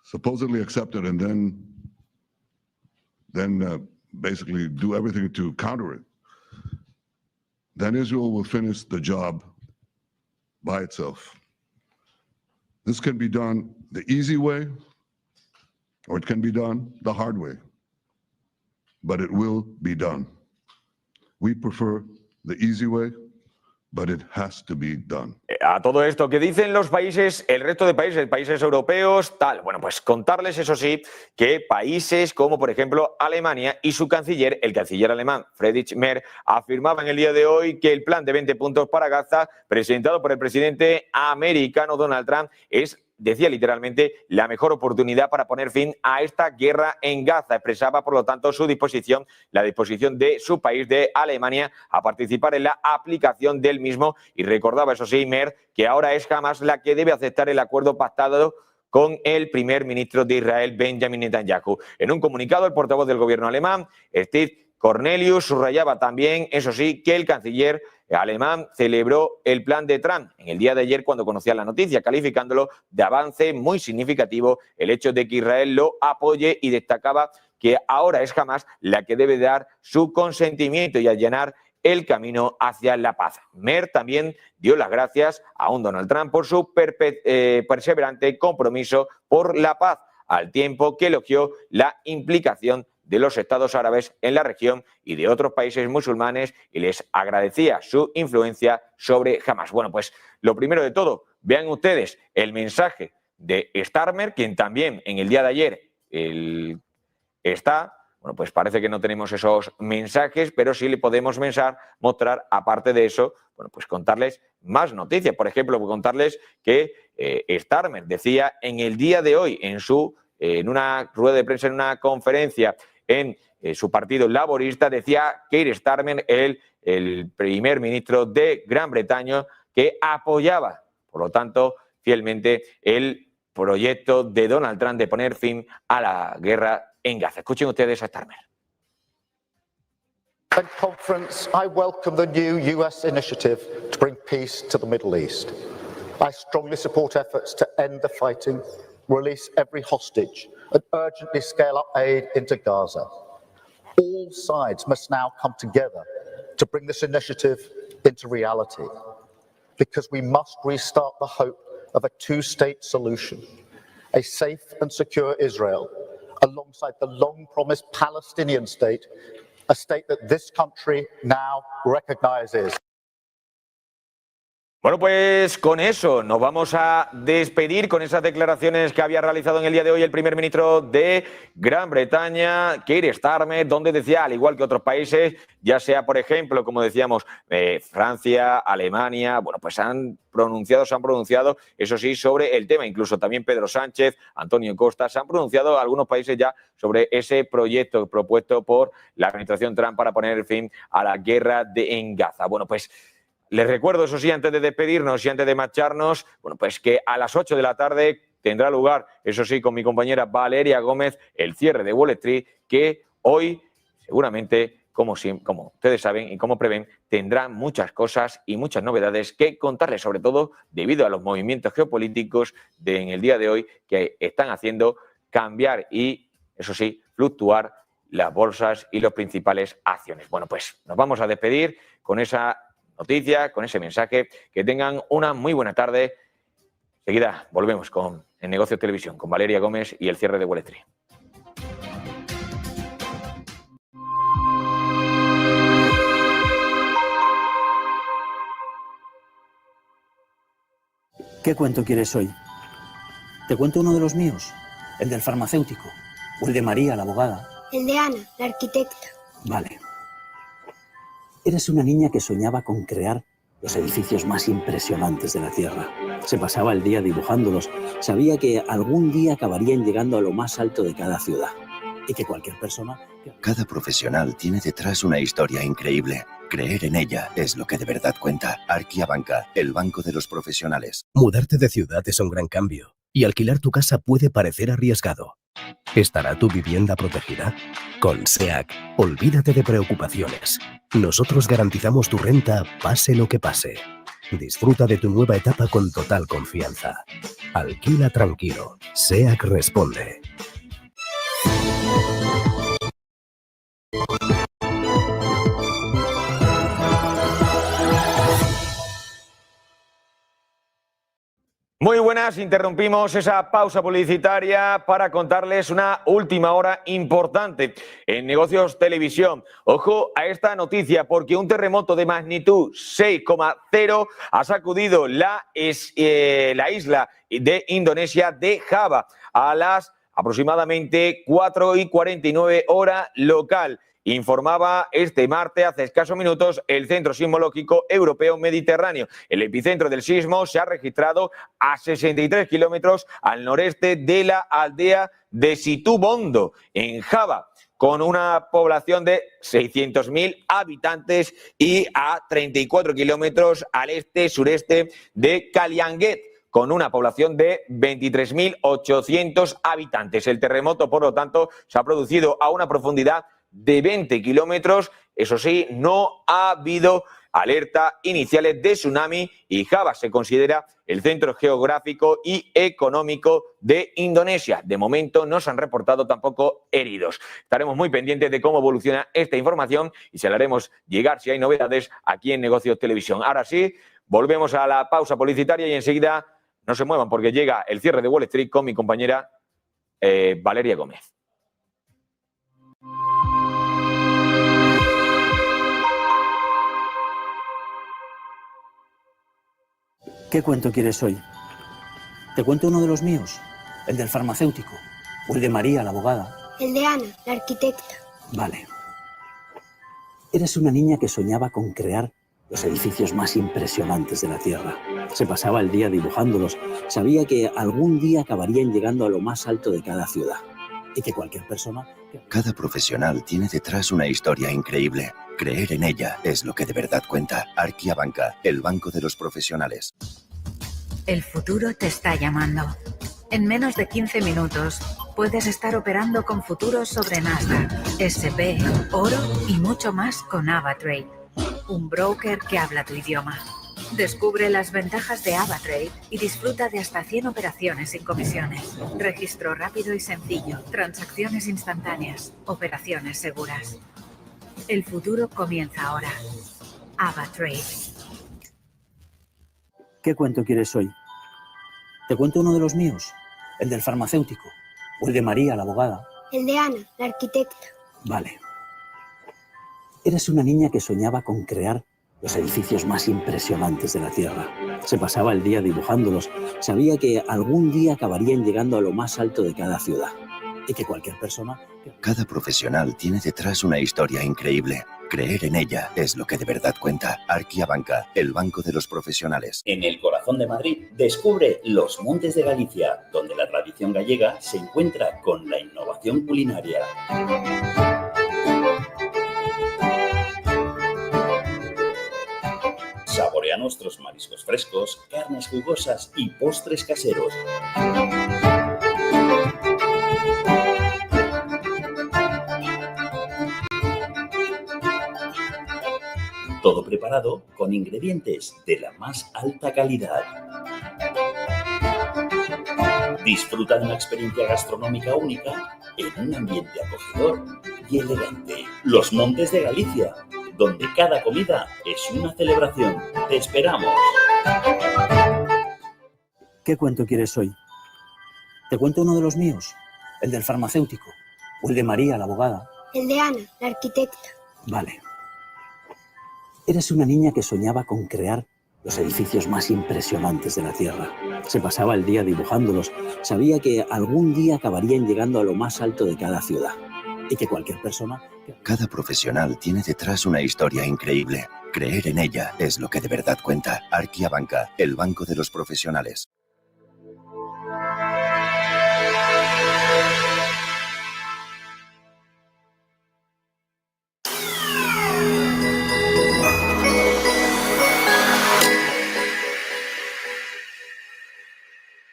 supposedly accept it and then basically do everything to counter it, then Israel will finish the job by itself. This can be done the easy way, or it can be done the hard way, but it will be done. We prefer the easy way, but it has to be done. A todo esto, ¿qué dicen los países, el resto de países europeos, tal? Bueno, pues contarles, eso sí, que países como, por ejemplo, Alemania y su canciller, el canciller alemán Friedrich Merz, afirmaban el día de hoy que el plan de 20 puntos para Gaza, presentado por el presidente americano Donald Trump, es decía literalmente, la mejor oportunidad para poner fin a esta guerra en Gaza. Expresaba, por lo tanto, su disposición, la disposición de su país, de Alemania, a participar en la aplicación del mismo. Y recordaba, eso sí, Mer, que ahora es Hamas la que debe aceptar el acuerdo pactado con el primer ministro de Israel, Benjamin Netanyahu. En un comunicado, el portavoz del gobierno alemán, Steve Cornelius, subrayaba también, eso sí, que el canciller alemán celebró el plan de Trump en el día de ayer cuando conocía la noticia, calificándolo de avance muy significativo el hecho de que Israel lo apoye, y destacaba que ahora es Hamas la que debe dar su consentimiento y allanar el camino hacia la paz. Mer también dio las gracias a un Donald Trump por su perseverante compromiso por la paz, al tiempo que elogió la implicación de los estados árabes en la región y de otros países musulmanes, y les agradecía su influencia sobre Hamas. Bueno, pues lo primero de todo, vean ustedes el mensaje de Starmer, quien también en el día de ayer está. Bueno, pues parece que no tenemos esos mensajes, pero sí le podemos mostrar, aparte de eso, bueno, pues contarles más noticias. Por ejemplo, contarles que Starmer decía en el día de hoy, en una rueda de prensa, en una conferencia en su partido laborista, decía Keir Starmer, el primer ministro de Gran Bretaña, que apoyaba, por lo tanto, fielmente el proyecto de Donald Trump de poner fin a la guerra en Gaza. Escuchen ustedes a Starmer. Conference, I welcome the new US initiative to bring peace to the Middle East. I strongly support efforts to end the fighting, release every hostage, and urgently scale up aid into Gaza. All sides must now come together to bring this initiative into reality, because we must restart the hope of a two-state solution, a safe and secure Israel, alongside the long-promised Palestinian state, a state that this country now recognizes. Bueno, pues con eso nos vamos a despedir, con esas declaraciones que había realizado en el día de hoy el primer ministro de Gran Bretaña, Keir Starmer, donde decía, al igual que otros países, ya sea, por ejemplo, como decíamos, Francia, Alemania, bueno, pues se han pronunciado, eso sí, sobre el tema. Incluso también Pedro Sánchez, Antonio Costa, se han pronunciado algunos países ya sobre ese proyecto propuesto por la administración Trump para poner fin a la guerra en Gaza. Bueno, pues les recuerdo, eso sí, antes de despedirnos y antes de marcharnos, bueno, pues que a las 8 de la tarde tendrá lugar, eso sí, con mi compañera Valeria Gómez, el cierre de Wall Street, que hoy seguramente, como ustedes saben y como prevén, tendrá muchas cosas y muchas novedades que contarles, sobre todo debido a los movimientos geopolíticos en el día de hoy que están haciendo cambiar y, eso sí, fluctuar las bolsas y las principales acciones. Bueno, pues nos vamos a despedir con esa noticia, con ese mensaje. Que tengan una muy buena tarde. Enseguida volvemos con En Negocios Televisión, con Valeria Gómez y el cierre de Wall Street. ¿Qué cuento quieres hoy? ¿Te cuento uno de los míos? ¿El del farmacéutico? ¿O el de María, la abogada? El de Ana, la arquitecta. Vale. Eres una niña que soñaba con crear los edificios más impresionantes de la Tierra. Se pasaba el día dibujándolos. Sabía que algún día acabarían llegando a lo más alto de cada ciudad. Y que cualquier persona... Cada profesional tiene detrás una historia increíble. Creer en ella es lo que de verdad cuenta. Arquia Banca, el banco de los profesionales. Mudarte de ciudad es un gran cambio. Y alquilar tu casa puede parecer arriesgado. ¿Estará tu vivienda protegida? Con SEAC, olvídate de preocupaciones. Nosotros garantizamos tu renta, pase lo que pase. Disfruta de tu nueva etapa con total confianza. Alquila tranquilo. SEAC responde. Muy buenas, interrumpimos esa pausa publicitaria para contarles una última hora importante en Negocios Televisión. Ojo a esta noticia, porque un terremoto de magnitud 6,0 ha sacudido la isla de Indonesia de Java a las aproximadamente 4:49 hora local. informaba este martes, hace escasos minutos, el Centro Sismológico Europeo Mediterráneo. El epicentro del sismo se ha registrado a 63 kilómetros al noreste de la aldea de Situbondo, en Java, con una población de 600.000 habitantes, y a 34 kilómetros al este-sureste de Kalianget, con una población de 23.800 habitantes. El terremoto, por lo tanto, se ha producido a una profundidad de 20 kilómetros. Eso sí, no ha habido alerta iniciales de tsunami y Java se considera el centro geográfico y económico de Indonesia. De momento no se han reportado tampoco heridos. Estaremos muy pendientes de cómo evoluciona esta información y se la haremos llegar si hay novedades aquí en Negocios Televisión. Ahora sí, volvemos a la pausa publicitaria y enseguida no se muevan porque llega el cierre de Wall Street con mi compañera Valeria Gómez. ¿Qué cuento quieres hoy? ¿Te cuento uno de los míos? ¿El del farmacéutico? ¿O el de María, la abogada? El de Ana, la arquitecta. Vale. Eres una niña que soñaba con crear los edificios más impresionantes de la Tierra. Se pasaba el día dibujándolos. Sabía que algún día acabarían llegando a lo más alto de cada ciudad. Y que cualquier persona... Cada profesional tiene detrás una historia increíble. Creer en ella es lo que de verdad cuenta. Arkia Banca, el banco de los profesionales. El futuro te está llamando. En menos de 15 minutos puedes estar operando con futuros sobre Nasdaq, SP, oro y mucho más con AvaTrade, un broker que habla tu idioma. Descubre las ventajas de AvaTrade y disfruta de hasta 100 operaciones sin comisiones. Registro rápido y sencillo, transacciones instantáneas, operaciones seguras. El futuro comienza ahora. AvaTrade. ¿Qué cuento quieres hoy? ¿Te cuento uno de los míos? ¿El del farmacéutico? ¿O el de María, la abogada? El de Ana, la arquitecta. Vale. Eres una niña que soñaba con crear los edificios más impresionantes de la Tierra. Se pasaba el día dibujándolos. Sabía que algún día acabarían llegando a lo más alto de cada ciudad. Y que cualquier persona... Cada profesional tiene detrás una historia increíble. Creer en ella es lo que de verdad cuenta. Arkia Banca, el banco de los profesionales. En el corazón de Madrid, descubre los Montes de Galicia, donde la tradición gallega se encuentra con la innovación culinaria. Saborea nuestros mariscos frescos, carnes jugosas y postres caseros. Todo preparado con ingredientes de la más alta calidad. Disfruta de una experiencia gastronómica única en un ambiente acogedor y elegante. Los Montes de Galicia, donde cada comida es una celebración. ¡Te esperamos! ¿Qué cuento quieres hoy? ¿Te cuento uno de los míos? ¿El del farmacéutico? ¿O el de María, la abogada? El de Ana, la arquitecta. Vale. Eres una niña que soñaba con crear los edificios más impresionantes de la Tierra. Se pasaba el día dibujándolos. Sabía que algún día acabarían llegando a lo más alto de cada ciudad. Y que cualquier persona... Cada profesional tiene detrás una historia increíble. Creer en ella es lo que de verdad cuenta. Arkia Banca, el banco de los profesionales.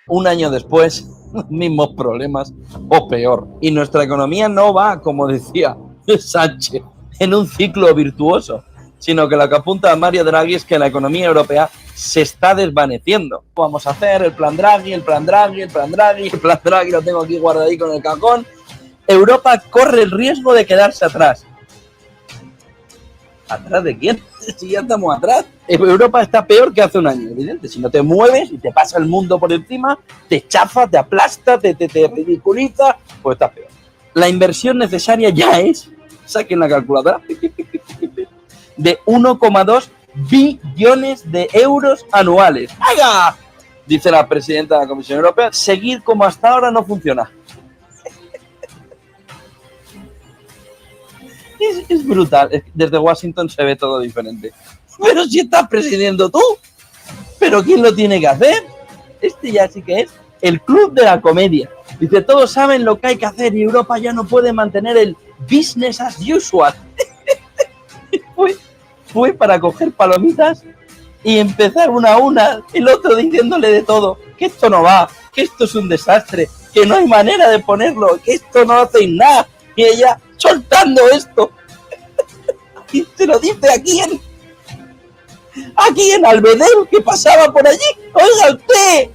Un año después, mismos problemas o peor. Y nuestra economía no va, como decía Sánchez, en un ciclo virtuoso, sino que lo que apunta Mario Draghi es que la economía europea se está desvaneciendo. Vamos a hacer el plan Draghi, el plan Draghi, el plan Draghi, el plan Draghi, lo tengo aquí guardadito en el cajón. Europa corre el riesgo de quedarse atrás. ¿Atrás de quién? Si ya estamos atrás. Europa está peor que hace un año, evidente. Si no te mueves y te pasa el mundo por encima, te chafa, te aplasta, te ridiculiza, pues estás peor. La inversión necesaria ya es, saquen la calculadora, de 1,2 billones de euros anuales. ¡Venga! Dice la presidenta de la Comisión Europea, seguir como hasta ahora no funciona. Es brutal. Desde Washington se ve todo diferente. Pero si estás presidiendo tú. ¿Pero quién lo tiene que hacer? Este ya sí que es el club de la comedia. Dice, todos saben lo que hay que hacer y Europa ya no puede mantener el business as usual. fue para coger palomitas y empezar una a una, el otro diciéndole de todo, que esto no va, que esto es un desastre, que no hay manera de ponerlo, que esto no hace nada. Y ella soltando esto. Y se lo dice aquí en Albedel, que pasaba por allí. Oiga usted,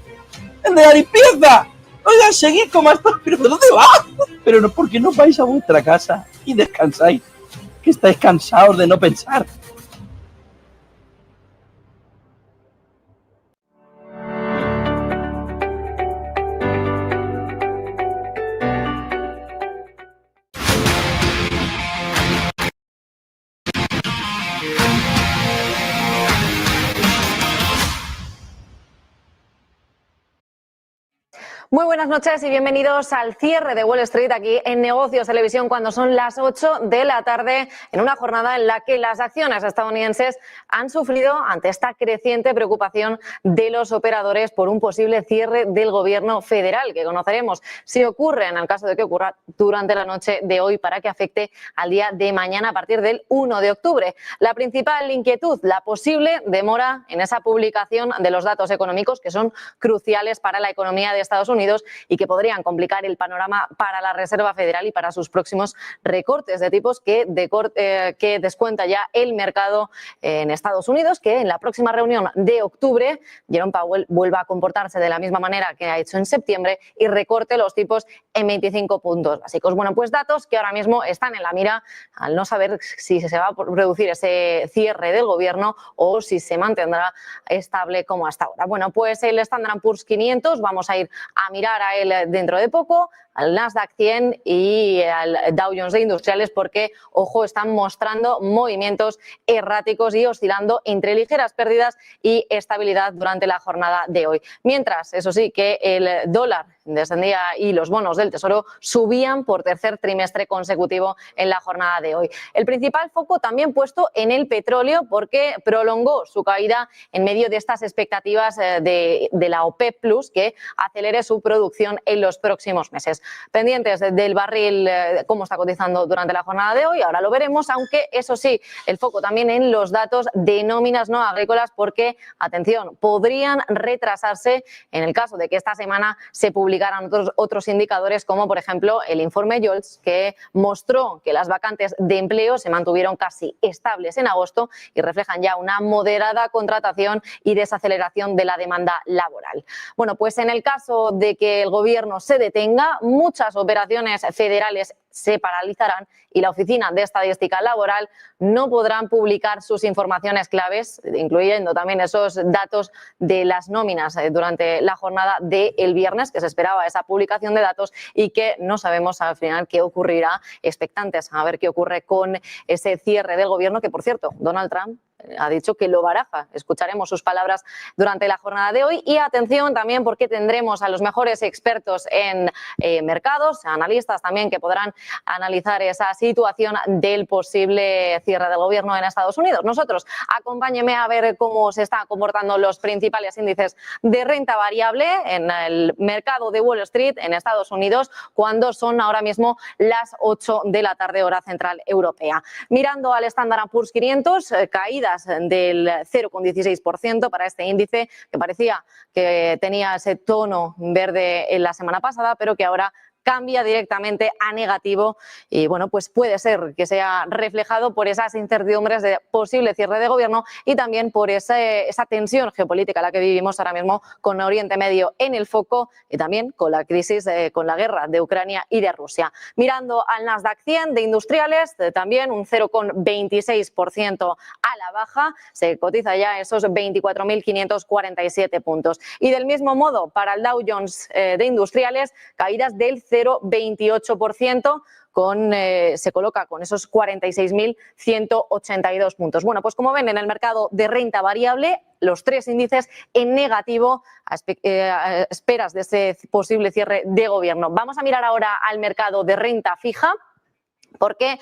el de la limpieza, oiga, seguid como hasta... ¿Pero dónde va? Pero no, ¿por qué no vais a vuestra casa y descansáis? Que estáis cansados de no pensar. Muy buenas noches y bienvenidos al cierre de Wall Street aquí en Negocios Televisión cuando son las 8 de la tarde en una jornada en la que las acciones estadounidenses han sufrido ante esta creciente preocupación de los operadores por un posible cierre del gobierno federal que conoceremos si ocurre en el caso de que ocurra durante la noche de hoy para que afecte al día de mañana a partir del 1 de octubre. La principal inquietud, la posible demora en esa publicación de los datos económicos que son cruciales para la economía de Estados Unidos y que podrían complicar el panorama para la Reserva Federal y para sus próximos recortes de tipos que descuenta ya el mercado en Estados Unidos, que en la próxima reunión de octubre Jerome Powell vuelva a comportarse de la misma manera que ha hecho en septiembre y recorte los tipos en 25 puntos básicos. Bueno, pues datos que ahora mismo están en la mira al no saber si se va a producir ese cierre del gobierno o si se mantendrá estable como hasta ahora. Bueno, pues el Standard & Poor's 500, vamos a ir a mirar a él dentro de poco, al Nasdaq 100 y al Dow Jones de Industriales porque, ojo, están mostrando movimientos erráticos y oscilando entre ligeras pérdidas y estabilidad durante la jornada de hoy. Mientras, eso sí, que el dólar descendía y los bonos del Tesoro subían por tercer trimestre consecutivo en la jornada de hoy. El principal foco también puesto en el petróleo porque prolongó su caída en medio de estas expectativas de la OPEP Plus que acelere su producción en los próximos meses. Pendientes del barril, cómo está cotizando durante la jornada de hoy, ahora lo veremos, aunque eso sí, el foco también en los datos de nóminas no agrícolas porque, atención, podrían retrasarse en el caso de que esta semana se publicaran otros indicadores como, por ejemplo, el informe JOLTS que mostró que las vacantes de empleo se mantuvieron casi estables en agosto y reflejan ya una moderada contratación y desaceleración de la demanda laboral. Bueno, pues en el caso de que el gobierno se detenga, muchas operaciones federales se paralizarán y la Oficina de Estadística Laboral no podrán publicar sus informaciones claves, incluyendo también esos datos de las nóminas durante la jornada del viernes, que se esperaba esa publicación de datos y que no sabemos al final qué ocurrirá, expectantes a ver qué ocurre con ese cierre del gobierno, que por cierto, Donald Trump ha dicho que lo baraja. Escucharemos sus palabras durante la jornada de hoy y atención también porque tendremos a los mejores expertos en mercados, analistas también que podrán analizar esa situación del posible cierre del gobierno en Estados Unidos. Nosotros, acompáñeme a ver cómo se están comportando los principales índices de renta variable en el mercado de Wall Street en Estados Unidos cuando son ahora mismo las 8 de la tarde hora central europea. Mirando al Standard & Poor's 500, caídas del 0,16% para este índice que parecía que tenía ese tono verde en la semana pasada, pero que ahora cambia directamente a negativo y bueno, pues puede ser que sea reflejado por esas incertidumbres de posible cierre de gobierno y también por esa tensión geopolítica la que vivimos ahora mismo con Oriente Medio en el foco y también con la crisis, con la guerra de Ucrania y de Rusia. Mirando al Nasdaq 100 de industriales, también un 0,26% a la baja, se cotiza ya esos 24.547 puntos. Y del mismo modo, para el Dow Jones de industriales, caídas del 0,28%, se coloca con esos 46.182 puntos. Bueno, pues como ven en el mercado de renta variable, los tres índices en negativo a esperas de ese posible cierre de gobierno. Vamos a mirar ahora al mercado de renta fija. porque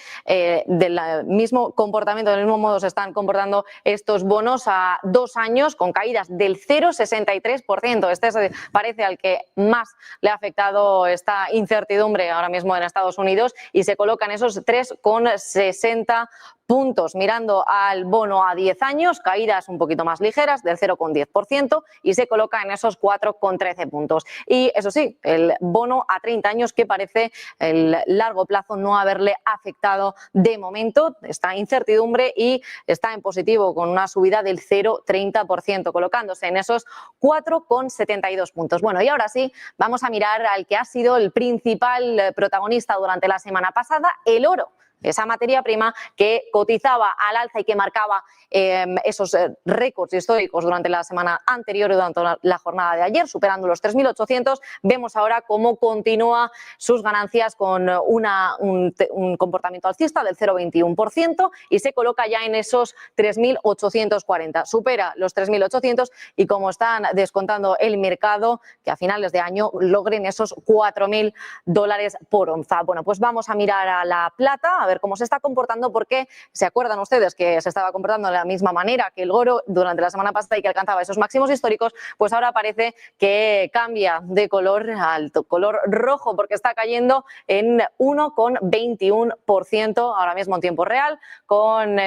del mismo comportamiento, del mismo modo se están comportando estos bonos a 2 años con caídas del 0,63%. Este parece al que más le ha afectado esta incertidumbre ahora mismo en Estados Unidos y se coloca en esos 3,60 puntos. Mirando al bono a 10 años, caídas un poquito más ligeras del 0,10% y se coloca en esos 4,13 puntos. Y eso sí, el bono a 30 años que parece el largo plazo no haberle afectado de momento esta incertidumbre y está en positivo con una subida del 0,30%, colocándose en esos 4,72 puntos. Bueno, y ahora sí, vamos a mirar al que ha sido el principal protagonista durante la semana pasada, el oro. Esa materia prima que cotizaba al alza y que marcaba esos récords históricos durante la semana anterior y durante la jornada de ayer, superando los 3.800. Vemos ahora cómo continúa sus ganancias con un comportamiento alcista del 0,21% y se coloca ya en esos 3.840. Supera los 3.800 y como están descontando el mercado, que a finales de año logren esos $4.000 por onza. Bueno, pues vamos a mirar a la plata, a ver cómo se está comportando, porque se acuerdan ustedes que se estaba comportando de la misma manera que el oro durante la semana pasada y que alcanzaba esos máximos históricos, pues ahora parece que cambia de color al color rojo porque está cayendo en 1,21% ahora mismo en tiempo real,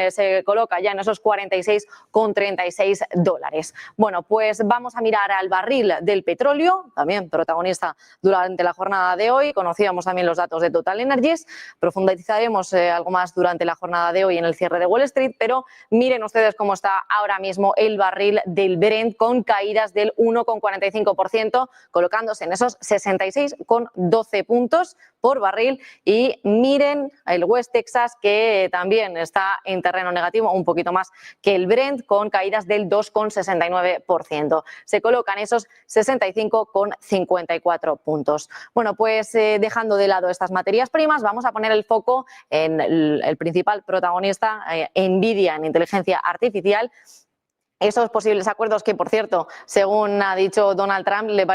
se coloca ya en esos $46,36. Bueno, pues vamos a mirar al barril del petróleo, también protagonista durante la jornada de hoy. Conocíamos también los datos de Total Energies, profundizaremos algo más durante la jornada de hoy en el cierre de Wall Street, pero miren ustedes cómo está ahora mismo el barril del Brent con caídas del 1,45%, colocándose en esos 66,12 puntos por barril. Y miren el West Texas, que también está en terreno negativo, un poquito más que el Brent, con caídas del 2,69%. Se colocan esos 65,54 puntos. Bueno, pues dejando de lado estas materias primas, vamos a poner el foco en el principal protagonista, Nvidia, en inteligencia artificial. Esos posibles acuerdos que, por cierto, según ha dicho Donald Trump, le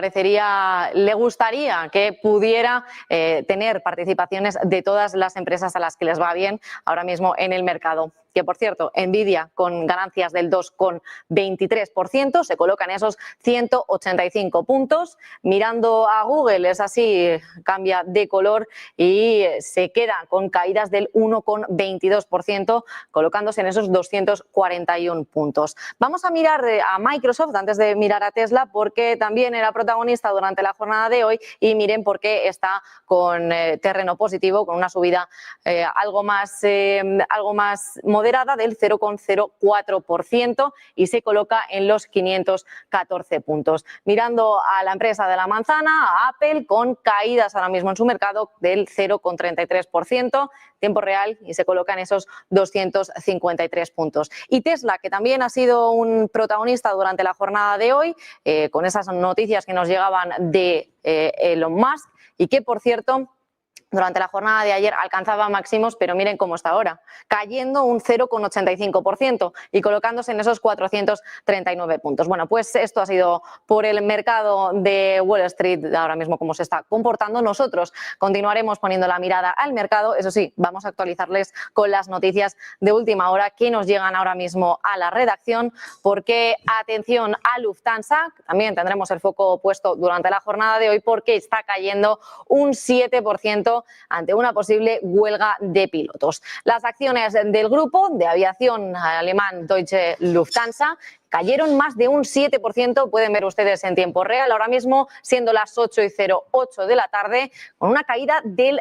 gustaría que pudiera tener participaciones de todas las empresas a las que les va bien ahora mismo en el mercado. Que, por cierto, Nvidia con ganancias del 2,23% se coloca en esos 185 puntos. Mirando a Google, es así, cambia de color y se queda con caídas del 1,22%, colocándose en esos 241 puntos. Vamos a mirar a Microsoft antes de mirar a Tesla, porque también era protagonista durante la jornada de hoy y miren por qué está con terreno positivo, con una subida algo más moderada del 0,04% y se coloca en los 514 puntos. Mirando a la empresa de la manzana, a Apple, con caídas ahora mismo en su mercado del 0,33%, tiempo real, y se coloca en esos 253 puntos. Y Tesla, que también ha sido un protagonista durante la jornada de hoy, con esas noticias que nos llegaban de Elon Musk y que, por cierto, durante la jornada de ayer alcanzaba máximos, pero miren cómo está ahora, cayendo un 0,85% y colocándose en esos 439 puntos. Bueno, pues esto ha sido por el mercado de Wall Street, ahora mismo cómo se está comportando. Nosotros continuaremos poniendo la mirada al mercado, eso sí, vamos a actualizarles con las noticias de última hora que nos llegan ahora mismo a la redacción, porque atención a Lufthansa, también tendremos el foco puesto durante la jornada de hoy porque está cayendo un 7% ante una posible huelga de pilotos. Las acciones del grupo de aviación alemán Deutsche Lufthansa cayeron más de un 7%, pueden ver ustedes en tiempo real, ahora mismo siendo las 8:08 de la tarde, con una caída del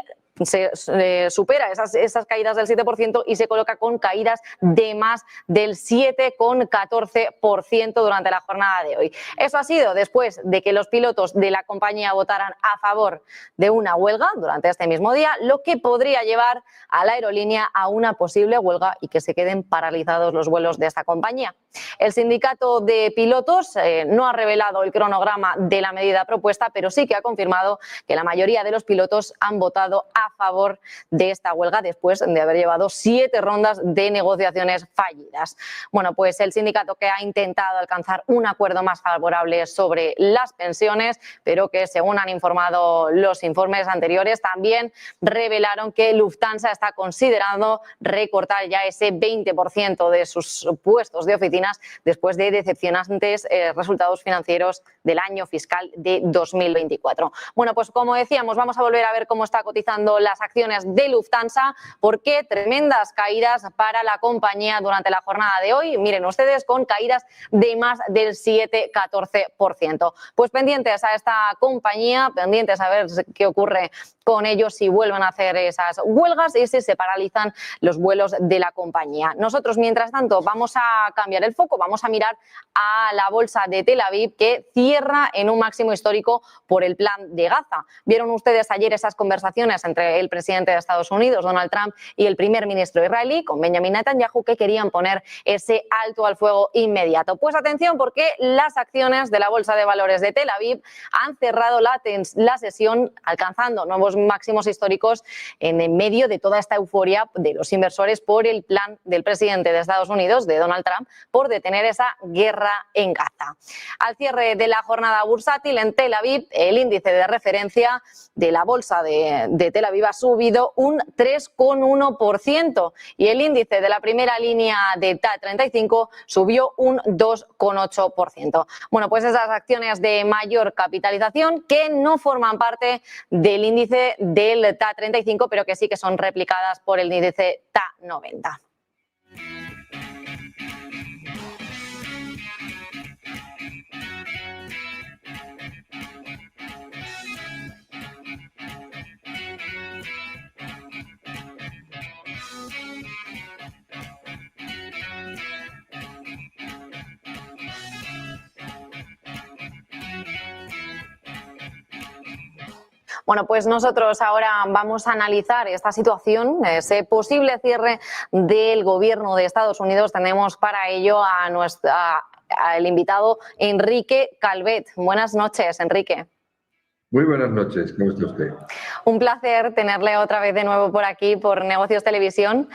supera esas caídas del 7% y se coloca con caídas de más del 7,14% durante la jornada de hoy. Eso ha sido después de que los pilotos de la compañía votaran a favor de una huelga durante este mismo día, lo que podría llevar a la aerolínea a una posible huelga y que se queden paralizados los vuelos de esta compañía. El sindicato de pilotos no ha revelado el cronograma de la medida propuesta, pero sí que ha confirmado que la mayoría de los pilotos han votado a a favor de esta huelga después de haber llevado 7 rondas de negociaciones fallidas. Bueno, pues el sindicato que ha intentado alcanzar un acuerdo más favorable sobre las pensiones, pero que según han informado los informes anteriores, también revelaron que Lufthansa está considerando recortar ya ese 20% de sus puestos de oficinas después de decepcionantes resultados financieros del año fiscal de 2024. Bueno, pues como decíamos, vamos a volver a ver cómo está cotizando las acciones de Lufthansa, porque tremendas caídas para la compañía durante la jornada de hoy. Miren ustedes, con caídas de más del 7-14%. Pues pendientes a esta compañía, pendientes a ver qué ocurre con ellos si vuelven a hacer esas huelgas y si se paralizan los vuelos de la compañía. Nosotros, mientras tanto, vamos a cambiar el foco, vamos a mirar a la bolsa de Tel Aviv, que cierra en un máximo histórico por el plan de Gaza. Vieron ustedes ayer esas conversaciones entre el presidente de Estados Unidos, Donald Trump, y el primer ministro israelí, con Benjamin Netanyahu, que querían poner ese alto al fuego inmediato. Pues atención, porque las acciones de la bolsa de valores de Tel Aviv han cerrado la sesión alcanzando nuevos máximos históricos en medio de toda esta euforia de los inversores por el plan del presidente de Estados Unidos, de Donald Trump, por detener esa guerra en Gaza. Al cierre de la jornada bursátil en Tel Aviv, el índice de referencia de la bolsa de Tel Aviv ha subido un 3,1% y el índice de la primera línea de TAT 35 subió un 2,8%. Bueno, pues esas acciones de mayor capitalización que no forman parte del índice del TAT 35, pero que sí que son replicadas por el índice TAT 90. Bueno, pues nosotros ahora vamos a analizar esta situación, ese posible cierre del gobierno de Estados Unidos. Tenemos para ello al invitado Enrique Calvet. Buenas noches, Enrique. Muy buenas noches, ¿cómo está usted? Un placer tenerle otra vez de nuevo por aquí, por Negocios Televisión.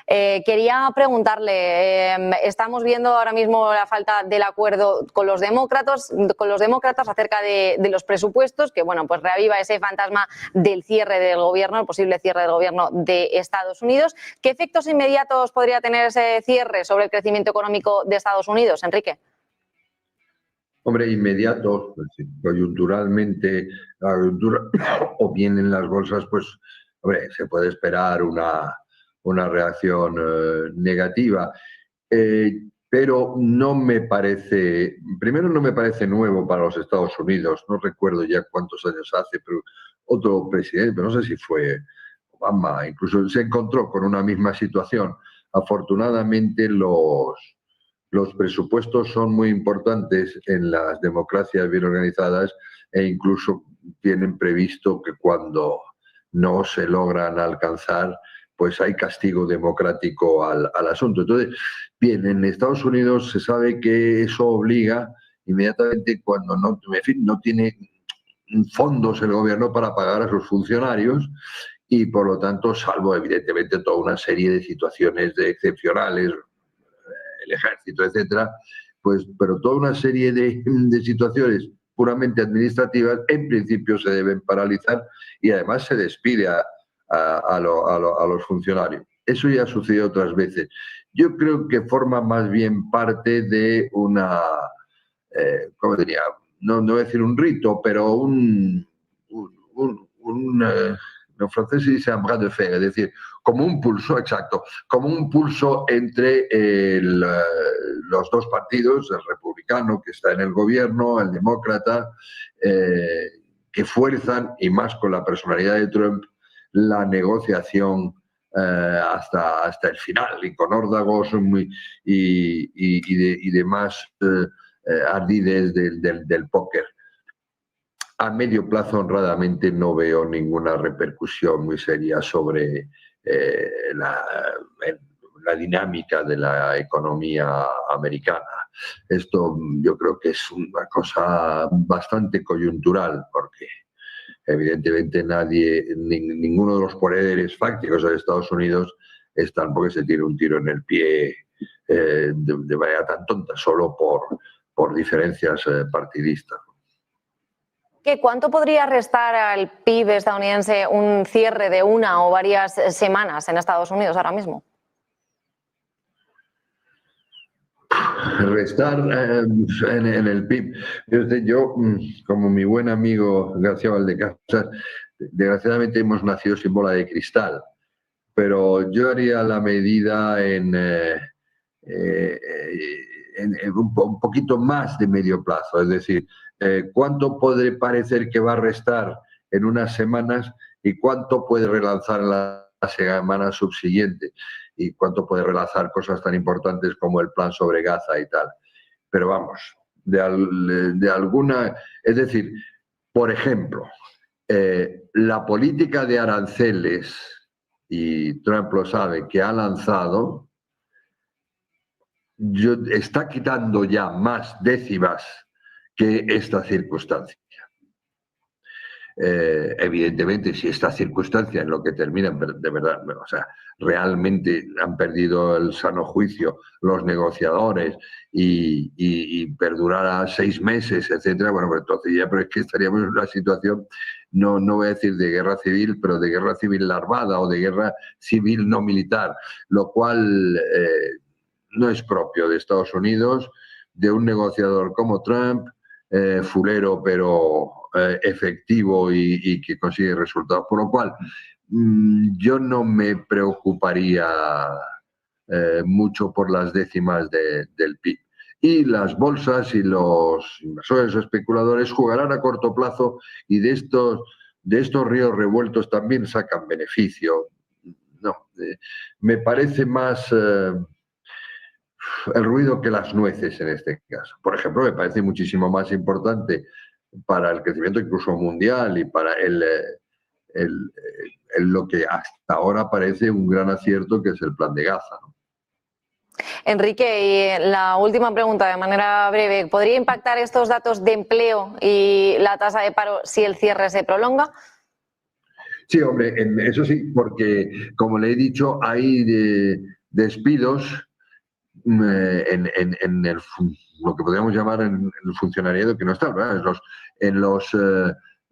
Quería preguntarle, estamos viendo ahora mismo la falta del acuerdo con los demócratas acerca de los presupuestos, que bueno, pues reaviva ese fantasma del cierre del gobierno, el posible cierre del gobierno de Estados Unidos. ¿Qué efectos inmediatos podría tener ese cierre sobre el crecimiento económico de Estados Unidos, Enrique? Hombre, inmediatos, pues, coyunturalmente, la coyuntura o bien en las bolsas, pues, hombre, se puede esperar una reacción negativa, pero no me parece, primero no me parece nuevo para los Estados Unidos, no recuerdo ya cuántos años hace, pero otro presidente, no sé si fue Obama, incluso se encontró con una misma situación. Afortunadamente los presupuestos son muy importantes en las democracias bien organizadas e incluso tienen previsto que cuando no se logran alcanzar, pues hay castigo democrático al asunto. Entonces, bien, en Estados Unidos se sabe que eso obliga inmediatamente cuando no tiene fondos el gobierno para pagar a sus funcionarios y, por lo tanto, salvo evidentemente toda una serie de situaciones excepcionales, el ejército, etcétera, pues, pero toda una serie de situaciones puramente administrativas, en principio se deben paralizar y además se despide a los funcionarios. Eso ya ha sucedido otras veces. Yo creo que forma más bien parte de una, ¿cómo diría? No voy a decir un rito, pero en francés se dice un bras de fer, es decir, como un pulso, exacto, como un pulso entre los dos partidos, el republicano que está en el gobierno, el demócrata, que fuerzan, y más con la personalidad de Trump, la negociación hasta el final, y con órdagos y demás ardides del póker. A medio plazo, honradamente, no veo ninguna repercusión muy seria sobre la dinámica de la economía americana. Esto yo creo que es una cosa bastante coyuntural, porque evidentemente ninguno de los poderes fácticos de Estados Unidos están porque se tiene un tiro en el pie de manera tan tonta, solo por diferencias partidistas. ¿Cuánto podría restar al PIB estadounidense un cierre de una o varias semanas en Estados Unidos ahora mismo? Restar en el PIB. Yo, como mi buen amigo García Valdecasas, desgraciadamente hemos nacido sin bola de cristal, pero yo haría la medida en un poquito más de medio plazo, es decir, cuánto puede parecer que va a restar en unas semanas y cuánto puede relanzar en la semana subsiguiente y cuánto puede relanzar cosas tan importantes como el plan sobre Gaza y tal. Pero vamos, de alguna... Es decir, por ejemplo, la política de aranceles, y Trump lo sabe, que ha lanzado, está quitando ya más décimas que esta circunstancia. Evidentemente, si esta circunstancia es lo que termina, de verdad, o sea, realmente han perdido el sano juicio los negociadores y perdurará 6 meses, etcétera, bueno, pues entonces ya, pero es que estaríamos en una situación, no voy a decir de guerra civil, pero de guerra civil larvada o de guerra civil no militar, lo cual no es propio de Estados Unidos, de un negociador como Trump, fulero pero efectivo y que consigue resultados. Por lo cual, yo no me preocuparía mucho por las décimas del PIB. Y las bolsas y los inversores o especuladores jugarán a corto plazo y de estos ríos revueltos también sacan beneficio. No, me parece más... el ruido que las nueces en este caso. Por ejemplo, me parece muchísimo más importante para el crecimiento incluso mundial y para lo que hasta ahora parece un gran acierto, que es el plan de Gaza, ¿no? Enrique, y la última pregunta de manera breve. ¿Podría impactar estos datos de empleo y la tasa de paro si el cierre se prolonga? Sí, hombre, eso sí, porque como le he dicho, hay despidos en lo que podríamos llamar en el funcionariado que no está, ¿verdad? En los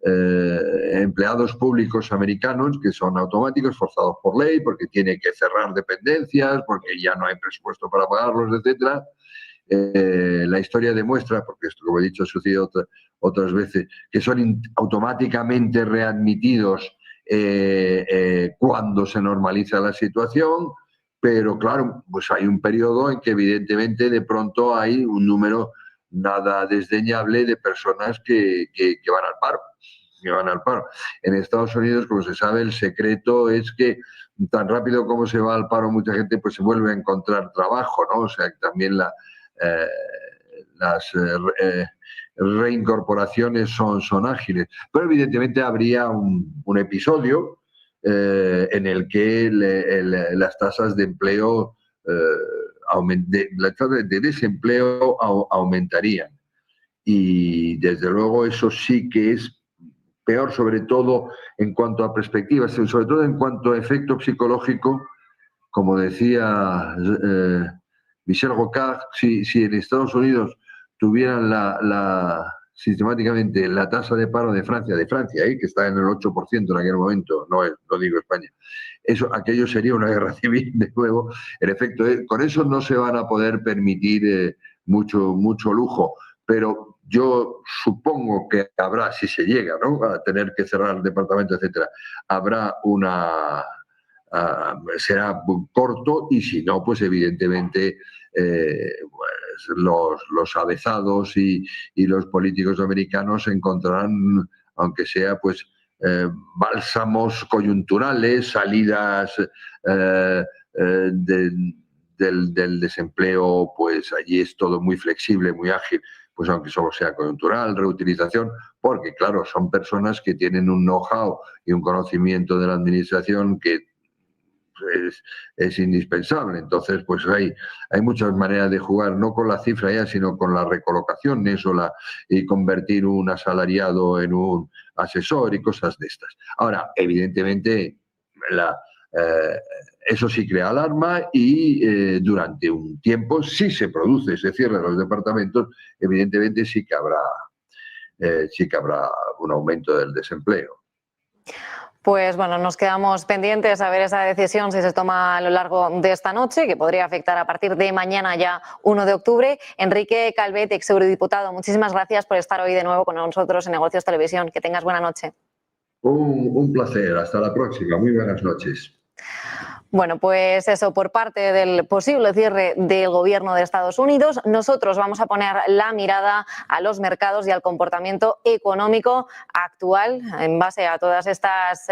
empleados públicos americanos, que son automáticos, forzados por ley, porque tiene que cerrar dependencias, porque ya no hay presupuesto para pagarlos, etcétera. La historia demuestra, porque esto, como he dicho, ha sucedido otras veces, que son automáticamente readmitidos cuando se normaliza la situación. Pero claro, pues hay un periodo en que evidentemente de pronto hay un número nada desdeñable de personas que van al paro. En Estados Unidos, como se sabe, el secreto es que tan rápido como se va al paro mucha gente pues se vuelve a encontrar trabajo, ¿no? O sea, que también las reincorporaciones son ágiles. Pero evidentemente habría un episodio en el que las tasas de empleo, las tasas de desempleo aumentarían. Y desde luego eso sí que es peor, sobre todo en cuanto a perspectivas, sobre todo en cuanto a efecto psicológico, como decía Michel Rocard, si en Estados Unidos tuvieran sistemáticamente la tasa de paro de Francia, que está en el 8% en aquel momento, no digo España, aquello sería una guerra civil de nuevo. En efecto, con eso no se van a poder permitir mucho lujo, pero yo supongo que habrá, si se llega, ¿no?, a tener que cerrar el departamento, etcétera, habrá será corto, y si no, pues evidentemente pues los avezados y los políticos americanos encontrarán, aunque sea pues bálsamos coyunturales, salidas del desempleo, pues allí es todo muy flexible, muy ágil, pues aunque solo sea coyuntural, reutilización, porque claro, son personas que tienen un know-how y un conocimiento de la administración que es indispensable. Entonces, pues hay muchas maneras de jugar, no con la cifra ya, sino con la recolocación, y convertir un asalariado en un asesor y cosas de estas. Ahora, evidentemente, eso sí crea alarma y durante un tiempo, si se produce ese cierre de los departamentos, evidentemente sí que habrá un aumento del desempleo. Pues bueno, nos quedamos pendientes a ver esa decisión si se toma a lo largo de esta noche, que podría afectar a partir de mañana ya 1 de octubre. Enrique Calvet, ex eurodiputado, muchísimas gracias por estar hoy de nuevo con nosotros en Negocios Televisión. Que tengas buena noche. Un placer. Hasta la próxima. Muy buenas noches. Bueno, pues eso, por parte del posible cierre del gobierno de Estados Unidos, nosotros vamos a poner la mirada a los mercados y al comportamiento económico actual en base a todas estas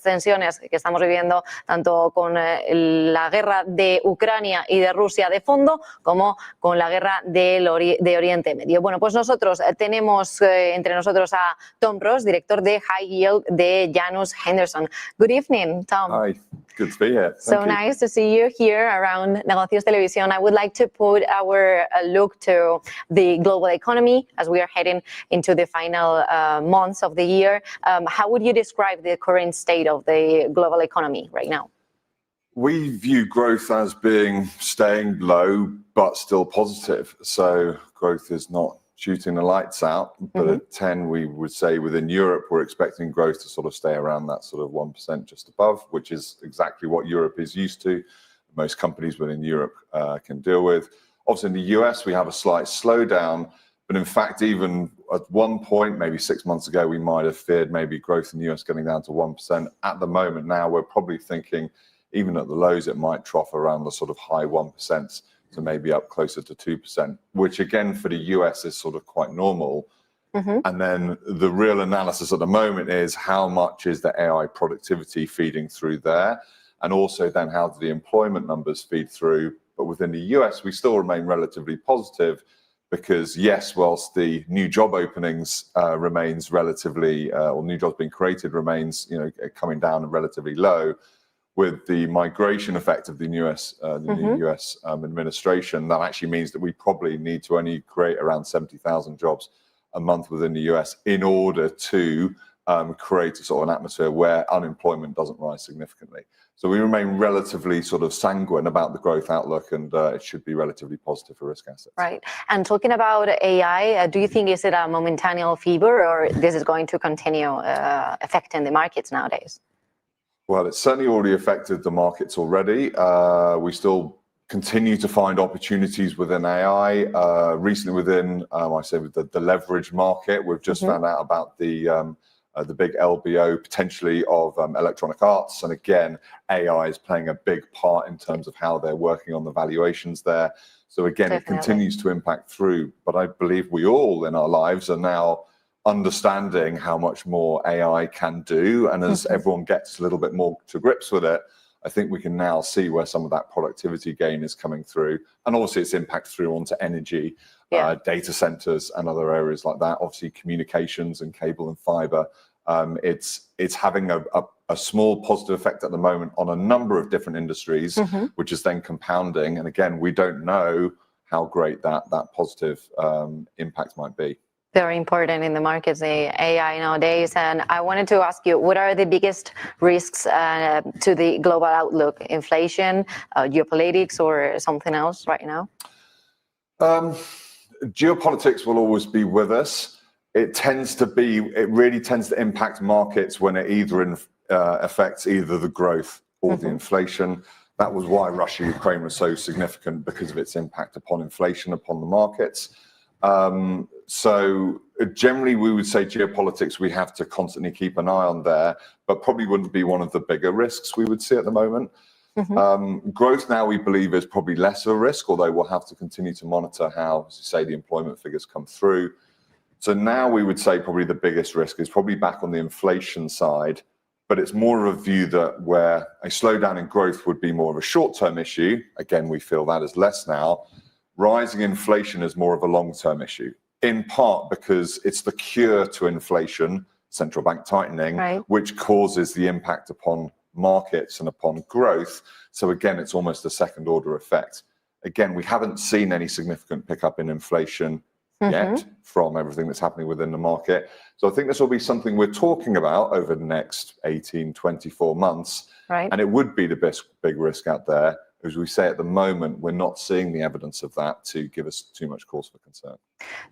tensiones que estamos viviendo, tanto con la guerra de Ucrania y de Rusia de fondo, como con la guerra de Oriente Medio. Bueno, pues nosotros tenemos entre nosotros a Tom Ross, director de High Yield de Janus Henderson. Good evening, Tom. Hi. Good to be here. So nice to see you here around Negocios Televisión. I would like to put our look to the global economy as we are heading into the final months of the year. How would you describe the current state of the global economy right now? We view growth as staying low, but still positive. So growth is not shooting the lights out, but at 10, we would say within Europe, we're expecting growth to sort of stay around that sort of 1% just above, which is exactly what Europe is used to. Most companies within Europe can deal with. Obviously in the US, we have a slight slowdown, but in fact, even at one point, maybe 6 months ago, we might have feared maybe growth in the US getting down to 1%. At the moment now, we're probably thinking, even at the lows, it might trough around the sort of high 1%. So maybe up closer to 2%, which again for the US is sort of quite normal. And then the real analysis at the moment is how much is the AI productivity feeding through there? And also then how do the employment numbers feed through? But within the US, we still remain relatively positive because yes, whilst the new job openings remains relatively, or new jobs being created remains, coming down and relatively low, with the migration effect of the new US administration, that actually means that we probably need to only create around 70,000 jobs a month within the US in order to create a sort of an atmosphere where unemployment doesn't rise significantly. So we remain relatively sort of sanguine about the growth outlook, and it should be relatively positive for risk assets. Right. And talking about AI, do you think is it a momentary fever, or this is going to continue affecting the markets nowadays? Well, it's certainly already affected the markets already. We still continue to find opportunities within AI. Recently within, I say with the leverage market, we've just found out about the big LBO potentially of Electronic Arts. And again, AI is playing a big part in terms of how they're working on the valuations there. So again, It continues to impact through. But I believe we all in our lives are now understanding how much more AI can do. And as everyone gets a little bit more to grips with it, I think we can now see where some of that productivity gain is coming through. And obviously its impact through onto energy, data centers and other areas like that. Obviously communications and cable and fiber. It's having a small positive effect at the moment on a number of different industries, which is then compounding. And again, we don't know how great that positive impact might be. Very important in the markets, the AI nowadays. And I wanted to ask you, what are the biggest risks to the global outlook? Inflation, geopolitics, or something else right now? Geopolitics will always be with us. It really tends to impact markets when it either affects either the growth or the inflation. That was why Russia-Ukraine was so significant, because of its impact upon inflation, upon the markets. So generally we would say geopolitics, we have to constantly keep an eye on there, but probably wouldn't be one of the bigger risks we would see at the moment. Growth now we believe is probably less of a risk, although we'll have to continue to monitor how, as you say, the employment figures come through. So now we would say probably the biggest risk is probably back on the inflation side, but it's more of a view that where a slowdown in growth would be more of a short-term issue. Again, we feel that is less now. Rising inflation is more of a long-term issue, in part because it's the cure to inflation, central bank tightening, which causes the impact upon markets and upon growth. So again, it's almost a second order effect. Again, we haven't seen any significant pickup in inflation yet from everything that's happening within the market. So I think this will be something we're talking about over the next 18, 24 months. Right. And it would be the big risk out there. As we say at the moment, we're not seeing the evidence of that to give us too much cause for concern.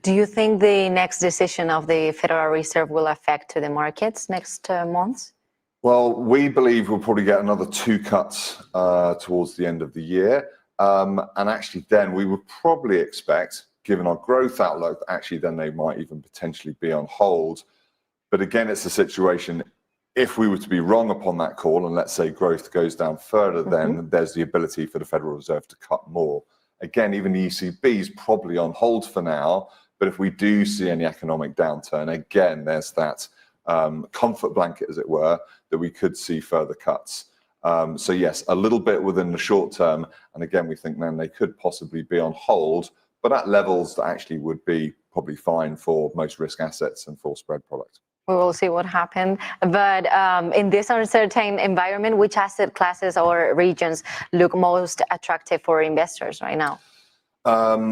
Do you think the next decision of the Federal Reserve will affect the markets next months? Well, we believe we'll probably get another 2 cuts towards the end of the year. And actually then we would probably expect, given our growth outlook, actually then they might even potentially be on hold. But again, it's a situation, if we were to be wrong upon that call, and let's say growth goes down further, then there's the ability for the Federal Reserve to cut more. Again, even the ECB is probably on hold for now, but if we do see any economic downturn, again, there's that comfort blanket, as it were, that we could see further cuts. So yes, a little bit within the short term, and again, we think then they could possibly be on hold, but at levels that actually would be probably fine for most risk assets and full spread products. We will see what happens. But in this uncertain environment, which asset classes or regions look most attractive for investors right now?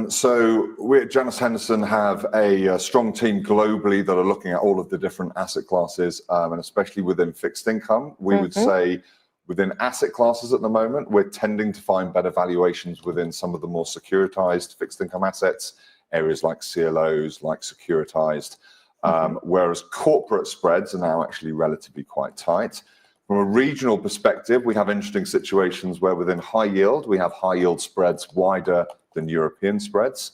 So we at Janus Henderson have a strong team globally that are looking at all of the different asset classes, and especially within fixed income. We would say within asset classes at the moment, we're tending to find better valuations within some of the more securitized fixed income assets, areas like CLOs, like securitized. Whereas corporate spreads are now actually relatively quite tight. From a regional perspective, we have interesting situations where within high yield, we have high yield spreads wider than European spreads.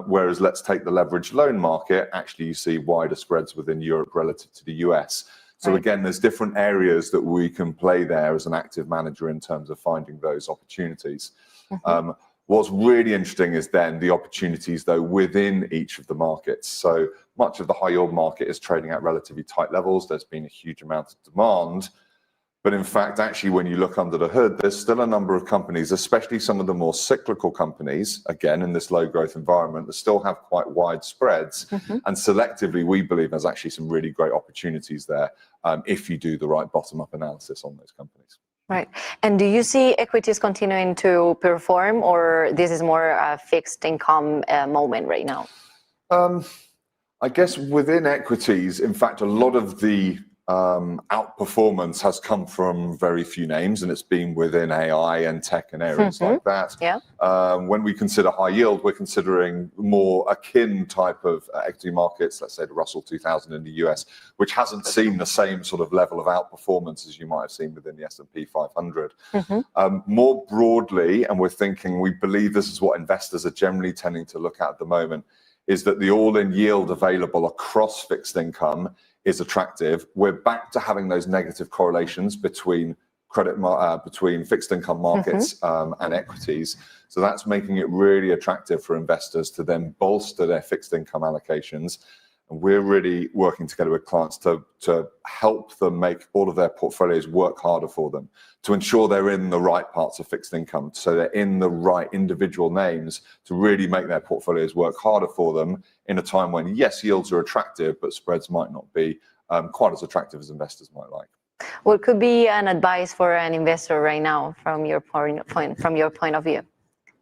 Whereas let's take the leveraged loan market, actually you see wider spreads within Europe relative to the US. So again, there's different areas that we can play there as an active manager in terms of finding those opportunities. What's really interesting is then the opportunities, though, within each of the markets. So much of the high yield market is trading at relatively tight levels. There's been a huge amount of demand. But in fact, actually, when you look under the hood, there's still a number of companies, especially some of the more cyclical companies, again, in this low growth environment, that still have quite wide spreads. And selectively, we believe there's actually some really great opportunities there if you do the right bottom-up analysis on those companies. Right. And do you see equities continuing to perform, or this is more a fixed income moment right now? I guess within equities, in fact, a lot of the outperformance has come from very few names, and it's been within AI and tech and areas like that. When we consider high yield, we're considering more akin type of equity markets, let's say the Russell 2000 in the US, which hasn't seen the same sort of level of outperformance as you might have seen within the S&P 500. More broadly, and we're thinking, we believe this is what investors are generally tending to look at the moment, is that the all-in yield available across fixed income is attractive. We're back to having those negative correlations between between fixed income markets and equities. So that's making it really attractive for investors to then bolster their fixed income allocations. And we're really working together with clients to help them make all of their portfolios work harder for them, to ensure they're in the right parts of fixed income, so they're in the right individual names to really make their portfolios work harder for them in a time when, yes, yields are attractive, but spreads might not be quite as attractive as investors might like. What could be an advice for an investor right now from your point of view?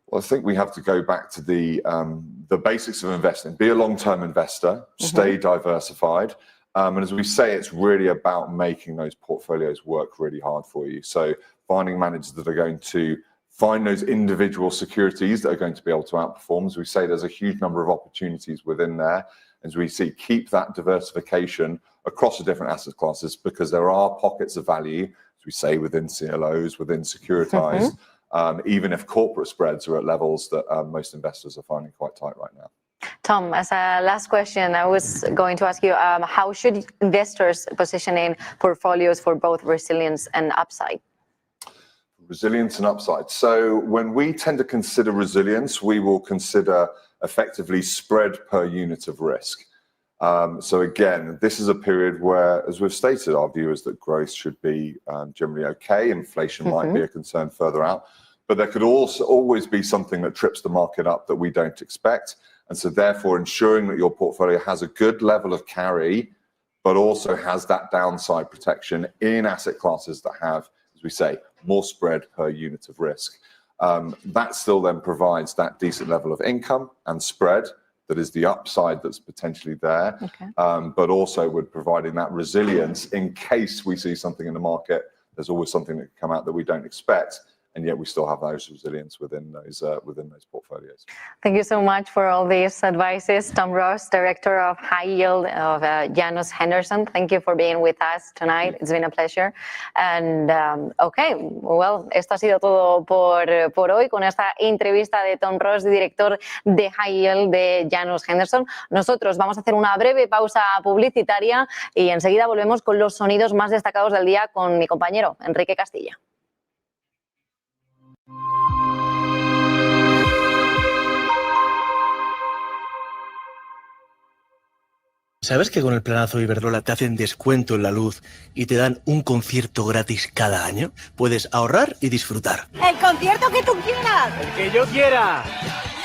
Well, I think we have to go back to the basics of investing. Be a long-term investor, stay diversified. And as we say, it's really about making those portfolios work really hard for you. So finding managers that are going to find those individual securities that are going to be able to outperform. As we say, there's a huge number of opportunities within there. As we see, keep that diversification across the different asset classes, because there are pockets of value, as we say, within CLOs, within securitized, even if corporate spreads are at levels that most investors are finding quite tight right now. Tom, as a last question, I was going to ask you, how should investors position in portfolios for both resilience and upside? Resilience and upside. So when we tend to consider resilience, we will consider effectively spread per unit of risk. So again, this is a period where, as we've stated, our view is that growth should be generally okay. Inflation might be a concern further out, but there could also always be something that trips the market up that we don't expect. And so therefore ensuring that your portfolio has a good level of carry, but also has that downside protection in asset classes that have we say, more spread per unit of risk. That still then provides that decent level of income and spread that is the upside that's potentially there, but also would providing that resilience in case we see something in the market. There's always something that can come out that we don't expect, and yet we still have those resilience within those portfolios. Thank you so much for all these advices, Tom Ross, Director of High Yield of Janus Henderson. Thank you for being with us tonight. It's been a pleasure. And esto ha sido todo por hoy con esta entrevista de Tom Ross, director de High Yield de Janus Henderson. Nosotros vamos a hacer una breve pausa publicitaria y enseguida volvemos con los sonidos más destacados del día con mi compañero Enrique Castilla. ¿Sabes que con el planazo Iberdrola te hacen descuento en la luz y te dan un concierto gratis cada año? Puedes ahorrar y disfrutar. ¡El concierto que tú quieras! ¡El que yo quiera!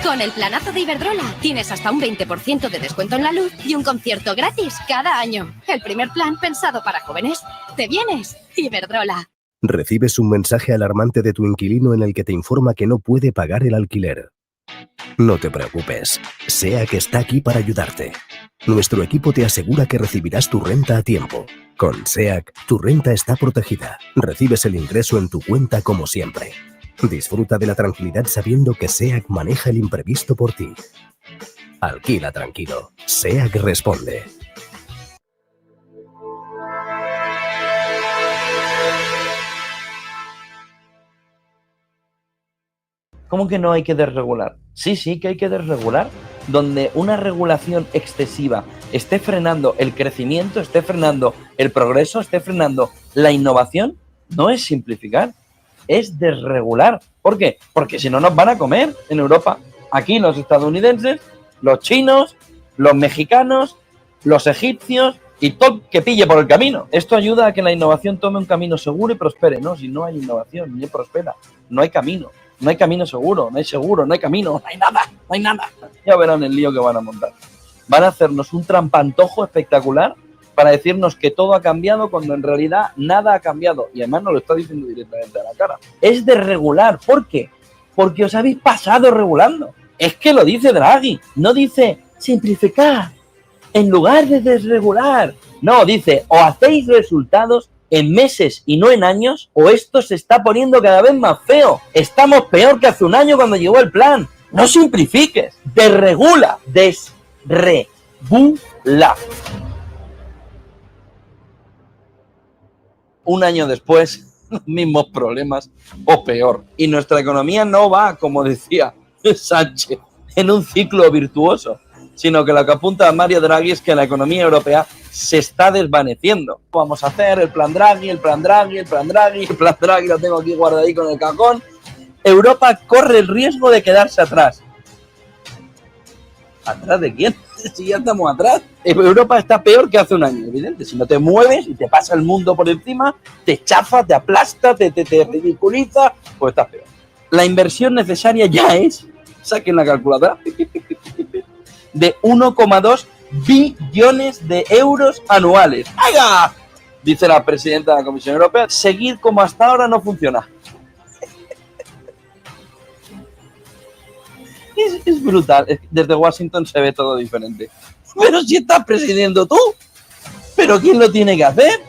Con el planazo de Iberdrola tienes hasta un 20% de descuento en la luz y un concierto gratis cada año. El primer plan pensado para jóvenes. ¿Te vienes? Iberdrola. Recibes un mensaje alarmante de tu inquilino en el que te informa que no puede pagar el alquiler. No te preocupes, SEAC está aquí para ayudarte. Nuestro equipo te asegura que recibirás tu renta a tiempo. Con SEAC, tu renta está protegida. Recibes el ingreso en tu cuenta como siempre. Disfruta de la tranquilidad sabiendo que SEAC maneja el imprevisto por ti. Alquila tranquilo. SEAC responde. ¿Cómo que no hay que desregular? Sí que hay que desregular. Donde una regulación excesiva esté frenando el crecimiento, esté frenando el progreso, esté frenando la innovación, no es simplificar, es desregular. ¿Por qué? Porque si no nos van a comer en Europa. Aquí los estadounidenses, los chinos, los mexicanos, los egipcios y todo que pille por el camino. Esto ayuda a que la innovación tome un camino seguro y prospere. No, si no hay innovación, ni prospera, no hay camino. No hay camino seguro, no hay camino, no hay nada. Ya verán el lío que van a montar. Van a hacernos un trampantojo espectacular para decirnos que todo ha cambiado cuando en realidad nada ha cambiado. Y además nos lo está diciendo directamente a la cara. Es desregular. ¿Por qué? Porque os habéis pasado regulando. Es que lo dice Draghi. No dice simplificar en lugar de desregular. No, dice o hacéis resultados en meses y no en años, o esto se está poniendo cada vez más feo. Estamos peor que hace un año cuando llegó el plan. No simplifiques, desregula, desregula. Un año después, los mismos problemas o peor. Y nuestra economía no va, como decía Sánchez, en un ciclo virtuoso, sino que lo que apunta Mario Draghi es que la economía europea se está desvaneciendo. Vamos a hacer el plan Draghi, el plan Draghi lo tengo aquí guardadito en el cajón. Europa corre el riesgo de quedarse atrás. ¿Atrás de quién? Si ya estamos atrás. Europa está peor que hace un año, evidente. Si no te mueves y te pasa el mundo por encima, te chafa, te aplasta, te ridiculiza, pues estás peor. La inversión necesaria ya es, saquen la calculadora, de 1,2 billones de euros anuales. ¡Venga! Dice la presidenta de la Comisión Europea, seguir como hasta ahora no funciona. Es brutal. Desde Washington se ve todo diferente. Pero si estás presidiendo tú. ¿Pero quién lo tiene que hacer?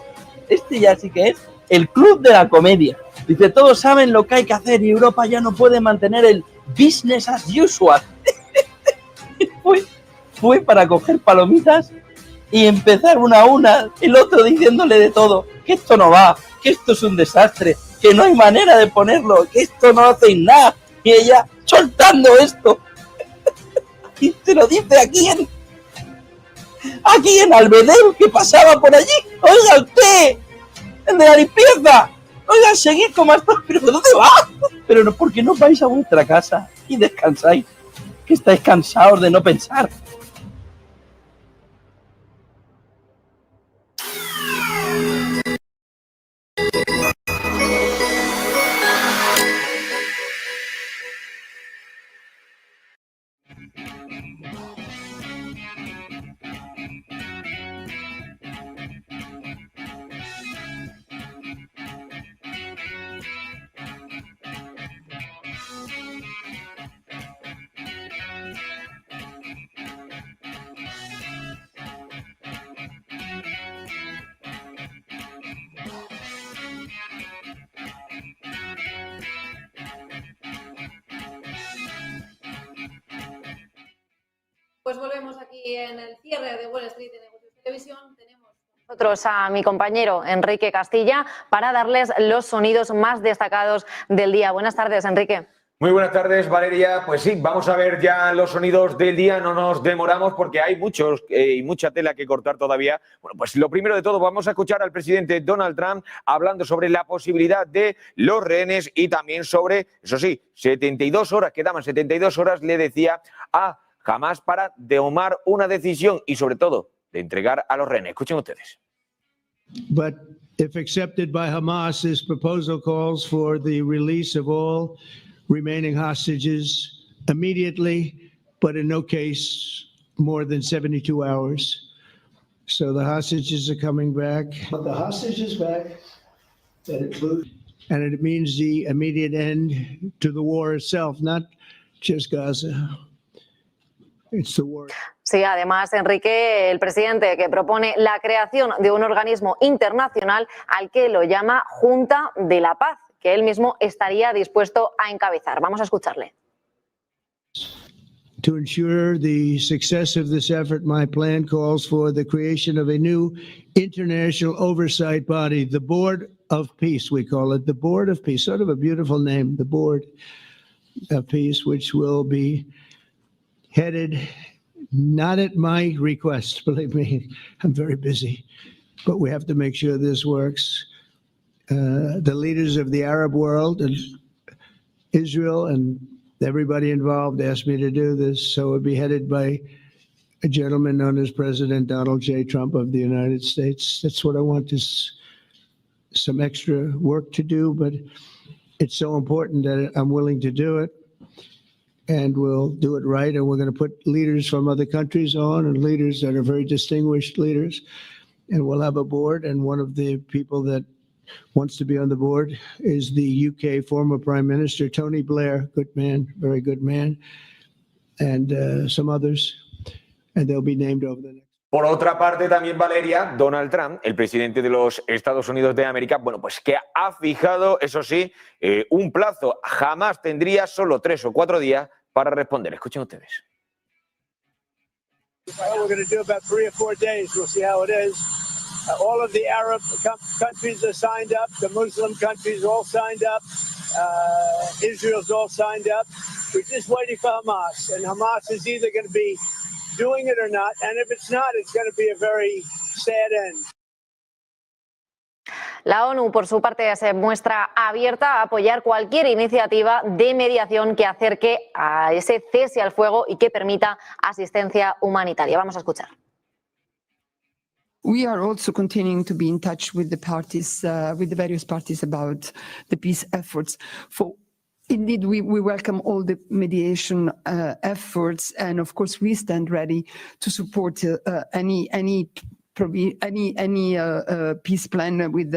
Este ya sí que es el club de la comedia. Dice, todos saben lo que hay que hacer y Europa ya no puede mantener el business as usual. Fue para coger palomitas y empezar una a una, el otro diciéndole de todo, que esto no va, que esto es un desastre, que no hay manera de ponerlo, que esto no hace nada, y ella soltando esto. Y te lo dice aquí en Albedel, que pasaba por allí. Oiga, usted, el de la limpieza, oiga, seguid como hasta, pero ¿dónde va? Pero no, ¿por qué no vais a vuestra casa y descansáis? Que estáis cansados de no pensar. Pues volvemos aquí en el cierre de Wall Street de Negocios Televisión. Tenemos nosotros a mi compañero Enrique Castilla para darles los sonidos más destacados del día. Buenas tardes, Enrique. Muy buenas tardes, Valeria. Pues sí, vamos a ver ya los sonidos del día, no nos demoramos porque hay muchos y mucha tela que cortar todavía. Bueno, pues lo primero de todo, vamos a escuchar al presidente Donald Trump hablando sobre la posibilidad de los rehenes y también sobre, eso sí, 72 horas, quedaban 72 horas, le decía a Hamas para tomar una decisión y sobre todo de entregar a los rehenes. Escuchen ustedes. But if accepted by Hamas, this proposal calls for the release of all remaining hostages immediately, but in no case more than 72 hours. So the hostages are coming back. But the hostages back, and it means the immediate end to the war itself, not just Gaza. It's the war. Sí, además, Enrique, el presidente que propone la creación de un organismo internacional al que lo llama Junta de la Paz, que él mismo estaría dispuesto a encabezar. Vamos a escucharle. To ensure the success of this effort, my plan calls for the creation of a new international oversight body, the Board of Peace, we call it, the Board of Peace, sort of a beautiful name, the Board of Peace, which will be headed, not at my request, believe me, I'm very busy, but we have to make sure this works. The leaders of the Arab world and Israel and everybody involved asked me to do this, so it would be headed by a gentleman known as President Donald J. Trump of the United States. That's what I want, is some extra work to do, but it's so important that I'm willing to do it, and we'll do it right, and we're going to put leaders from other countries on, and leaders that are very distinguished leaders, and we'll have a board, and one of the people that wants to be on the board is the UK former Prime Minister, Tony Blair, good man, very good man, and some others, and they'll be named over the next. Por otra parte, también, Valeria, Donald Trump, el presidente de los Estados Unidos de América, bueno, pues que ha fijado, eso sí, un plazo. Jamás tendría solo 3 o 4 días para responder. Escuchen ustedes. Well, we're going to do about 3 or 4 days. We'll see how it is. All of the Arab countries are signed up. The Muslim countries all signed up. Israel's all signed up. We're just waiting for Hamas. And Hamas is either going to be doing it or not. And if it's not, it's going to be a very sad end. La ONU, por su parte, se muestra abierta a apoyar cualquier iniciativa de mediación que acerque a ese cese al fuego y que permita asistencia humanitaria. Vamos a escuchar. We are also continuing to be in touch with the parties, with the various parties about the peace efforts. Indeed, we welcome all the mediation efforts, and of course, we stand ready to support any peace plan with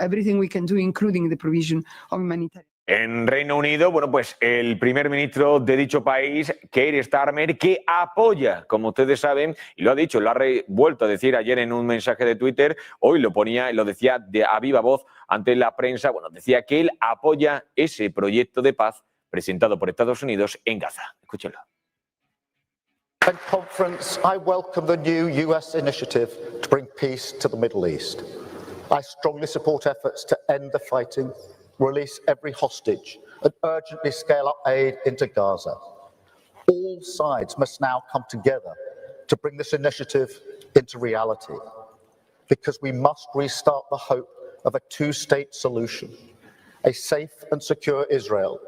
everything we can do, including the provision of humanitarian. En Reino Unido, bueno, pues el primer ministro de dicho país, Keir Starmer, que apoya, como ustedes saben, y lo ha dicho, lo ha vuelto a decir ayer en un mensaje de Twitter, hoy lo ponía y lo decía a viva voz ante la prensa, bueno, decía que él apoya ese proyecto de paz presentado por Estados Unidos en Gaza. Escúchenlo. In conference, I welcome the new US initiative to bring peace to the Middle East. I strongly support efforts to end the fighting, release every hostage, and urgently scale up aid into Gaza. All sides must now come together to bring this initiative into reality, because we must restart the hope of a two-state solution, a safe and secure Israel,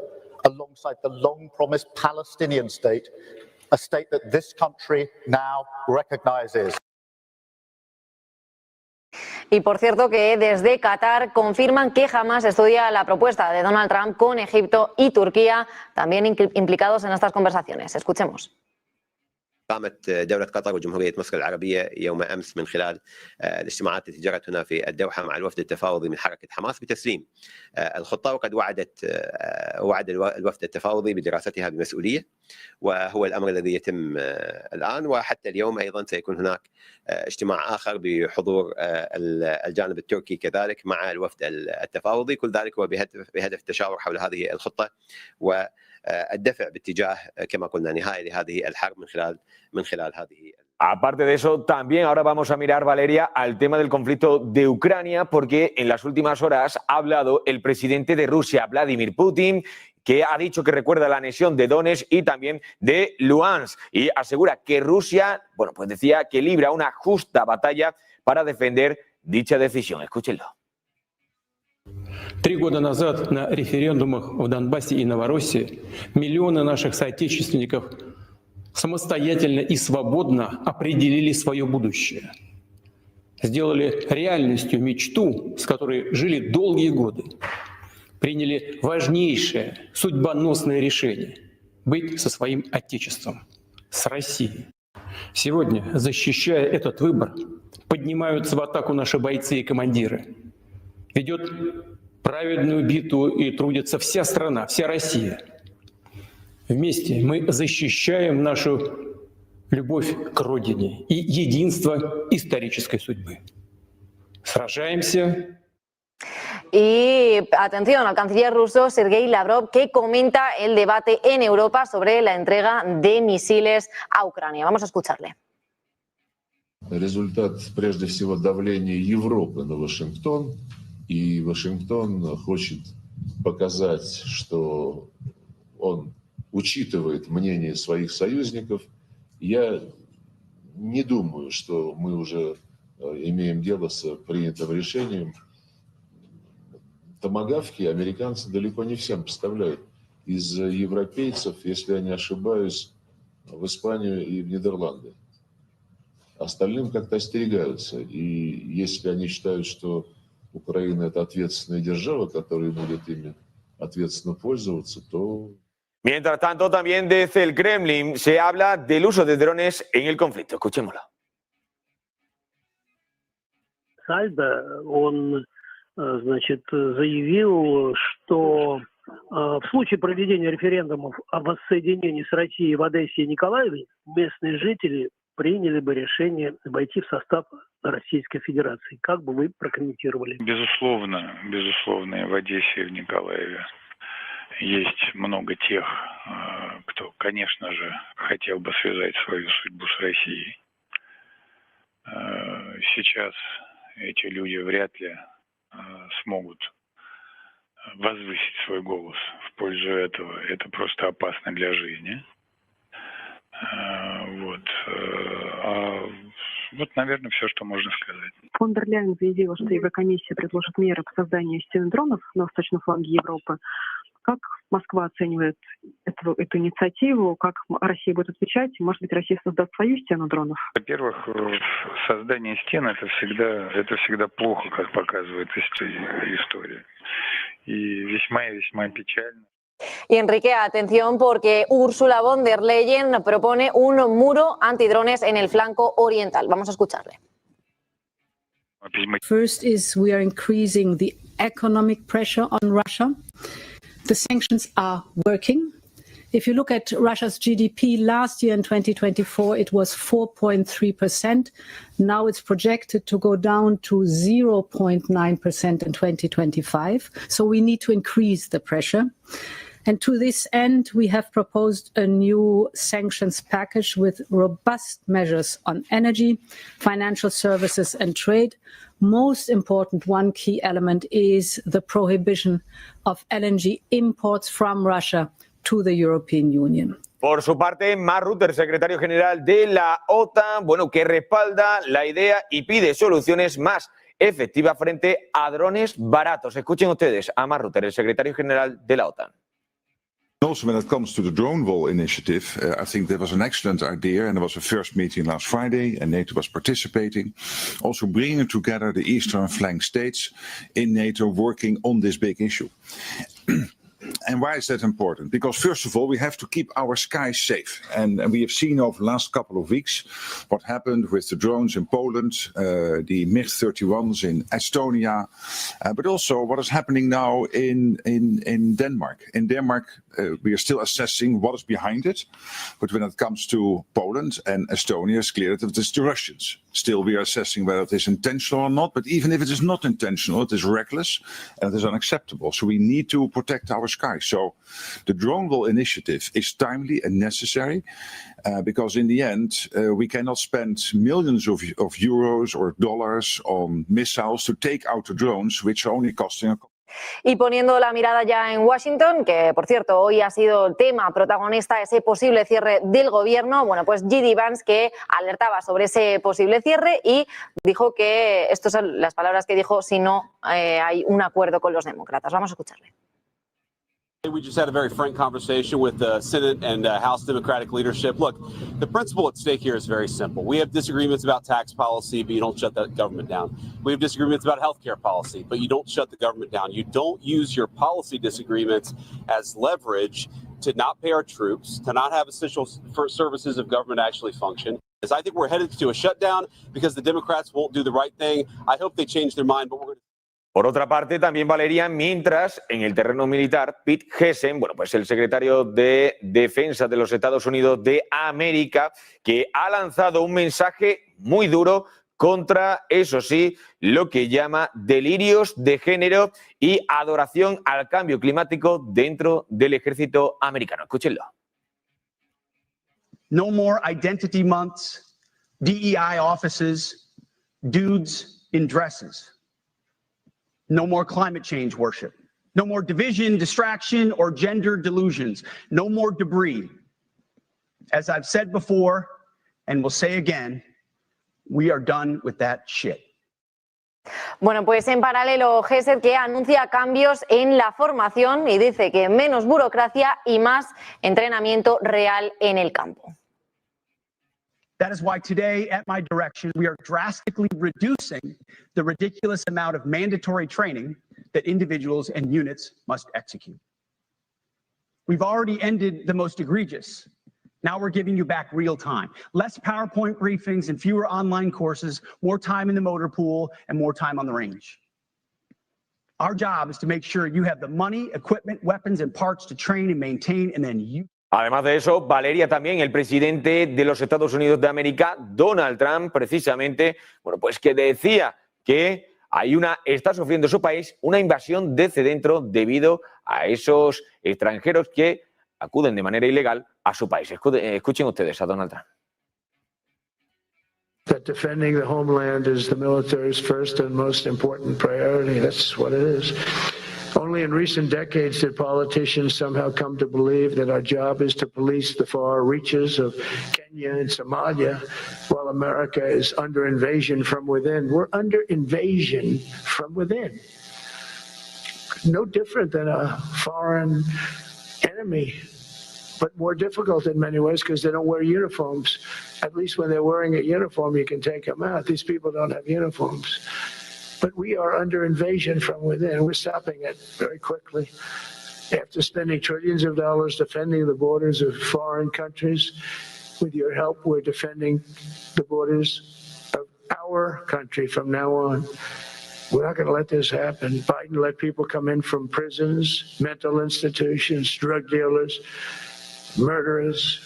alongside the long-promised Palestinian state, a state that this country now recognizes. Y por cierto que desde Qatar confirman que jamás estudia la propuesta de Donald Trump con Egipto y Turquía, también implicados en estas conversaciones. Escuchemos. قامت دولة قطر وجمهورية مصر العربية يوم أمس من خلال الاجتماعات التي جرت هنا في الدوحة مع الوفد التفاوضي من حركة حماس بتسليم الخطة، وقد وعد الوفد التفاوضي بدراستها بمسؤولية، وهو الأمر الذي يتم الآن. وحتى اليوم أيضا سيكون هناك اجتماع آخر بحضور الجانب التركي كذلك مع الوفد التفاوضي، كل ذلك هو بهدف التشاور حول هذه الخطة و الدفع باتجاه كما قلنا نهاية هذه الحرب من خلال هذه. Aparte de eso, también ahora vamos a mirar, Valeria, al tema del conflicto de Ucrania, porque en las últimas horas ha hablado el presidente de Rusia, Vladimir Putin, que ha dicho que recuerda la anexión de Donetsk y también de Luhansk, y asegura que Rusia, bueno, pues decía que libra una justa batalla para defender dicha decisión. Escúchenlo. 3 года назад на референдумах в Донбассе и Новороссии миллионы наших соотечественников самостоятельно и свободно определили свое будущее. Сделали реальностью мечту, с которой жили долгие годы. Приняли важнейшее, судьбоносное решение – быть со своим Отечеством, с Россией. Сегодня, защищая этот выбор, поднимаются в атаку наши бойцы и командиры. Ведет праведную битву и трудится вся страна, вся Россия. Вместе мы защищаем нашу любовь к Родине и единство исторической судьбы. Сражаемся. Y atención al canciller ruso Sergei Lavrov, que comenta el debate en Europa sobre la entrega de misiles a Ucrania. Vamos a escucharle. Результат, прежде всего, давления Европы на Вашингтон. И Вашингтон хочет показать, что он учитывает мнение своих союзников. Я не думаю, что мы уже имеем дело с принятым решением. Томагавки американцы далеко не всем поставляют. Из европейцев, если я не ошибаюсь, в Испанию и в Нидерланды. Остальным как-то остерегаются. И если они считают, что Украина – это ответственная держава, которая будет ими ответственно пользоваться, то... Mientras tanto, también desde el Kremlin se habla del uso de drones en el conflicto. Escuchémoslo. Сальдо, он, значит, заявил, что в случае проведения референдумов о воссоединении с Россией в Одессе и Николаеве местные жители приняли бы решение войти в состав Российской Федерации. Как бы вы прокомментировали? Безусловно, безусловно, в Одессе и в Николаеве есть много тех, кто, конечно же, хотел бы связать свою судьбу с Россией. Сейчас эти люди вряд ли смогут возвысить свой голос в пользу этого. Это просто опасно для жизни. Вот, наверное, все, что можно сказать. Фон дер Ляйен заявила, что Еврокомиссия предложит меры по созданию стены дронов на восточном фланге Европы. Как Москва оценивает эту инициативу? Как Россия будет отвечать? Может быть, Россия создаст свою стену дронов? Во-первых, создание стен это всегда плохо, как показывает история. И весьма и весьма печально. Y Enrique, atención porque Ursula von der Leyen propone un muro antidrones en el flanco oriental. Vamos a escucharle. First is we are increasing the economic pressure on Russia. The sanctions are working. If you look at Russia's GDP last year in 2024, it was 4.3%. Now it's projected to go down to 0.9% in 2025. So we need to increase the pressure. And to this end, we have proposed a new sanctions package with robust measures on energy, financial services and trade. Most important, one key element is the prohibition of LNG imports from Russia to the European Union. Por su parte, Mark Rutte, secretario general de la OTAN, bueno, que respalda la idea y pide soluciones más efectivas frente a drones baratos. Escuchen ustedes a Mark Rutte, el secretario general de la OTAN. Also, when it comes to the drone wall initiative, I think that was an excellent idea, and there was a first meeting last Friday, and NATO was participating. Also, bringing together the eastern flank states in NATO working on this big issue. And why is that important? Because first of all, we have to keep our skies safe. And we have seen over the last couple of weeks what happened with the drones in Poland, the MiG-31s in Estonia, but also what is happening now in Denmark. In Denmark, we are still assessing what is behind it. But when it comes to Poland and Estonia, it's clear that it is the Russians. Still, we are assessing whether it is intentional or not. But even if it is not intentional, it is reckless and it is unacceptable. So we need to protect our skies. high. So the drone wall initiative is timely and necessary because in the end, we cannot spend millions of euros or dollars on missiles to take out the drones, which are only costing a Y poniendo la mirada ya en Washington, que por cierto hoy ha sido el tema protagonista, ese posible cierre del gobierno, bueno, pues J.D. Vance que alertaba sobre ese posible cierre y dijo que, estas son las palabras que dijo, si no hay un acuerdo con los demócratas. Vamos a escucharle. We just had a very frank conversation with the Senate and House Democratic leadership. Look, the principle at stake here is very simple. We have disagreements about tax policy, but you don't shut that government down. We have disagreements about healthcare policy, but you don't shut the government down. You don't use your policy disagreements as leverage to not pay our troops, to not have essential services of government actually function. I think we're headed to a shutdown because the Democrats won't do the right thing. I hope they change their mind, but we're going to... Por otra parte, también Valeria, mientras en el terreno militar, Pete Hegseth, bueno, pues el secretario de Defensa de los Estados Unidos de América, que ha lanzado un mensaje muy duro contra, eso sí, lo que llama delirios de género y adoración al cambio climático dentro del ejército americano. Escúchenlo. No more identity months, DEI offices, dudes in dresses. No more climate change worship. No more division, distraction, or gender delusions. No more debris. As I've said before, and will say again, we are done with that shit. Bueno, pues en paralelo, Hegseth que anuncia cambios en la formación y dice que menos burocracia y más entrenamiento real en el campo. That is why today, at my direction, we are drastically reducing the ridiculous amount of mandatory training that individuals and units must execute. We've already ended the most egregious. Now we're giving you back real time. Less PowerPoint briefings and fewer online courses, more time in the motor pool, and more time on the range. Our job is to make sure you have the money, equipment, weapons, and parts to train and maintain, and then you... Además de eso, Valeria, también el presidente de los Estados Unidos de América, Donald Trump, precisamente, bueno, pues que decía que está sufriendo su país una invasión desde dentro debido a esos extranjeros que acuden de manera ilegal a su país. Escuchen ustedes a Donald Trump. That defending the homeland is the military's first and most important priority. That's what it is. Only in recent decades did politicians somehow come to believe that our job is to police the far reaches of Kenya and Somalia, while America is under invasion from within. We're under invasion from within. No different than a foreign enemy, but more difficult in many ways because they don't wear uniforms. At least when they're wearing a uniform, you can take them out. These people don't have uniforms. But we are under invasion from within. We're stopping it very quickly. After spending trillions of dollars defending the borders of foreign countries, with your help, we're defending the borders of our country from now on. We're not going to let this happen. Biden let people come in from prisons, mental institutions, drug dealers, murderers.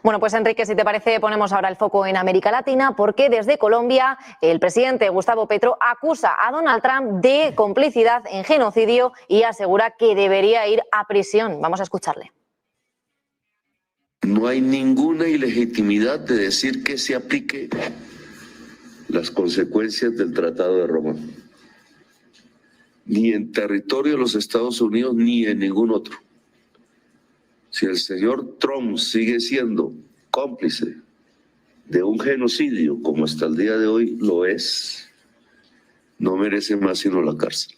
Bueno, pues Enrique, si te parece, ponemos ahora el foco en América Latina, porque desde Colombia el presidente Gustavo Petro acusa a Donald Trump de complicidad en genocidio y asegura que debería ir a prisión. Vamos a escucharle. No hay ninguna ilegitimidad de decir que se aplique las consecuencias del Tratado de Roma, ni en territorio de los Estados Unidos ni en ningún otro. Si el señor Trump sigue siendo cómplice de un genocidio, como hasta el día de hoy lo es, no merece más sino la cárcel.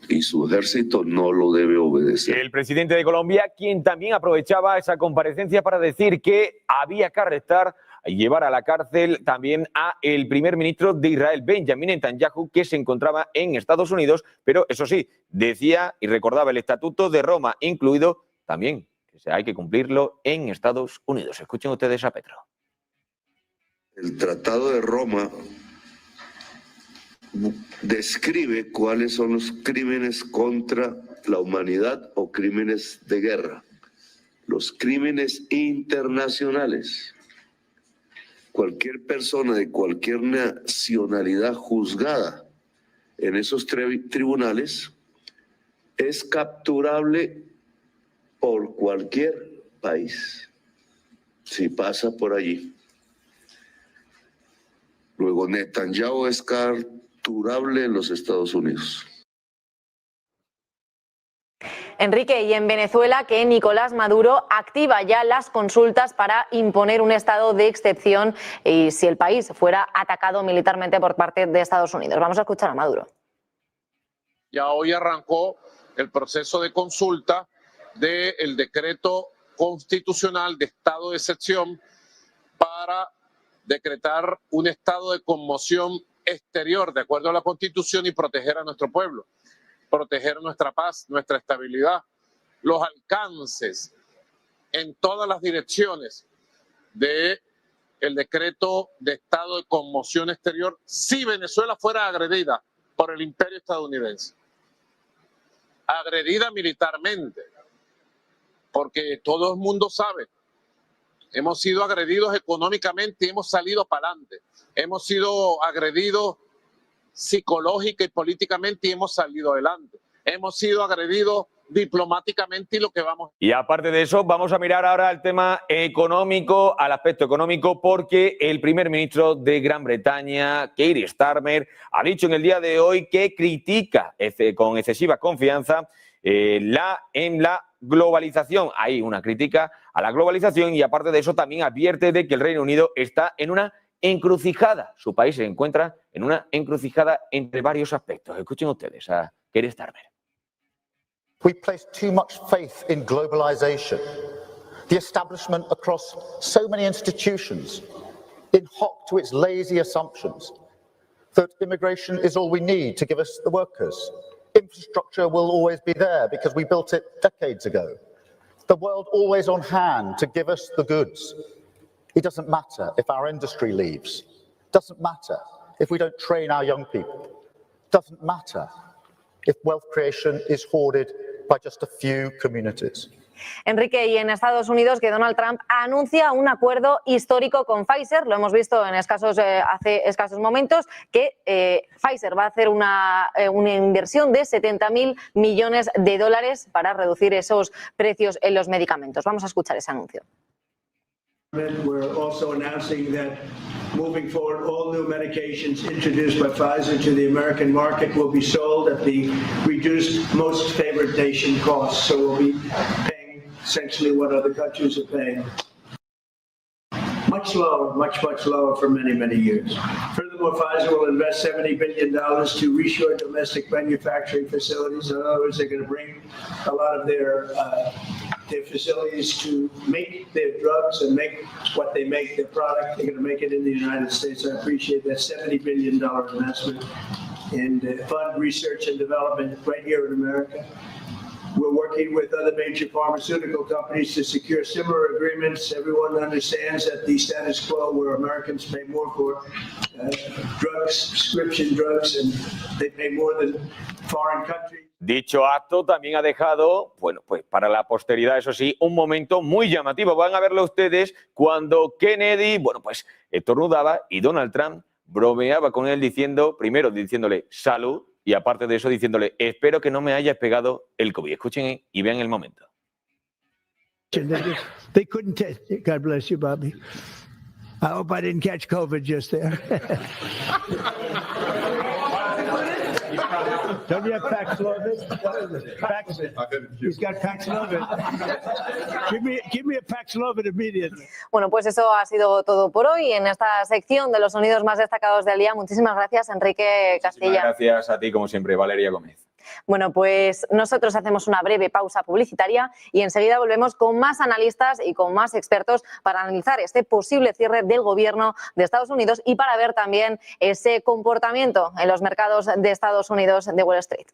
Y su ejército no lo debe obedecer. El presidente de Colombia, quien también aprovechaba esa comparecencia para decir que había que arrestar y llevar a la cárcel también a el primer ministro de Israel, Benjamin Netanyahu, que se encontraba en Estados Unidos, pero eso sí, decía y recordaba el Estatuto de Roma, incluido también que hay que cumplirlo en Estados Unidos. Escuchen ustedes a Petro. El Tratado de Roma describe cuáles son los crímenes contra la humanidad o crímenes de guerra, los crímenes internacionales. Cualquier persona de cualquier nacionalidad juzgada en esos tribunales es capturable por cualquier país si pasa por allí. Luego, Netanyahu es capturable en los Estados Unidos. Enrique, y en Venezuela, que Nicolás Maduro activa ya las consultas para imponer un estado de excepción y si el país fuera atacado militarmente por parte de Estados Unidos. Vamos a escuchar a Maduro. Ya hoy arrancó el proceso de consulta del decreto constitucional de estado de excepción para decretar un estado de conmoción exterior de acuerdo a la Constitución y proteger a nuestro pueblo, proteger nuestra paz, nuestra estabilidad, los alcances en todas las direcciones del decreto de estado de conmoción exterior si Venezuela fuera agredida por el imperio estadounidense. Agredida militarmente, porque todo el mundo sabe, hemos sido agredidos económicamente y hemos salido para adelante. Hemos sido agredidos psicológica y políticamente y hemos salido adelante. Hemos sido agredidos diplomáticamente y lo que vamos. Y aparte de eso, vamos a mirar ahora el tema económico, al aspecto económico, porque el primer ministro de Gran Bretaña, Keir Starmer, ha dicho en el día de hoy que critica con excesiva confianza en la globalización. Hay una crítica a la globalización y aparte de eso también advierte de que el Reino Unido está en una encrucijada. Su país se encuentra en una encrucijada entre varios aspectos. Escuchen ustedes a Keir Starmer. We place too much faith in globalization, the establishment across so many institutions, in hock to its lazy assumptions that immigration is all we need to give us the workers. Infrastructure will always be there because we built it decades ago. The world always on hand to give us the goods. It doesn't matter if our industry leaves. It doesn't matter if we don't train our young people. It doesn't matter if wealth creation is hoarded by just a few communities. Enrique, y en Estados Unidos que Donald Trump anuncia un acuerdo histórico con Pfizer, lo hemos visto en hace escasos momentos, que Pfizer va a hacer una inversión de 70.000 millones de dólares para reducir esos precios en los medicamentos. Vamos a escuchar ese anuncio. We're also announcing that moving forward, all new medications introduced by Pfizer to the American market will be sold at the reduced most favored nation cost. So we'll be paying essentially what other countries are paying. Much lower, much lower for many, many years. Furthermore, Pfizer will invest $70 billion to reshore domestic manufacturing facilities. In other words, they're going to bring a lot of their facilities to make their drugs and make what they make, their product. They're going to make it in the United States. I appreciate that $70 billion investment and fund research and development right here in America. We're working with other major pharmaceutical companies to secure similar agreements. Everyone understands that the status quo where Americans pay more for drugs, prescription drugs, and they pay more than foreign countries. Dicho acto también ha dejado, bueno, pues para la posteridad, eso sí, un momento muy llamativo. Van a verlo ustedes cuando Kennedy, bueno, pues estornudaba y Donald Trump bromeaba con él primero diciéndole salud y aparte de eso diciéndole espero que no me hayas pegado el COVID. Escuchen y vean el momento. They couldn't test it. God bless you, Bobby. I hope I didn't catch COVID just there. Don't you have Paxlovid? He's got Paxlovid. Give me a Paxlovid immediately. Bueno, pues eso ha sido todo por hoy en esta sección de los sonidos más destacados del día. Muchísimas gracias, Enrique Castilla. Muchísimas gracias a ti, como siempre, Valeria Gómez. Bueno, pues nosotros hacemos una breve pausa publicitaria y enseguida volvemos con más analistas y con más expertos para analizar este posible cierre del gobierno de Estados Unidos y para ver también ese comportamiento en los mercados de Estados Unidos de Wall Street.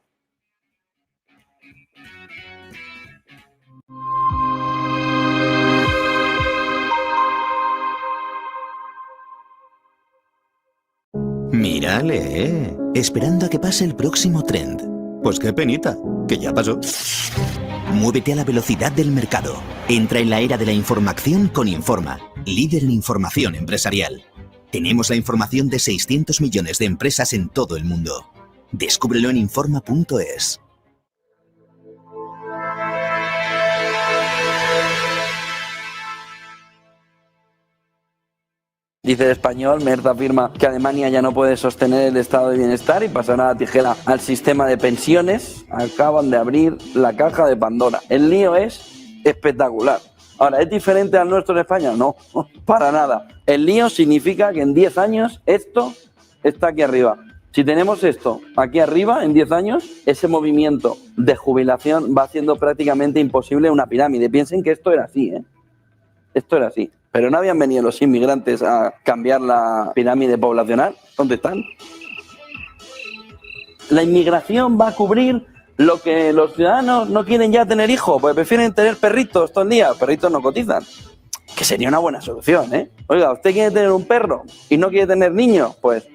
Mírale, esperando a que pase el próximo trend. Pues qué penita, que ya pasó. Muévete a la velocidad del mercado. Entra en la era de la información con Informa, líder en información empresarial. Tenemos la información de 600 millones de empresas en todo el mundo. Descúbrelo en informa.es. Dice el español, Merz afirma que Alemania ya no puede sostener el estado de bienestar y pasará la tijera al sistema de pensiones. Acaban de abrir la caja de Pandora. El lío es espectacular. Ahora, ¿es diferente al nuestro en España? No, para nada. El lío significa que en 10 años esto está aquí arriba. Si tenemos esto aquí arriba, en 10 años, ese movimiento de jubilación va haciendo prácticamente imposible una pirámide. Piensen que esto era así, ¿eh? Esto era así. Pero no habían venido los inmigrantes a cambiar la pirámide poblacional. ¿Dónde están? La inmigración va a cubrir lo que los ciudadanos no quieren ya tener hijos, pues prefieren tener perritos todo el día. Perritos no cotizan. Que sería una buena solución, ¿eh? Oiga, ¿usted quiere tener un perro y no quiere tener niños? Pues